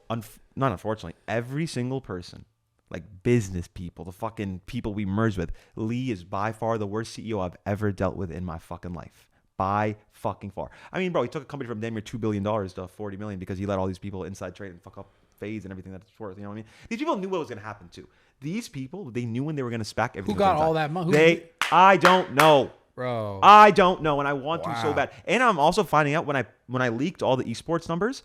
not unfortunately, every single person. Like business people, the fucking people we merge with. Lee is by far the worst CEO I've ever dealt with in my fucking life. By fucking far. I mean, bro, he took a company from damn near $2 billion to $40 million because he let all these people inside trade and fuck up Faze and everything that it's worth. You know what I mean? These people knew what was going to happen too. These people, they knew when they were going to SPAC everything. Who got all that money? I don't know. Bro. I don't know, and I want to so Wow. bad. And I'm also finding out when I leaked all the esports numbers,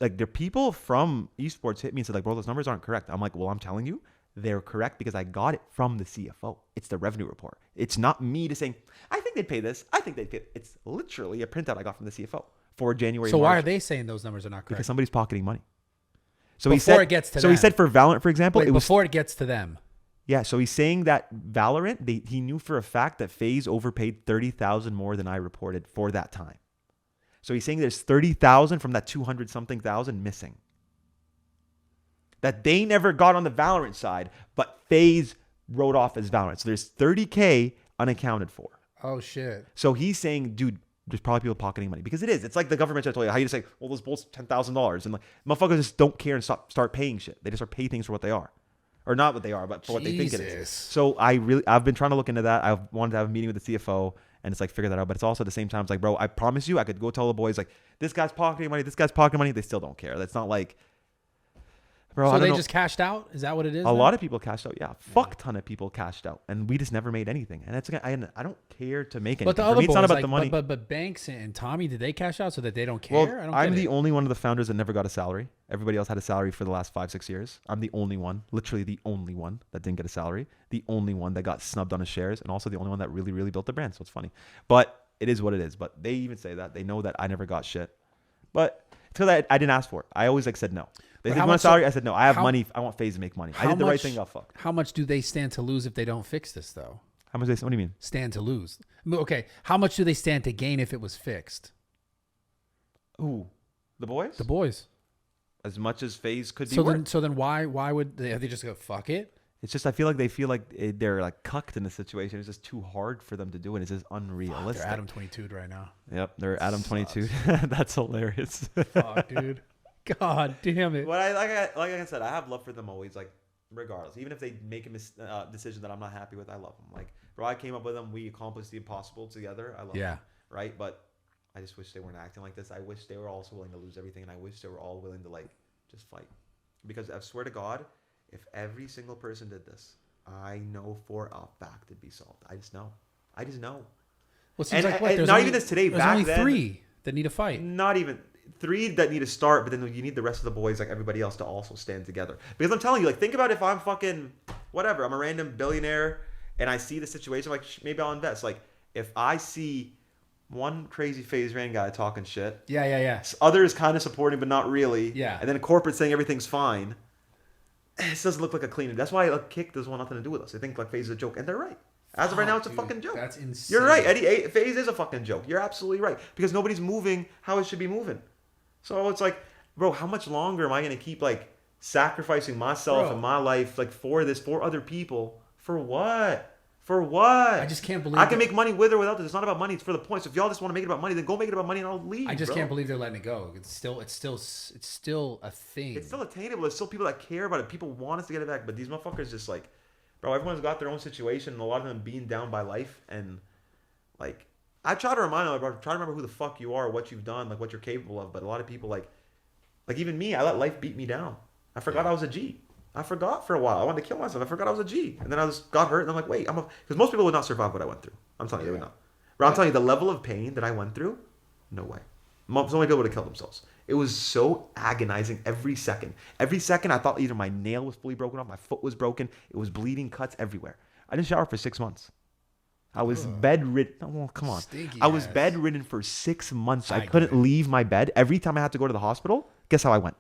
like the people from esports hit me and said like, bro, those numbers aren't correct. I'm like, well, I'm telling you, they're correct because I got it from the CFO. It's the revenue report. It's not me to saying, I think they'd pay this. I think they'd pay it. It's literally a printout I got from the CFO for January. So March, why are they saying those numbers are not correct? because somebody's pocketing money. So Before it gets to so them. he said for Valorant, for example, Wait, it was before it gets to them. yeah. So he's saying that Valorant, he knew for a fact that FaZe overpaid 30,000 more than I reported for that time. So he's saying there's 30,000 from that 200 something thousand missing. That they never got on the Valorant side, but FaZe wrote off as Valorant. So there's 30K unaccounted for. Oh shit. So he's saying, dude, there's probably people pocketing money because it is. It's like the government. I told you how you just say, well, those bolts $10,000, and like motherfuckers just don't care and start paying shit. They just start pay things for what they are, or not what they are, but for what they think it is. Jesus. So I've been trying to look into that. I wanted to have a meeting with the CFO and it's like figure that out. But it's also at the same time, it's like, bro, I promise you, I could go tell the boys like this guy's pocketing money, this guy's pocketing money. They still don't care. That's not like. Bro, so they just cashed out? Is that what it is? A lot of people cashed out. Yeah, fuck ton of people cashed out, and we just never made anything. And it's I don't care to make anything. But the For other me, it's boys, not about like, the money. But Banks and Tommy, did they cash out so that they don't care? Well, I don't I'm get the it. only one of the founders that never got a salary. Everybody else had a salary for the last 5-6 years. I'm the only one, literally the only one that didn't get a salary. The only one that got snubbed on his shares, and also the only one that really, really built the brand. So it's funny, but it is what it is. But they even say that they know that I never got shit. But it's because I didn't ask for it. I always like said no. They said, you want a salary? I said, no, I have money. I want FaZe to make money. I did the right thing. Oh, fuck. How much do they stand to lose if they don't fix this, though? How much? What do you mean? Stand to lose. Okay. How much do they stand to gain if it was fixed? Ooh, the boys? The boys. As much as FaZe could be So then why would they just go, fuck it? It's just I feel like they feel like they're like cucked in the situation. It's just too hard for them to do it. It's just unrealistic. They're Adam 22'd right now. Yep, they're Adam 22. That's hilarious. Fuck, dude. God damn it. But like I said, I have love for them always. Like regardless, even if they make a decision that I'm not happy with, I love them. Like bro, I came up with them. We accomplished the impossible together. I love them. Right, but I just wish they weren't acting like this. I wish they were also willing to lose everything, and I wish they were all willing to like just fight. Because I swear to God, if every single person did this, I know for a fact it'd be solved. I just know. Well, it seems like what? Not even this today. There's back only then, 3 that need to fight. Not even 3 that need to start, but then you need the rest of the boys, like everybody else, to also stand together. Because I'm telling you, like, think about if I'm fucking whatever. I'm a random billionaire, and I see the situation. Like, maybe I'll invest. Like, if I see one crazy Faze Rain guy talking shit, Yeah. others kind of supporting, but not really, Yeah. and then a corporate saying everything's fine. this doesn't look like a clean. That's why Kick doesn't want nothing to do with us. They think like Faze is a joke, and they're right. As of right now, it's a fucking joke. That's insane. You're right, Eddie. Faze is a fucking joke. You're absolutely right because nobody's moving how it should be moving. So it's like, bro, how much longer am I gonna keep like sacrificing myself and my life like for other people? For what? For what? I just can't believe I can make money with or without this. It's not about money. It's for the point. So if y'all just want to make it about money, then go make it about money and I'll leave. I just can't believe they're letting it go. It's still a thing. It's still attainable. There's still people that care about it. People want us to get it back, but these motherfuckers just like, bro, everyone's got their own situation, and a lot of them being down by life. And like, I try to remind them, try to remember who the fuck you are, what you've done, like what you're capable of. But a lot of people like even me, I let life beat me down. I forgot I was a G. I forgot for a while. I wanted to kill myself. I forgot I was a G. And then I got hurt. And I'm like, wait, because most people would not survive what I went through. I'm telling you, they would not. But I'm telling you, the level of pain that I went through, no way. So many people would have killed themselves. It was so agonizing every second. Every second, I thought either my nail was fully broken off, my foot was broken, it was bleeding, cuts everywhere. I didn't shower for 6 months. I was bedridden. Oh, well, come on. I was bedridden for 6 months. I couldn't leave my bed. Every time I had to go to the hospital, guess how I went?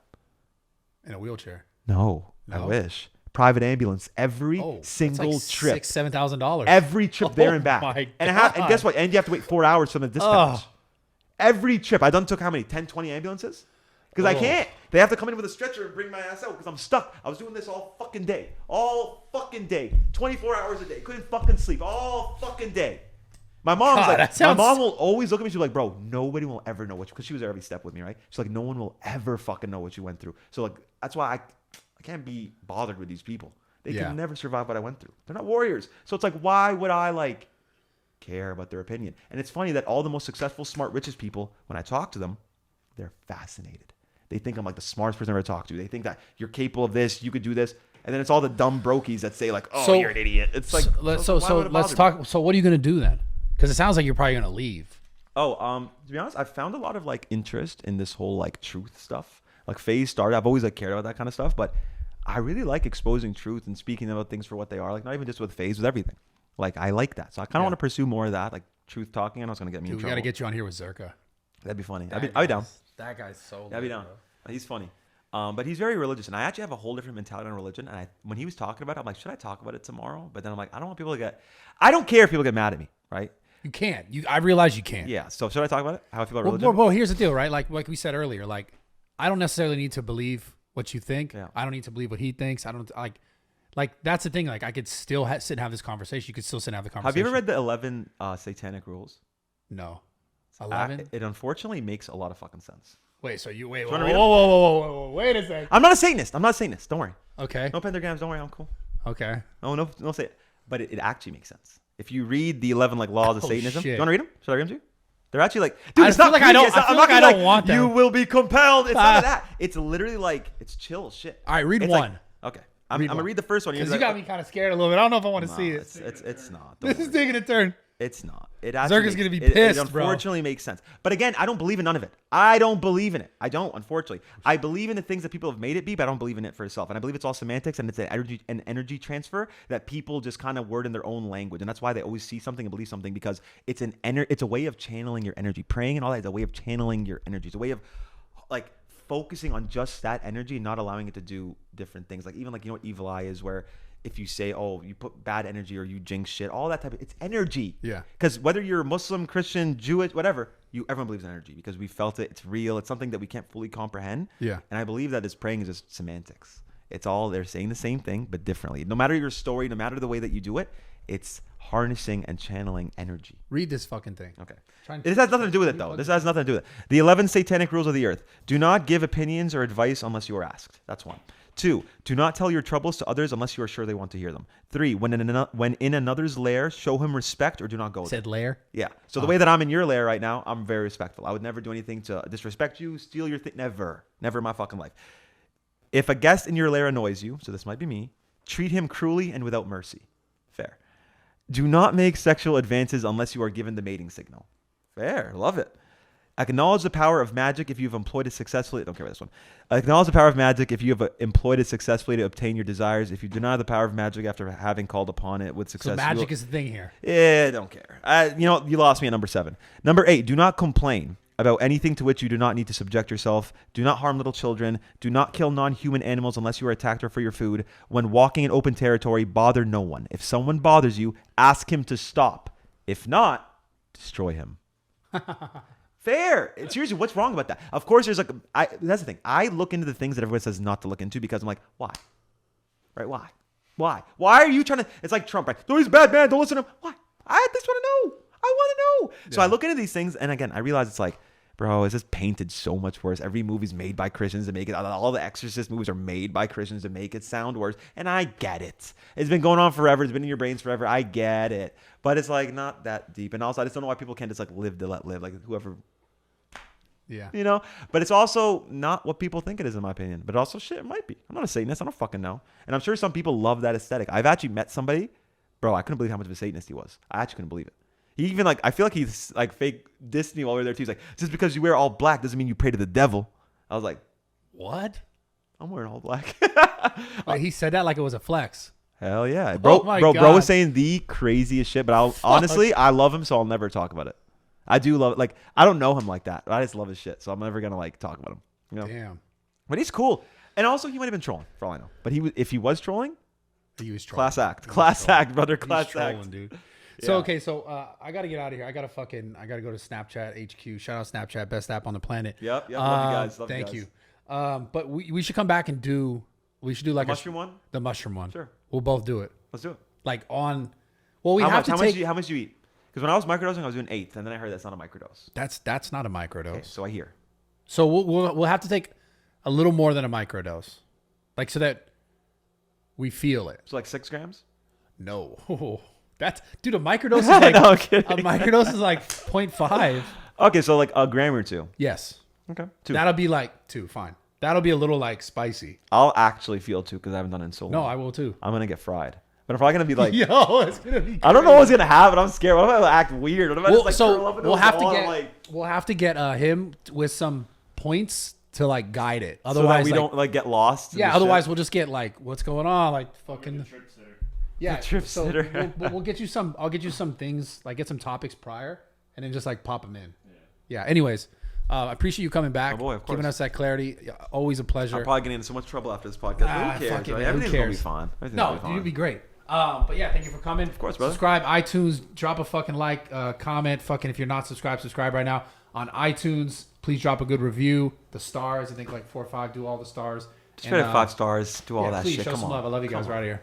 In a wheelchair. No, I wish. Private ambulance every single like trip. $7,000. Every trip there and back. And guess what? And you have to wait 4 hours from the dispatch. Every trip. I took how many? 10, 20 ambulances? Because I can't. They have to come in with a stretcher and bring my ass out because I'm stuck. I was doing this all fucking day. All fucking day. 24 hours a day. Couldn't fucking sleep. All fucking day. My mom's my mom will always look at me. She's like, bro, nobody will ever know what you, because she was there every step with me, right? She's like, no one will ever fucking know what you went through. So like, that's why I can't be bothered with these people. They can never survive what I went through. They're not warriors. So it's like, why would I like care about their opinion? And it's funny that all the most successful, smart, richest people, when I talk to them, they're fascinated. They think I'm like the smartest person I've ever talked to. They think that you're capable of this, you could do this. And then it's all the dumb brokies that say like, oh, you're an idiot. It's like, let's talk. So what are you going to do then? Because it sounds like you're probably going to leave. To be honest, I've found a lot of like interest in this whole like truth stuff. Like Faze started, I've always like cared about that kind of stuff, but I really like exposing truth and speaking about things for what they are. Like not even just with Faze, with everything. Like I like that. So I kind of want to pursue more of that, like truth talking. I know it's going to get me in trouble. We got to get you on here with Zerka. That'd be funny. I'd be down. That guy's so I'd be down. Bro. He's funny. But he's very religious, and I actually have a whole different mentality on religion. And when he was talking about it, I'm like, should I talk about it tomorrow? But then I'm like, I don't want people to I don't care if people get mad at me, right? You can't. I realize you can't. Yeah. So should I talk about it? How I feel about religion? Well, here's the deal, right? Like we said earlier, like I don't necessarily need to believe what you think. Yeah. I don't need to believe what he thinks. I don't like that's the thing. Like I could still sit and have this conversation. You could still sit and have the conversation. Have you ever read the 11 satanic rules? No. 11? It unfortunately makes a lot of fucking sense. Wait, so whoa, wait a second. I'm not a Satanist. Don't worry. Okay. No pentagrams. Don't worry. I'm cool. Okay. No say it. But it actually makes sense. If you read the 11 laws of Satanism, do you want to read them? Should I read them to you? They're actually like, dude, it's not like I don't want them. You will be compelled. It's none of that. It's literally like, it's chill shit. All right, read one. Okay. I'm going to read the first one. Because you got me kind of scared a little bit. I don't know if I want to see it. It's not. This is taking a turn. It's not. Zerka's going to be pissed, it unfortunately makes sense. But again, I don't believe in none of it. I don't believe in it. I don't, unfortunately. I believe in the things that people have made it be, but I don't believe in it for itself. And I believe it's all semantics, and it's an energy transfer that people just kind of word in their own language. And that's why they always see something and believe something, because it's it's a way of channeling your energy. Praying and all that is a way of channeling your energy. It's a way of like focusing on just that energy and not allowing it to do different things. Like even like, you know what evil eye is, where if you say, oh, you put bad energy or you jinx shit, all that type of, it's energy. Yeah. Because whether you're Muslim, Christian, Jewish, whatever, everyone believes in energy because we felt it. It's real. It's something that we can't fully comprehend. Yeah. And I believe that this praying is just semantics. It's all, they're saying the same thing, but differently. No matter your story, no matter the way that you do it, it's harnessing and channeling energy. Read this fucking thing. Okay. This has nothing to do with it, though. This has nothing to do with it. The 11 satanic rules of the earth. Do not give opinions or advice unless you are asked. That's one. 2, do not tell your troubles to others unless you are sure they want to hear them. 3, when in another's lair, show him respect or do not go there. Said lair? Yeah. So the way that I'm in your lair right now, I'm very respectful. I would never do anything to disrespect you, steal your thing. Never. Never in my fucking life. If a guest in your lair annoys you, so this might be me, treat him cruelly and without mercy. Fair. Do not make sexual advances unless you are given the mating signal. Fair. Love it. Acknowledge the power of magic if you have employed it successfully. Don't care about this one. Acknowledge the power of magic if you have employed it successfully to obtain your desires. If you deny the power of magic after having called upon it with success. So magic is the thing here. Yeah, don't care. You lost me at number 7. Number 8, do not complain. about anything to which you do not need to subject yourself. Do not harm little children. Do not kill non-human animals unless you are attacked or for your food. When walking in open territory, bother no one. If someone bothers you, ask him to stop. If not, destroy him. Fair. Seriously, what's wrong about that? Of course, there's like, that's the thing. I look into the things that everyone says not to look into because I'm like, why? Right? Why? Why are you trying to? It's like Trump, right? No, he's a bad man. Don't listen to him. Why? I just want to know. I want to know. Yeah. So I look into these things, and again, I realize it's like, bro, it's just painted so much worse. Every movie's made by Christians to make it. All the Exorcist movies are made by Christians to make it sound worse. And I get it. It's been going on forever. It's been in your brains forever. I get it. But it's like not that deep. And also, I just don't know why people can't just like live to let live. Like whoever. Yeah. You know? But it's also not what people think it is, in my opinion. But also, shit, it might be. I'm not a Satanist. I don't fucking know. And I'm sure some people love that aesthetic. I've actually met somebody. Bro, I couldn't believe how much of a Satanist he was. I actually couldn't believe it. He even like, I feel like he's like fake Disney while we were there too. He's like, just because you wear all black doesn't mean you pray to the devil. I was like, what? I'm wearing all black. Wait, he said that like it was a flex. Hell yeah. Bro was saying the craziest shit, but honestly, I love him, so I'll never talk about it. I do love it. Like, I don't know him like that. I just love his shit, so I'm never going to like talk about him. You know? Damn. But he's cool. And also, he might have been trolling, for all I know. But if he was trolling, he was trolling. Class act, brother. Class act, dude. Yeah. So, okay, I got to get out of here. I got to go to Snapchat HQ. Shout out Snapchat, best app on the planet. Yep. Love you guys. Thank you. But we should come back and do like the mushroom one? The mushroom one. Sure. We'll both do it. Let's do it. Like how much do you eat? Because when I was microdosing, I was doing 8th, and then I heard that's not a microdose. That's not a microdose. Okay, so I hear. So we'll have to take a little more than a microdose, like so that we feel it. So like 6 grams? No. That's dude. A microdose is like no, a microdose is like 0.5. Okay, so like a gram or 2. Yes. Okay. 2. That'll be like 2. Fine. That'll be a little like spicy. I'll actually feel 2 because I haven't done it in so long. No, I will too. I'm gonna get fried. But I'm probably gonna be like, yo, it's gonna be. Crazy. I don't know what's gonna happen. I'm scared. What if I act weird? What if I just like curl up into we'll have to get him with some points to like guide it. Otherwise, so that we don't like get lost. Yeah. Otherwise, we'll just get like, what's going on? Like fucking. Yeah, trip sitter. We'll get you some. I'll get you some things. Like get some topics prior, and then just like pop them in. Yeah. Anyways, I appreciate you coming back, giving us that clarity. Always a pleasure. I'm probably getting into so much trouble after this podcast. Who cares? Right? Everything's gonna be fine. No, you'll be great. But yeah, thank you for coming. Of course, brother. Subscribe, iTunes, drop a fucking like, comment. Fucking if you're not subscribed, subscribe right now on iTunes. Please drop a good review. The stars, I think like 4 or 5. Do all the stars. Just try to 5 stars. Do all that please shit. show Come some on. love. I love you guys. Right here.